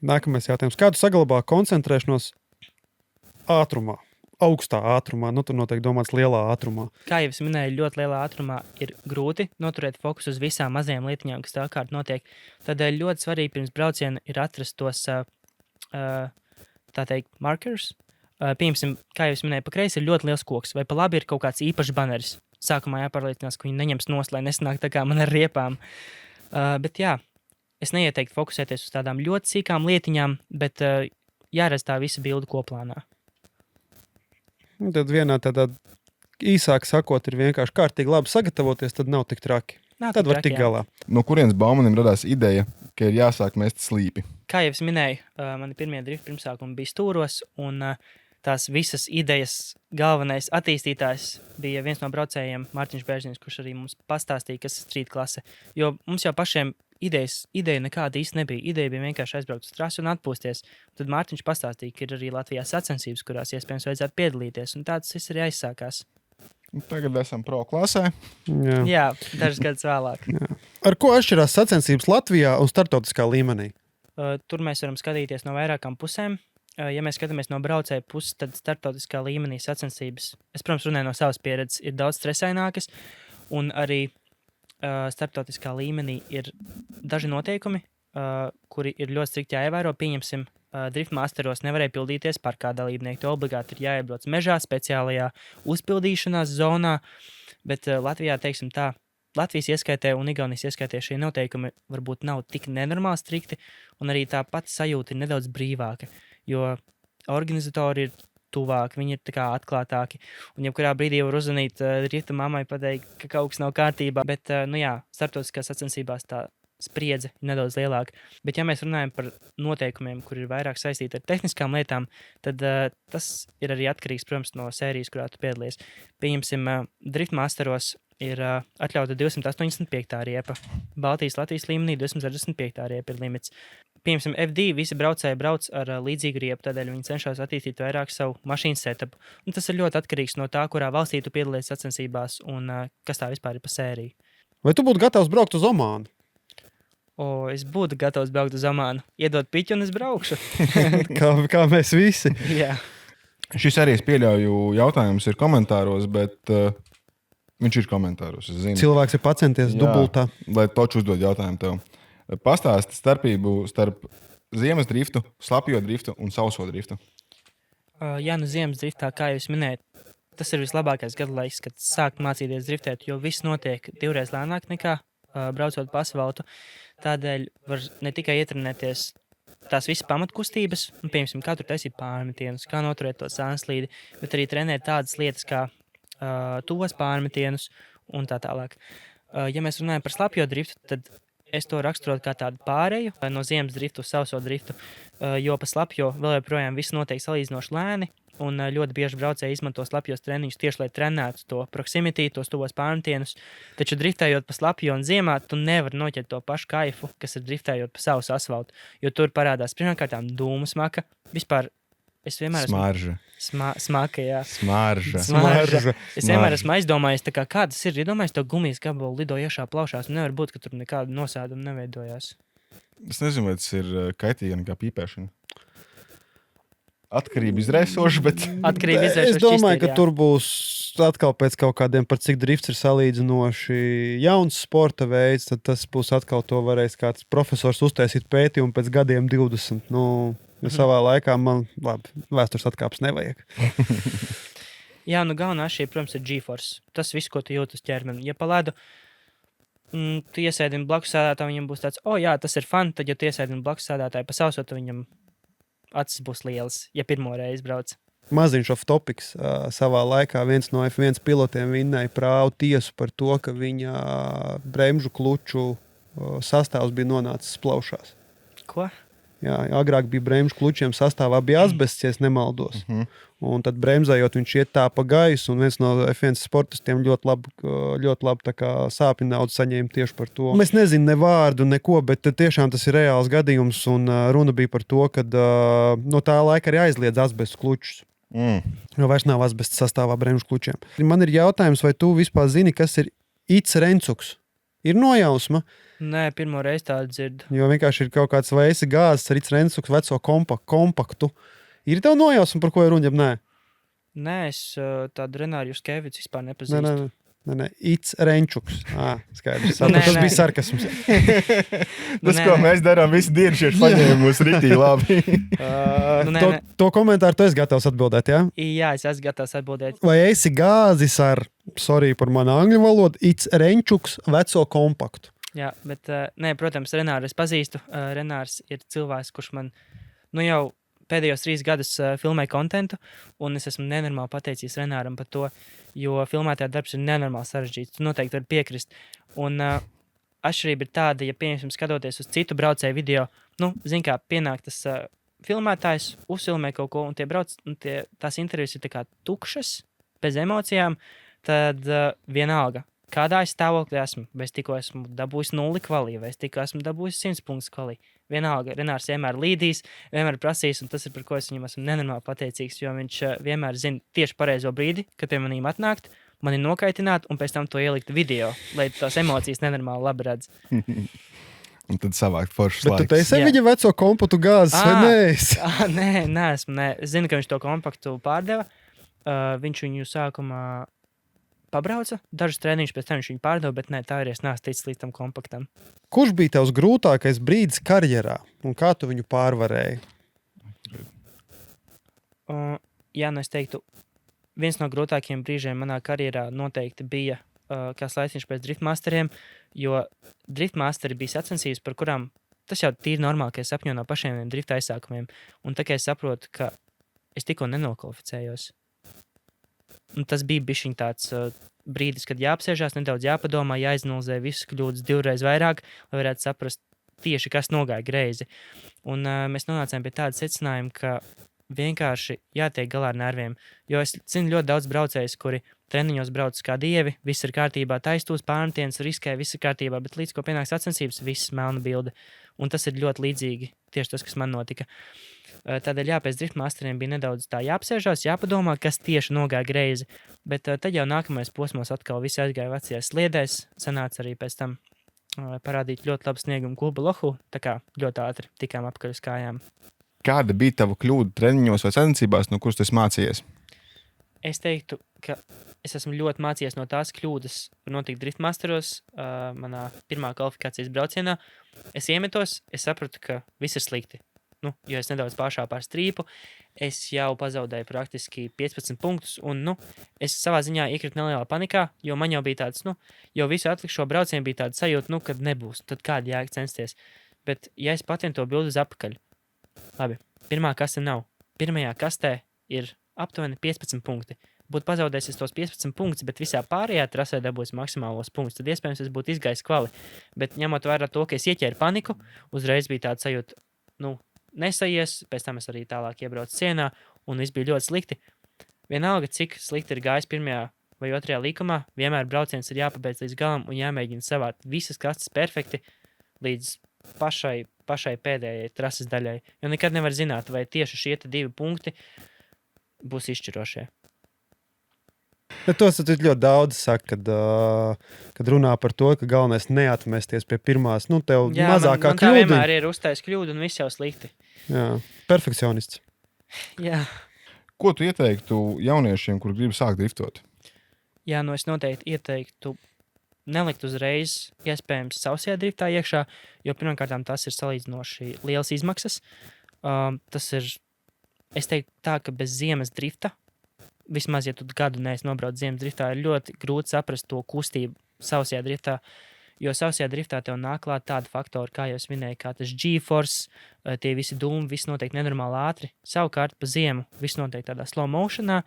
Nākamais jautājums. Kādu saglabā koncentrēšanos ātrumā? Augstā ātrumā, tur noteikti domāts lielā ātrumā. Kā jau es minēju, ļoti lielā ātrumā ir grūti noturēt fokusu uz visām mazajām lietiņām, kas tā kārt notiek. Tādēļ ļoti svarīgi pirms brauciena ir atrast tos, tā teikt, markers. Piemēram, kā jau es minēju, pa kreisi ir ļoti liels koks, vai pa labi ir kaut kāds īpašs baneris. Sākumā jāpārliecinās, ka viņi neņems nost, lai nesanāk tā kā man ar riepām. Bet jā, es neieteiktu fokusēties uz tādām ļoti sīkām lietiņām, bet jāredz tā visa bilde koplānā. Tad vienā tādā īsāk sakot, ir vienkārši kārtīgi labi sagatavoties, tad nav tik traki. Tad var tikt galā. No kurienes Baumanim radās ideja, ka ir jāsāk mest slīpi? Kā jau es minēju, mani pirmie drifta pirmsākumi bija stūros, un tās visas idejas galvenais attīstītājs bija viens no braucējiem, Mārtiņš Bērzins, kurš arī mums pastāstīja, kas ir street klase. Jo mums jau pašiem ideja nekāda īsti nebija. Ideja bija vienkārši aizbraukt uz trasi un atpūsties. Tad Mārtiņš pastāstīja, ka ir arī Latvijā sacensības, kurās iespējams vajadzētu piedalīties, un tāds viss arī aizsākās. Tagad esam pro klasē. Jā, dažas gadus vēlāk. Ar ko atšķirās sacensības Latvijā un startautiskā līmenī? Tur mēs varam skatīties no vairākām pusēm. Ja mēs skatāmies no braucēja puses, tad startautiskā līmenī sacensības, es, protams, runāju no savas pieredzes, ir daudz stresainākas, un arī startautiskā līmenī ir daži noteikumi, kuri ir ļoti strikti jāievēro. Pieņemsim, driftmasteros nevarēja pildīties parkā dalībnieki. To obligāti ir jāiebrauc mežā, speciālajā uzpildīšanās zonā, bet Latvijā, teiksim tā, Latvijas ieskaitē un Igaunijas ieskaitē šie noteikumi varbūt nav tik nenormāli strikti, un arī tā pati sajūta ir nedaudz brīvāka, jo organizatori ir tuvāk, viņi ir tā kā atklātāki, un jebkurā brīdī var uzzvanīt drifta mammai, pateikt, ka kaut kas nav kārtībā, bet, startautiskās sacensībās tā spriedze ir nedaudz lielāka. Bet, ja mēs runājam par noteikumiem, kur ir vairāk saistīti ar tehniskām lietām, tad tas ir arī atkarīgs, protams, no sērijas, kurā tu piedalies. Pieņemsim, driftmasteros ir atļauta 285. riepa. Baltijas Latvijas līmenī 265. riepa ir limits. Piemēram, F2 visi braucēji brauc ar līdzīgu riepu, tādēļ viņi cenšas attīstīt vairāk savu mašīnu setupu. Un tas ir ļoti atkarīgs no tā, kurā valstī tu piedalies sacensībās un kas tā vispār ir pa sēriju. Vai tu būtu gatavs braukt uz Omānu? Es būtu gatavs braukt uz Omānu. Iedod piķi un es braukšu. kā mēs visi. Jā. Šis arī, es pieļauju, jautājums ir komentāros, bet viņš ir komentāros, es zinu. Cilvēks ir pacenties dubultā. Lai toču uzdod jautājumu tev. Pastāsti starpību starp ziemas driftu, slapjo driftu un sauso driftu. Jā, ziemas driftā, kā jūs minējat, tas ir vislabākais gadu laiks, kad sākt mācīties driftēt, jo viss notiek divreiz lēnāk nekā braucot pa asfaltu. Tādēļ var ne tikai ietrenēties tās visas pamatkustības, un, piemēram, kā tur taisīt pārmetienus, kā noturēt to sānslīdi, bet arī trenēt tādas lietas kā tos pārmetienus un tā tālāk. Ja mēs runājam par slapjo driftu, tad es to raksturotu kā tādu pāreju no ziemas driftu uz sauso driftu, jo pa slapjo vēl joprojām viss notiek salīdzinoši lēni, un ļoti bieži braucēji izmanto slapjos treniņus tieši, lai trenētu to proximity, tos tuvos pārmetienus. Taču driftējot pa slapjo un ziemā, tu nevari noķert to pašu kaifu, kas ir driftējot pa savus asfaltu, jo tur parādās pirmkārtām dūmu smaka. Vispār es vienmēr Smarža. Smaka, jā. Smarža. Es vienmēr esmu aizdomājies, kā tas ir. Iedomājies, to gumijas gabalu lido iekšā plaušās, un nevar būt, ka tur nekāda nosēduma neveidojās. Es nezinu, vai tas ir kaitīga nekā pīpēšana. Atkarība izraisoša, bet... Es domāju, ka tur būs atkal pēc kaut kādiem, par cik drifts ir salīdzinoši jauns sporta veids, tad tas būs atkal to varēs kāds profesors uztaisīt pētījumu pēc gadiem 20. Savā laikā man, labi, vēstures atkāpes nevajag. Jā, galvenā šī, protams, ir GeForce. Tas viss, ko tu jūti uz ķermeni. Ja pa ledu, tu iesēdini blakus sēdētājiem, viņam būs tāds, jā, tas ir fun, tad, ja tu iesēdini blakus sēdētāju pa sausot, viņam acis būs lielas, ja pirmo reizi brauc. Maziņš off topics. Savā laikā viens no F1 pilotiem vinnēja prāvu tiesu par to, ka viņa bremžu kluču sastāvs bija nonācis plaušās. Ko? Jā, agrāk bija bremžu klučiem sastāvā bija asbests, ja es nemaldos. Un tad bremzējot viņš iet tā pa gaisu, un viens no F1 sportistiem ļoti labi tā kā sāpju naudu saņēma tieši par to. Mēs nezinām ne vārdu, neko, bet tiešām tas ir reāls gadījums, un runa bija par to, ka no tā laika arī aizliedz asbestu klučus. Jo vairs nav asbests sastāvā bremžu klučiem. Man ir jautājums, vai tu vispār zini, kas ir IC Rencuks? Ir nojausma? Nē, pirmo reizi tādu dzirdu. Jo vienkārši ir kaut kāds veisi gāzes ar IC Rencuks veco kompaktu. Ir tev nojausma, par ko ir runa, ja nē? Nē, es tādu Renāru Juskevicu vispār nepazīstu. Nē, IC Renčuks. Skaidrs. Tas bija sarkasms. Tas, ko mēs darām, visi dievišķieši paņēma mūs ritīgi labi. To komentāru tu esi gatavs atbildēt, jā? Jā, es esmu gatavs atbildēt. Vai esi gāzis ar, sorry par manu angļu valodu, IC Renčuks veco kompaktu? Jā, bet, protams, Renāru es pazīstu. Renārs ir cilvēks, kurš man, jau pēdējos 3 gadus filmēju kontentu, un es esmu nenormāli pateicis Renāram par to, jo filmētājā darbs ir nenormāli sarežģīts. Tu noteikti vari piekrist. Un atšķirība ir tāda, ja, pieņemsim, skatoties uz citu braucēju video, zin kā, pienāk tas filmētājs, uzfilmē kaut ko, un tās intervijas ir tā kā tukšas, bez emocijām, tad vienalga. Kādā stāvoklī esmu, vai es tikko esmu dabūjis 0 kvalī, vai es tikko esmu dabūjis 100 punktus kvalī. Vienalga, Renārs vienmēr līdīs, vienmēr prasīs, un tas ir, par ko es viņam esmu nenormāli pateicīgs, jo viņš vienmēr zina tieši pareizo brīdi, kad pie manīm atnākt, mani nokaitināt, un pēc tam to ielikt video, lai tās emocijas nenormāli labi redz. Un tad savākt foršas laiks. Bet tu teisi viņa veco kompaktu gāzes, vai nē? Nē, es zinu, ka viņš to kompaktu pārdeva. Viņš viņu sākumā pabrauca, dažus treniņus pēc tam viņš viņu pārdeva, bet tā arī es neesmu ticis līdz tam kompaktam. Kurš bija tavs grūtākais brīdis karjerā, un kā tu viņu pārvarēji? Es teiktu, viens no grūtākajiem brīžiem manā karjerā noteikti bija kāds laiciņš pēc driftmasteriem, jo driftmasteri bija sacensības, par kurām tas jau tīri normāli, ka es sapņoju no pašiem drifta aizsākumiem, un tā kā es saprotu, ka es tikko nenokvalificējos. Un tas bija bišķiņ tāds brīdis, kad jāapsēžās, nedaudz jāpadomā, jāizanalizē visas kļūdas 2 reizes vairāk, lai varētu saprast tieši, kas nogāja greizi. Un mēs nonācām pie tāda secinājuma, ka vienkārši jātiek galā ar nerviem. Jo es zinu ļoti daudz braucējus, kuri treniņos brauc kā dievi, viss ir kārtībā, taistos pārmetienas, riskē, viss ir kārtībā, bet līdz ko pienāks sacensības, viss melna bilde. Un tas ir ļoti līdzīgi tieši tas, kas man notika. Tādēļ pēc driftmasteriem bija nedaudz tā jāapsēžās, jāpadomā, kas tieši nogāja greizi, bet tad jau nākamais posmos atkal visi aizgāja vecajās sliedēs, sanāca arī pēc tam parādīt ļoti labu sniegumu klubu lohu, tā kā ļoti ātri tikām apkaļ uz kājām. Kāda bija tava kļūda treniņos vai sacensībās, no kuras tu esi mācījies? Es teiktu, ka es esmu ļoti mācījies no tās kļūdas, kur notika driftmasteros, manā pirmā kvalifikācijas braucienā. Es iemetos, es sapratu, ka viss ir slikti. Jo es nedaudz pāršāvu pār strīpu, es jau pazaudēju praktiski 15 punktus, un es savā ziņā iekritu nelielā panikā, jo man jau bija tāds, jo visu atlikušo braucienu bija tāda sajūta, kad nebūs, tad kāda jēga censties. Bet, ja es patienu to bildu uz apakaļ, labi, pirmā kaste nav. Pirmajā kastē ir aptuveni 15 punkti. Būtu pazaudējis tos 15 punktus, bet visā pārējā trasē dabūjis maksimālos punktus, tad iespējams es būtu izgājis kvali. Bet ņemot vērā to, ka es ieķēru paniku, uzreiz bija tāda sajūta, nesajies, pēc tam es arī tālāk iebraucu cienā, un viss bija ļoti slikti. Vienalga, cik slikti ir gājis pirmajā vai otrajā līkumā, vienmēr brauciens ir jāpabeidz līdz galam un jāmēģina savāt visas kastes perfekti līdz pašai pēdējai trases daļai. Jo nekad nevar zināt, vai tieši šie 2 punkti būs izšķirošie. Tos ļoti daudz saka, kad runā par to, ka galvenais neatmesties pie pirmās, tev mazākā man kļūda. Tā vienmēr ir uztais kļūda un viss jau slikti. Jā, perfekcionists. Jā. Ko tu ieteiktu jauniešiem, kuri grib sākt driftot? Jā, es noteikti ieteiktu nelikt uzreiz, iespējams, sausajā driftā iekšā, jo pirmkārt tas ir salīdzinoši liels izmaksas. Tas ir, es teiktu tā, ka bez ziemas drifta, vismaz, ja tu gadu neesi nobrauc ziemas driftā, ir ļoti grūti saprast to kustību sausajā driftā, jo sausajā driftā tev nāk klāt tādi faktori, kā jau es minēju, kā tas G-force, tie visi dūmi, viss notiek nenormāli ātri. Savukārt pa ziemu viss notiek tādā slow motionā.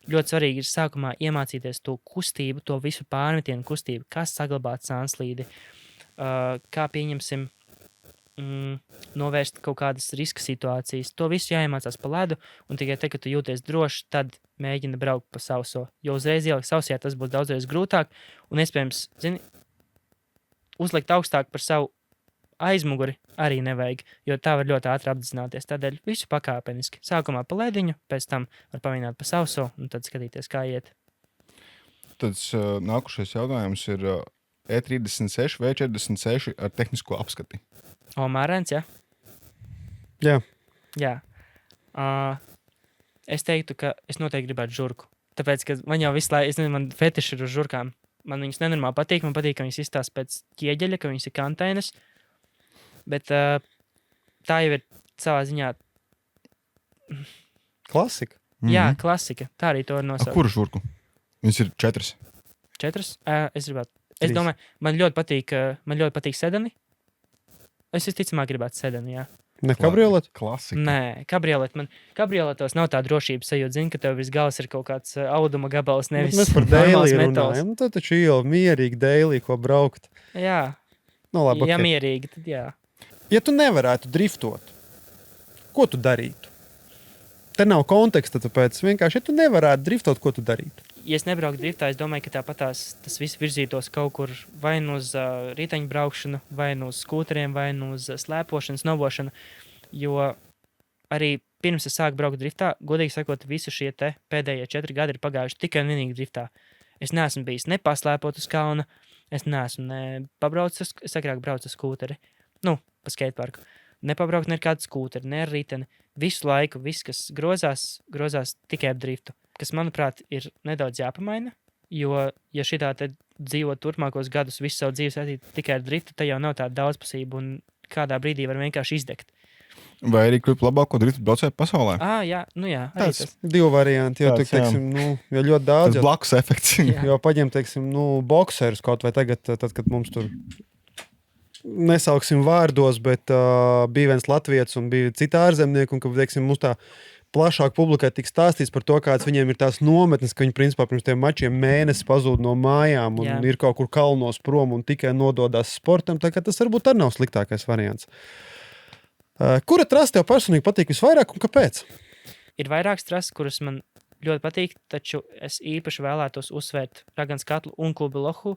Ļoti svarīgi ir sākumā iemācīties to kustību, to visu pārmetienu kustību, kas saglabāt sānslīdi, kā pieņemsim novērst kaut kādas riska situācijas. To visu jāiemācās pa ledu, un tikai tad, kad tu jūties droši, tad mēģina braukt pa sauso. Jo uzreiz ielikt sausajā tas būs daudzreiz grūtāk, un iespējams, uzlikt augstāk par savu aizmuguri arī nevajag, jo tā var ļoti ātri apdzināties. Tādēļ visu pakāpeniski. Sākumā pa lediņu, pēc tam var pamēģināt pa sauso, un tad skatīties, kā iet. Tad nākušais jautājums ir E36 vai 46 ar tehnisko apskati. Mārēns, ja? Jā. Jā. Es teiktu, ka es noteikti gribētu žurku. Tāpēc, ka man jau visu laiku, man fetiši ir uz žurkām. Man viņas nenormāli patīk. Man patīk, ka viņas izstāsta pēc ķieģeļa, ka viņas ir kantainas. Bet tā jau ir savā ziņā... Klasika. Jā, klasika. Tā arī to var nosaukt. Kuru žurku? Viņas ir 4. 4? Es gribētu. Es domāju, man ļoti patīk sedani. Es visticamāk gribētu sedani, jā. Ne kabrioleti? Klasika. Nē, kabrioletos nav tā drošības sajūta. Zini, ka tev viss gals ir kaut kāds auduma gabals, nevis mēs par normāls daily metāls. runājam. Tad taču iela mierīgi daily, ko braukt. Jā, Nu, labi, ja okay. mierīgi, tad jā. Ja tu nevarētu driftot, ko tu darītu? Te nav konteksta, tāpēc vienkārši, ja tu nevarētu driftot, ko tu darītu? Ja es nebrauktu driftā, es domāju, ka tāpat tas viss virzītos kaut kur vai nu uz riteņu braukšanu, vai nu uz skūteriem, vai nu uz slēpošanu, snobošanu, jo arī pirms es sāku braukt driftā, godīgi sakot, visu šie te pēdējie 4 gadi ir pagājuši tikai un vienīgi driftā. Es neesmu bijis nepaslēpot uz kalna, es neesmu nepabraucis, es agrāk braucu uz skūteri, pa skateparku. Nepabraukt ne ar kādu skūteri, ne ar riteni. Visu laiku, viss, kas grozās tikai ap driftu, kas, manuprāt, ir nedaudz jāpamaina, jo, ja šitā te dzīvot turpmākos gadus visu savu dzīves atīt tikai ar driftu, tad jau nav tāda daudzpusība un kādā brīdī var vienkārši izdegt. Vai arī kļūt labāko driftu braucēju pasaulē? Jā, jā. Tas 2 varianti, jo, teiksim, jo ļoti daudz. Tas blakus efekts. Jo paņem, teiksim, bokserus kaut vai tagad, tad, kad mums tur nesauksim vārdos, bet bija viens latvietis un bija cita ārzemnieki, un, ka, teiksim, mums tā plašāk publikai tik stāstīts par to, kāds viņiem ir tās nometnes, ka viņi, principā, pirms tiem mačiem mēnesi pazūd no mājām un ir kaut kur kalnos prom un tikai nododās sportam, tā kā tas varbūt arī nav sliktākais variants. Kura trasa tev personīgi patīk visvairāk un kāpēc? Ir vairākas trases, kuras man ļoti patīk, taču es īpaši vēlētos uzsvērt Ragans katlu un Kulbi Lohu.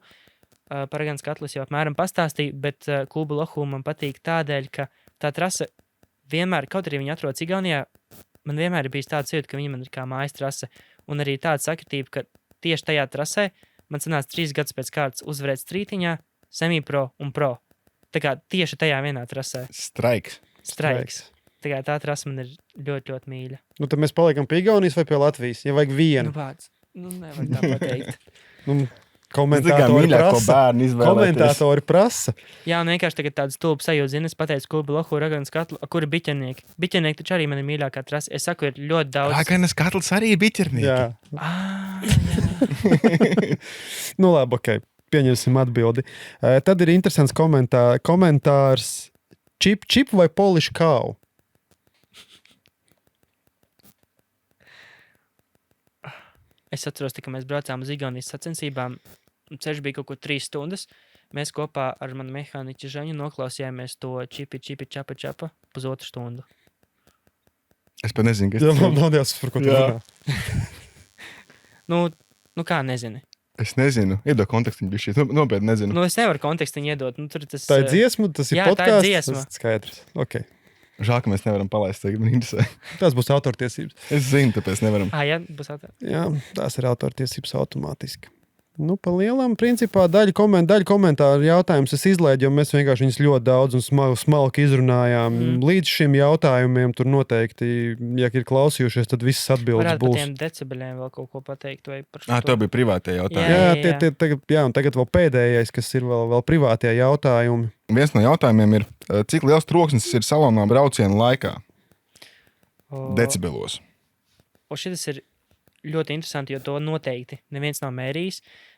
Par Ragans katlu es jau apmēram pastāstīju, bet Kulbi Lohu man patīk tādēļ, ka tā trasa vienmēr, kaut arī viņa atrodas Igaunijā, man vienmēr ir bijis tāds jūta, ka viņa man ir kā mājas trase. Un arī tāda sakritība, ka tieši tajā trasē man sanāca 3 gadus pēc kārtas uzvarēt strītiņā, semipro un pro. Tā kā tieši tajā vienā trasē. Straiks. Tā trasa man ir ļoti, ļoti mīļa. Tad mēs paliekam pie Igaunijas vai pie Latvijas? Ja vajag vienu. Vārds. Nevajag tā pateikt. Komentātori prasa. Jā, vienkārši tagad tāds stulbs sajūta, zini, es pateicu Kulbi Lohu, Raganas katlu, kuri biķernieki. Biķernieki taču arī man ir mīļākā trasa. Es saku, ir ļoti daudz. Raganas katls arī biķernieki. Jā. Labi, ok. Pieņemsim atbildi. Tad ir interesants komentārs. Chip vai Polish cow? Es atceros, ka mēs braucām uz Igaunijas sacensībām. Ceļš bija kaut kur 3 stundas. Mēs kopā ar manu mehāniķu Žaņu noklausījāmies to čipi, čapa pusotru stundu. Es pat nezinu, kas tas ir. Jā, man nav jāsas, par ko tu runā. Kā nezini? Es nezinu. Iedod kontekstu, viņš šeit nopietni nezinu. Es nevaru kontekstu iedot. Tā ir dziesma, tas ir podcasts? Jā, tā ir dziesma. Skaidrs. Ok. Žēl, ka mēs nevaram palaist, tagad man interesē. Tas būs autortiesības. Es zinu, tāpēc nevaram. Jā, būs autortiesības. Jā, tās ir autortiesības automātiski. Nu, pa lielam, principā, daļa komentāru jautājums es izlaidu, jo mēs vienkārši viņus ļoti daudz un smalki izrunājām. Līdz šim jautājumiem tur noteikti, ja ir klausījušies, tad visas atbildes Varētu būs. par tiem decibeļiem vēl kaut ko pateikt vai par šo. To bija privātie jautājumi. Jā, un tagad vēl pēdējais, kas ir vēl privātie jautājumi. Viens no jautājumiem ir, cik liels troksnis ir salonā brauciena laikā? Decibelos. Un šis ir ļoti interesanti, jo to noteikti neviens nav mērījis,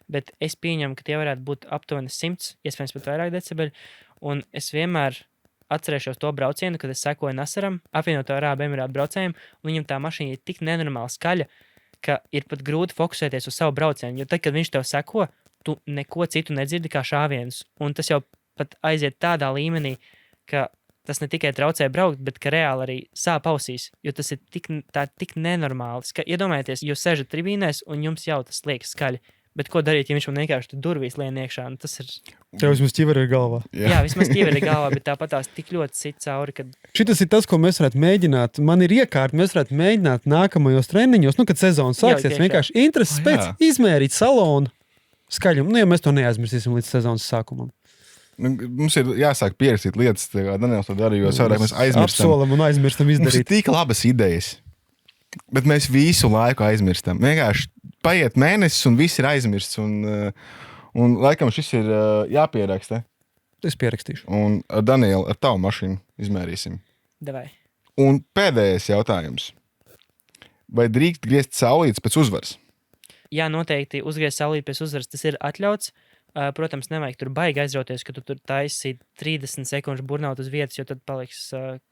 bet es pieņemu, ka tie varētu būt aptuveni 100, iespējams pat vairāk decibeļi, un es vienmēr atcerēšos to braucienu, kad es sekoju Nasaram, apvienoto Arābu Emirātu braucējiem, un viņam tā mašīna ir tik nenormāli skaļa, ka ir pat grūti fokusēties uz savu braucienu, jo tad, kad viņš tev seko, tu neko citu nedzirdi kā šāvienus, un tas jau pat aiziet tādā līmenī, ka tas ne tikai traucē braukt, bet ka reāli arī sāp ausīs, jo tas ir tik nenormāli. Iedomājieties, jūs sežat tribīnēs un jums jau tas liekas skaļi. Bet ko darīt, ja viņš man vienkārši tur durvīs lien iekšā? Tas ir... Tev vismaz ķiveri ir galvā. Jā, vismaz ķiveri ir galvā, bet tāpat tās tik ļoti sit cauri, kad... Šitas ir tas, ko mēs varētu mēģināt. Man ir iekārta, mēs varētu mēģināt nākamajos treniņos, kad sezona sāksies, vienkārši intereses pēc izmērīt salonu skaļumu. Ja mēs to neaizmirsīsim līdz sezonas sākumam. Mums ir jāsāk pierakstīt lietas, kā Daniels to darīja, jo savādāk mēs aizmirstam. Apsolam un aizmirstam izdarīt. Mums ir tik labas idejas, bet mēs visu laiku aizmirstam. Vienkārši paiet mēnesis un viss ir aizmirsts. Un laikam šis ir jāpieraksta. Es pierakstīšu. Un ar Danielu, ar tavu mašīnu izmērīsim. Davai. Un pēdējais jautājums. Vai drīkst griezt saulītes pēc uzvaras? Jā, noteikti uzgriezt saulīti pēc uzvaras, tas ir atļauts. Protams, nevajag tur baigi aizrauties, ka tu tur taisi 30 sekundžu burnaut uz vietas, jo tad paliks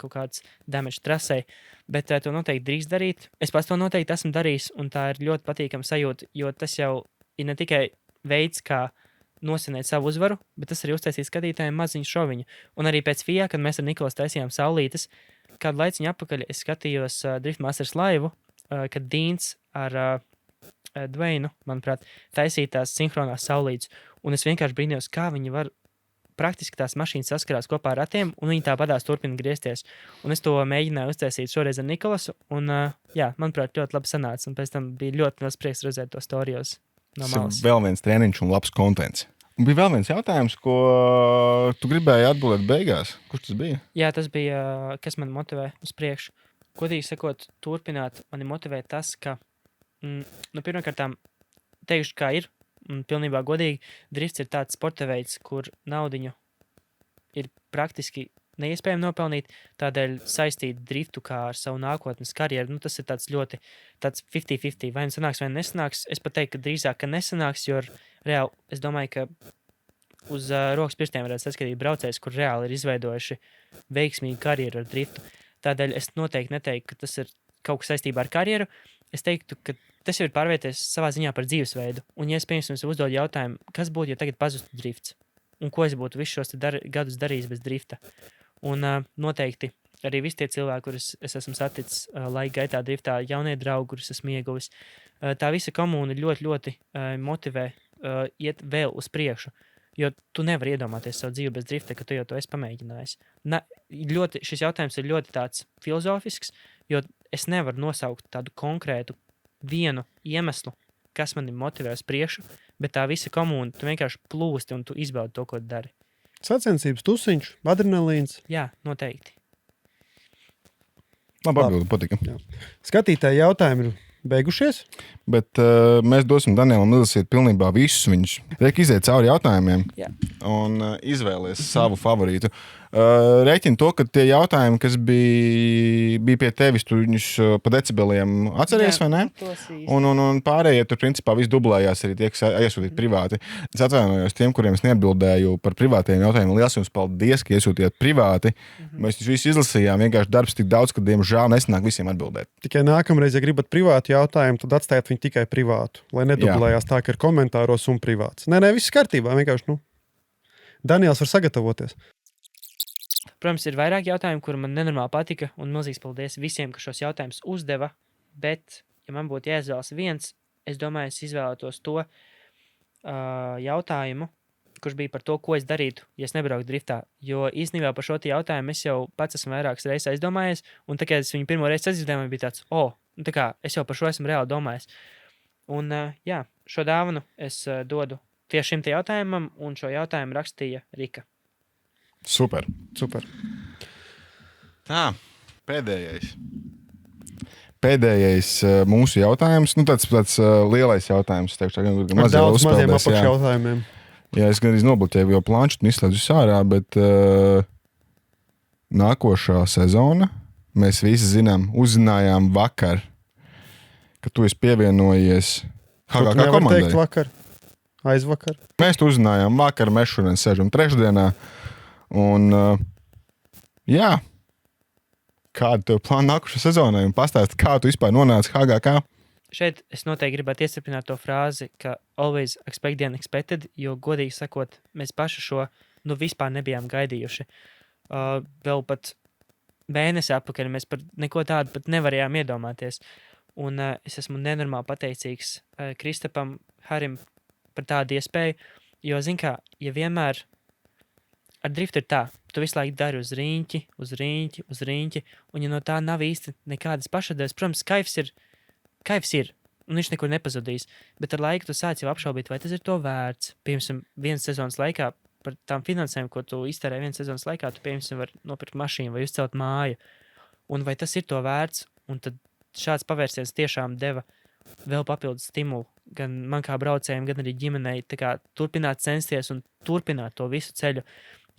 kaut kāds damage trasei. Bet to noteikti drīkst darīt. Es pats to noteikti esmu darījis, un tā ir ļoti patīkama sajūta, jo tas jau ir ne tikai veids, kā nosinēt savu uzvaru, bet tas arī uztaisīt skatītājiem maziņu šoviņu. Un arī pēc FIA, kad mēs ar Nikolas taisījām saulītes, kādu laiciņu atpakaļ es skatījos Driftmasters laivu, kad Dīns ar Dveinu, manuprāt, taisīja tās sinhronās saulītes. Un es vienkārši brīnījos, kā viņi var praktiski tās mašīnas saskarās kopā ar ratiem, un viņi tāpatās turpina griezties. Un es to mēģināju uztaisīt šoreiz ar Nikolasu, un, jā, manuprāt, ļoti labi sanāca. Un pēc tam bija ļoti liels prieks redzēt to storijos no malas. Tas vēl viens treniņš un labs kontents. Un bija vēl viens jautājums, ko tu gribēji atbildēt beigās. Kurš tas bija? Jā, tas bija, kas man motivē uz priekšu. Godīgi sakot, turpināt mani motivē tas, ka, pirmkārtām, teikšu, kā ir, un pilnībā godīgi, drifts ir tāds sporta veids, kur naudiņu ir praktiski neiespējami nopelnīt, tādēļ saistīt driftu kā ar savu nākotnes karjeru. Tas ir tāds ļoti 50-50, vai nu sanāks, vai nesanāks. Es pat teiktu, ka drīzāk, ka nesanāks, jo reāli es domāju, ka uz rokas pirkstiem varētu saskatīt braucējus, kur reāli ir izveidojuši veiksmīgu karjeru ar driftu. Tādēļ es noteikti neteiktu, ka tas ir kaut kas saistībā ar karjeru. Es teiktu, ka tas jau ir pārvērties savā ziņā par dzīvesveidu. Un, ja es piemēram uzdodu jautājumu, kas būtu, ja tagad pazustu drifts? Un ko es būtu visus šos gadus darījis bez drifta? Un noteikti arī visi tie cilvēki, kurus es esmu saticis laika gaitā driftā, jaunie draugi, kurus esmu ieguvis, tā visa komūna ļoti, ļoti motivē iet vēl uz priekšu. Jo tu nevari iedomāties savu dzīvi bez drifta, ka tu jau to esi pamēģinājis. Šis jautājums ir ļoti tāds filozofisks, jo es nevaru nosaukt tādu konkrētu vienu iemeslu, kas mani motivē uz priekšu, bet tā visa komūna, tu vienkārši plūsti un tu izbaudi to, ko dari. Sacensības, tusiņš, adrenalīns. Jā, noteikti. Labi, atbildi, patika. Jā. Skatītāji jautājumi ir beigušies. Bet mēs dosim Danielam izlasīt pilnībā visus viņus. Reik iziet cauri jautājumiem un izvēlies savu favorītu. Rēķini to, ka tie jautājumi, kas bija pie tevis, tu viņus pa decibeliem atceries, vai ne? Un pārējie tur principā viss dublējās arī tie, kas iesūtīja privāti. Es atvainojos tiem, kuriem es neatbildēju par privātiem jautājumiem. Liels jums paldies, ka iesūtījāt privāti. Mēs jūs visu izlasījām, vienkārši darbs tik daudz, ka diemžēl nesanāk visiem atbildēt. Tikai nākamreiz, ja gribat privātu jautājumu, tad atstājiet viņu tikai privātu, lai nedublējās tā, ka ir komentāros un privāts. Nē, viss kārtībā, vienkārši, Daniels var sagatavoties. Protams, ir vairāk jautājumu, kur man nenormāli patika, un milzīgs paldies visiem, kas šos jautājumus uzdeva, bet, ja man būtu jāizvēlas viens, es domāju, es izvēlētos to jautājumu, kurš bija par to, ko es darītu, ja es nebrauktu driftā, jo īstenībā par šo jautājumu es jau pats esmu vairākas reizes aizdomājies, un tā kā es viņu pirmo reizi sadzirdēju, man bija tāds, tā kā es jau par šo esmu reāli domājis. Un, jā, šo dāvanu es dodu tieši šim te jautājumam, un šo jautājumu rakstīja Rika. Super. Super. Tā, pēdējais mūsu jautājums. Nu, tāds lielais jautājums. Teikšu, Ar daudz maziem apakšjautājumiem. Jā, es gan iznobloķēju jau planšetu un izslēdzu sārā, bet nākošā sezona mēs visi uzzinājām vakar, ka tu esi pievienojies HGK komandai. Teikt vakar, aizvakar. Mēs to uzzinājām vakar, mēs šodien sēžam trešdienā. Un, jā, kāda tev plāna nākušā sezonai un pastāst, kā tu vispār nonāci HGK? Šeit es noteikti gribētu iestiprināt to frāzi, ka always expect the unexpected, jo, godīgi sakot, mēs paši šo vispār nebijām gaidījuši. Vēl pat mēnesi atpakaļ mēs par neko tādu pat nevarējām iedomāties. Un es esmu nenormāli pateicīgs Kristapam, Harim par tādu iespēju, jo, zin kā, ja vienmēr ar driftu ir tā, tu visu laiku dari uz riņķi, un ja no tā nav īsti nekādas pašadevas, protams, kaifs ir, un viņš nekur nepazudīs, bet ar laiku tu sāc jau apšaubīt, vai tas ir to vērts. Piemēram, vienas sezonas laikā par tām finansēm, ko tu iztērē vienas sezonas laikā, tu, piemēram, var nopirkt mašīnu vai uzcelt māju, un vai tas ir to vērts, un tad šāds pavērsiens tiešām deva vēl papildus stimulu gan man kā braucējiem, gan arī ģimenei turpināt censties un turpināt to visu ceļu,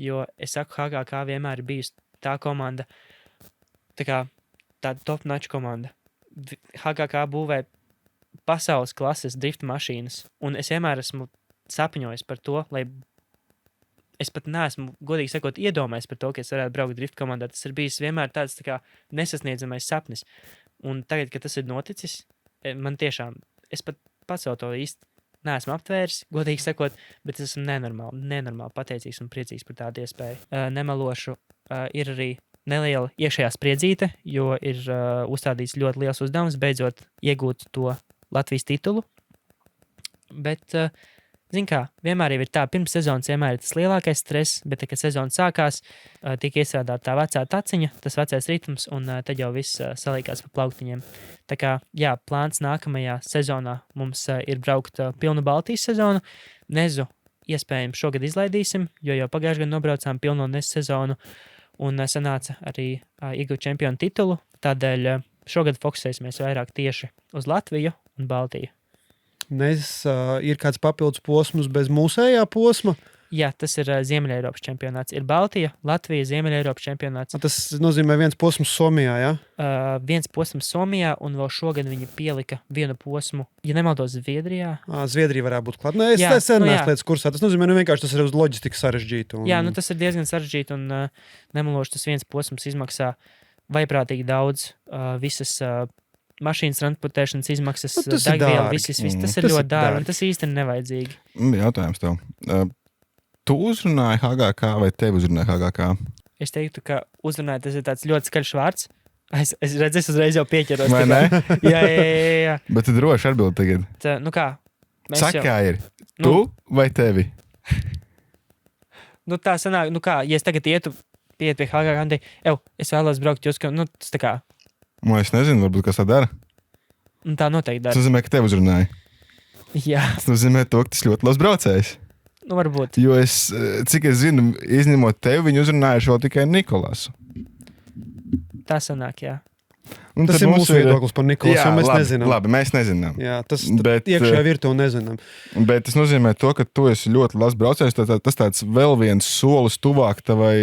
jo es saku, HGK vienmēr ir bijusi tā komanda, tā top-notch komanda. HGK būvē pasaules klases drifta mašīnas, un es vienmēr esmu sapņojis par to, lai es pat neesmu, godīgi sakot, iedomājis par to, ka es varētu braukt drifta komandā. Tas ir bijis vienmēr tāds nesasniedzamais sapnis. Un tagad, kad tas ir noticis, man tiešām, es pat pats vēl to īsti neesmu aptvēris, godīgi sakot, bet es esmu nenormāli pateicīgs un priecīgs par tādu iespēju. Nemelošu, ir arī neliela iekšējā spriedzīte, jo ir uzstādīts ļoti liels uzdevums beidzot iegūt to Latvijas titulu. Bet, zin kā, vienmēr ir tā, pirms sezonas vienmēr ir tas lielākais stress, bet, kad sezona sākās, tika iestrādāta tā vecā taciņa, tas vecais ritms, un tad jau viss salīkās pa plauktiņiem. Tā kā, jā, plāns nākamajā sezonā mums ir braukt pilnu Baltijas sezonu. Nezu iespējams šogad izlaidīsim, jo jau pagājušajā gadā nobraucām pilno Nezu sezonu, un sanāca arī iegūt čempionu titulu. Tādēļ šogad fokusēsimies vairāk tieši uz Latviju un Baltiju. Ir kāds papildus posms bez mūsējā posma? Jā, tas ir Ziemeļeiropas čempionāts. Ir Baltija, Latvija, Ziemeļeiropas čempionāts. Tas nozīmē viens posms Somijā, jā? Viens posms Somijā, un vēl šogad viņi pielika vienu posmu, ja nemaldos, Zviedrijā. Zviedrija varētu būt klāt. Es neesmu lietas kursā. Tas nozīmē, vienkārši tas ir uz loģistiku sarežģīti. Jā, tas ir diezgan sarežģīti, un nemaloši tas viens posms izmaksā vaiprātīgi daudz visas mašīnas transportēšanas izmaksas, degviela, viss. Tas ir ļoti dārgi, un tas īsti ir nevajadzīgi. Jautājums tev. Tu uzrunāji HGK vai tevi uzrunāji HGK? Es teiktu, ka uzrunāji tas ir tāds ļoti skaļš vārds. Es redzu, es uzreiz jau pieķeros. Vai ne? Jā. Bet tu droši atbildi tagad. Kā? Saka, kā ir? Tu vai tevi? Tā sanāk, ja es tagad iet pie HGK un teiktu, es vēlos braukt jūs, tas tā kā. Es nezinu, varbūt kas tā dara. Tā noteikti dara. Tas nozīmē, ka tevi uzrunāja. Jā. Tas nozīmē to, ka tas ļoti labs braucējs. Varbūt. Jo cik es zinu, izņemot tevi, viņi uzrunājuši vēl tikai Nikolasu. Tā sanāk, jā. Tas ir mūsu viedoklis par Nikolasu, jo mēs nezinām. Labi, mēs nezinām. Jā, tas iekšējā virtuve nezinām. Bet tas nozīmē to, ka tu esi ļoti labs braucējs. Tas tāds vēl viens solis tuvāk tavai,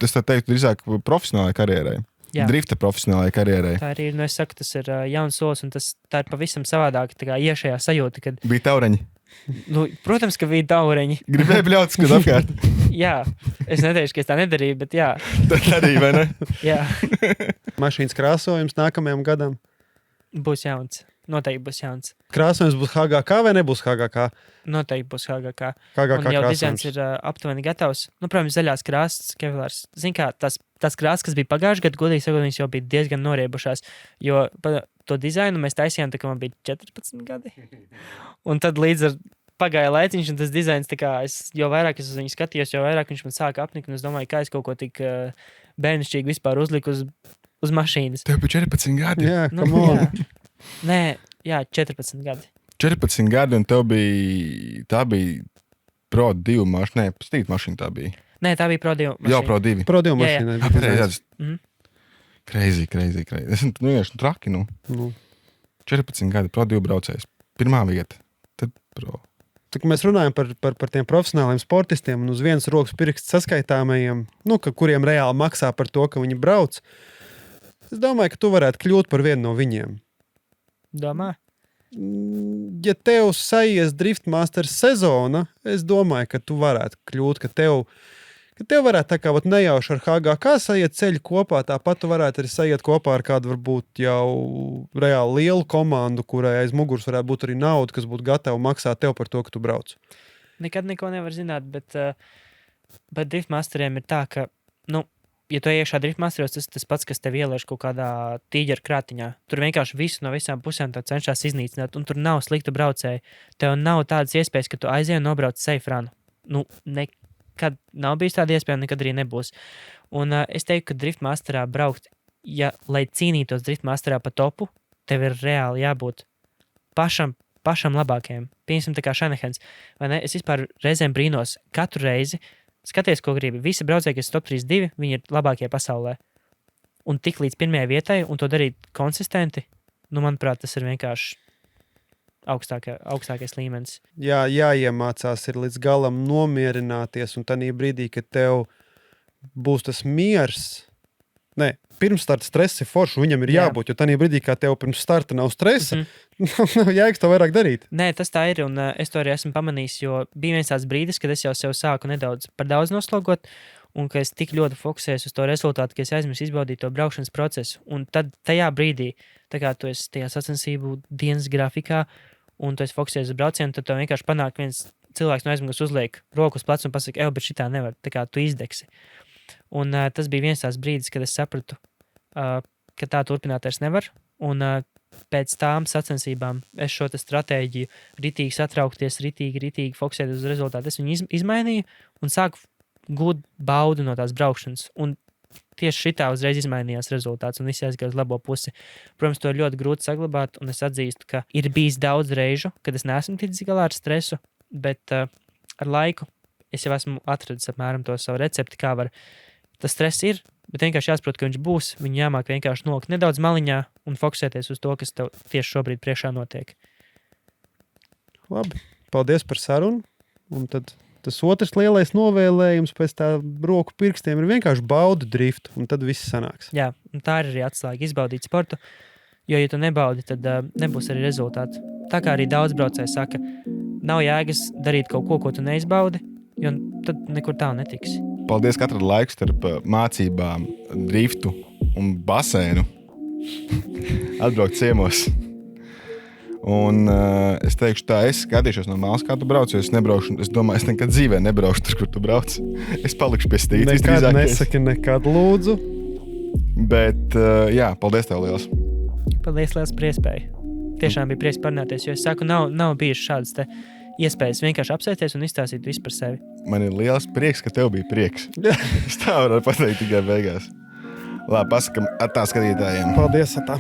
es tā teiktu, drīzāk profesionālajai karjerai. Jā. Drifta profesionālajai karjerai. Tā arī ir, es saku, tas ir jauns solis, un tā ir pavisam savādāk iekšējā sajūta, kad... Bija taureņi? Protams, ka bija taureņi. Gribēju bļaut skat apkārt. Jā, es neteikšu, ka es tā nedarīju, bet jā. Tā arī, vai ne? Jā. Mašīnas krāsojums nākamajam gadam? Būs jauns. Noteikti būs jauns. Krāsojums būs HGK vai nebūs HGK? Noteikti būs HGK. HGK un jau krāsojums. dizains ir aptuveni gatavs. Protams, zaļās krāsas, kevlārs. Zin kā, tās krāsas, kas bija pagājušajā gadā, godīgi sakot, viņas jau bija diezgan noriebušās, jo to dizainu mēs taisījām, tā kā man bija 14 gadi. Un tad līdz ar pagāja laiciņš, un tas dizains, jo vairāk es uz viņu skatījos, jo vairāk viņš man sāka apnikt, un es domāju, kā es kaut ko tik bērnišķīgi vispār uzliku uz mašīnas. Tev bija 14 gadi? Jā, jā. Nē, jā, 14 gadi. 14 gadi, un tā bija Pro 2 mašīna, Street mašīna tā bija. Nē, tā bija Pro 2 mašīna. Jā, Pro 2. Pro 2 Jā, mašīnai. Pareizi. Mhm. Crazy. Es vienkārši traki, nu. Nu. 14 gadi, Pro 2 braucējs. Pirmā vieta, tad Pro. Tā, mēs runājam par tiem profesionāliem sportistiem un uz vienas rokas pirksts saskaitāmajiem, kuriem reāli maksā par to, ka viņi brauc. Es domāju, ka tu varētu kļūt par vienu no viņiem. Domā? Ja tev saies Driftmaster sezona, es domāju, ka tu varētu kļūt, ka tev varētu tā kā nejauši ar HGK saiet ceļu kopā, tāpat tu varētu arī saiet kopā ar kādu varbūt jau reāli lielu komandu, kurai aiz muguras varētu būt arī nauda, kas būtu gatava maksāt tev par to, ka tu brauc. Nekad neko nevar zināt, bet Driftmasteriem ir tā, ka, ja tu iekšā Driftmasteros, tas pats, kas tev ielaiž kaut kādā tīģeru krātiņā. Tur vienkārši visu no visām pusēm tā cenšas iznīcināt, un tur nav sliktu braucēju. Tev nav tādas iespējas, ka tu aizej un nobrauc safe runu. Nekad nav bijis tāda iespēja, nekad arī nebūs. Un es teiktu, ka Driftmasterā braukt, lai cīnītos Driftmasterā pa topu, tev ir reāli jābūt pašam labākajam. Piemēram, tā kā Šanehens. Es vispār reizēm brīnos katru reizi, skaties, ko gribi. Visi braucēji, kas top 3-2, viņi ir labākie pasaulē. Un tik līdz pirmajai vietai, un to darīt konsistenti, manuprāt, tas ir vienkārši augstākais līmenis. Jā, jāiemācās ir līdz galam nomierināties, un tādā brīdī, kad tev būs tas miers, pirms starta stress ir forši, viņam ir jābūt, jo tādā brīdī, kā tev pirms starta nav stresa, nav jēgas to vairāk darīt. Nē, tas tā ir, un es to arī esmu pamanījis, jo bija viens tāds brīdis, kad es jau sev sāku nedaudz par daudz noslogot, un ka es tik ļoti fokusējos uz to rezultātu, ka es aizmirsu izbaudīt to braukšanas procesu. Un tad tajā brīdī, tā kā tu esi tajā sacensību dienas grafikā, un tu esi fokusējies uz braucienu, tad tev vienkārši panāk viens cilvēks no aizmugures uzliek roku uz plecu un pasaka, bet šitā nevar, tā kā tu izdegsi. Un tas bija viens tās brīdis, kad es sapratu, ka tā turpināties nevar, un pēc tām sacensībām es šo stratēģiju ritīgi satraukties, ritīgi fokusēt uz rezultātu. Es viņu izmainīju un sāku gūt baudu no tās braukšanas, un tieši šitā uzreiz izmainījās rezultāts, un viss aizgāja uz labo pusi. Protams, to ir ļoti grūti saglabāt, un es atzīstu, ka ir bijis daudz reižu, kad es neesmu ticis galā ar stresu, bet ar laiku es jau esmu atradis apmēram to savu recepti, kā var. Tas stress ir, bet vienkārši jāsaprot, ka viņš būs. Viņu jāmāk vienkārši nolikt nedaudz maliņā un fokusēties uz to, kas tev tieši šobrīd priekšā notiek. Labi, paldies par sarunu. Un tad tas otrs lielais novēlējums pēc tā roku pirkstiem ir vienkārši baudu driftu, un tad viss sanāks. Jā, un tā ir arī atslēga izbaudīt sportu, jo, ja tu nebaudi, tad nebūs arī rezultāti. Tā kā arī daudz braucēji saka, nav jēgas darīt kaut ko tu neizbaudi, jo tad nekur tālu netiksi. Paldies, ka atradi laiku starp mācībām, driftu un basēnu. Atbraukt ciemos. Un es teikšu tā, es skatīšos no malas, kā tu brauc, jo es nebraukšu, es domāju, es nekad dzīvē nebraukšu tur, kur tu brauc. Es palikšu pie stītes. Nekad nesaki nekad, lūdzu. Bet, jā, paldies tev liels. Paldies liels par iespēju. Tiešām bija prieks parunāties, jo es saku, nav bijuši šādas te iespējas vienkārši apsēsties un izstāstīt visu par sevi. Man ir liels prieks, ka tev bija prieks. Es tā varu pateikt tikai beigās. Labi, pasakam atā skatītājiem. Paldies, atā.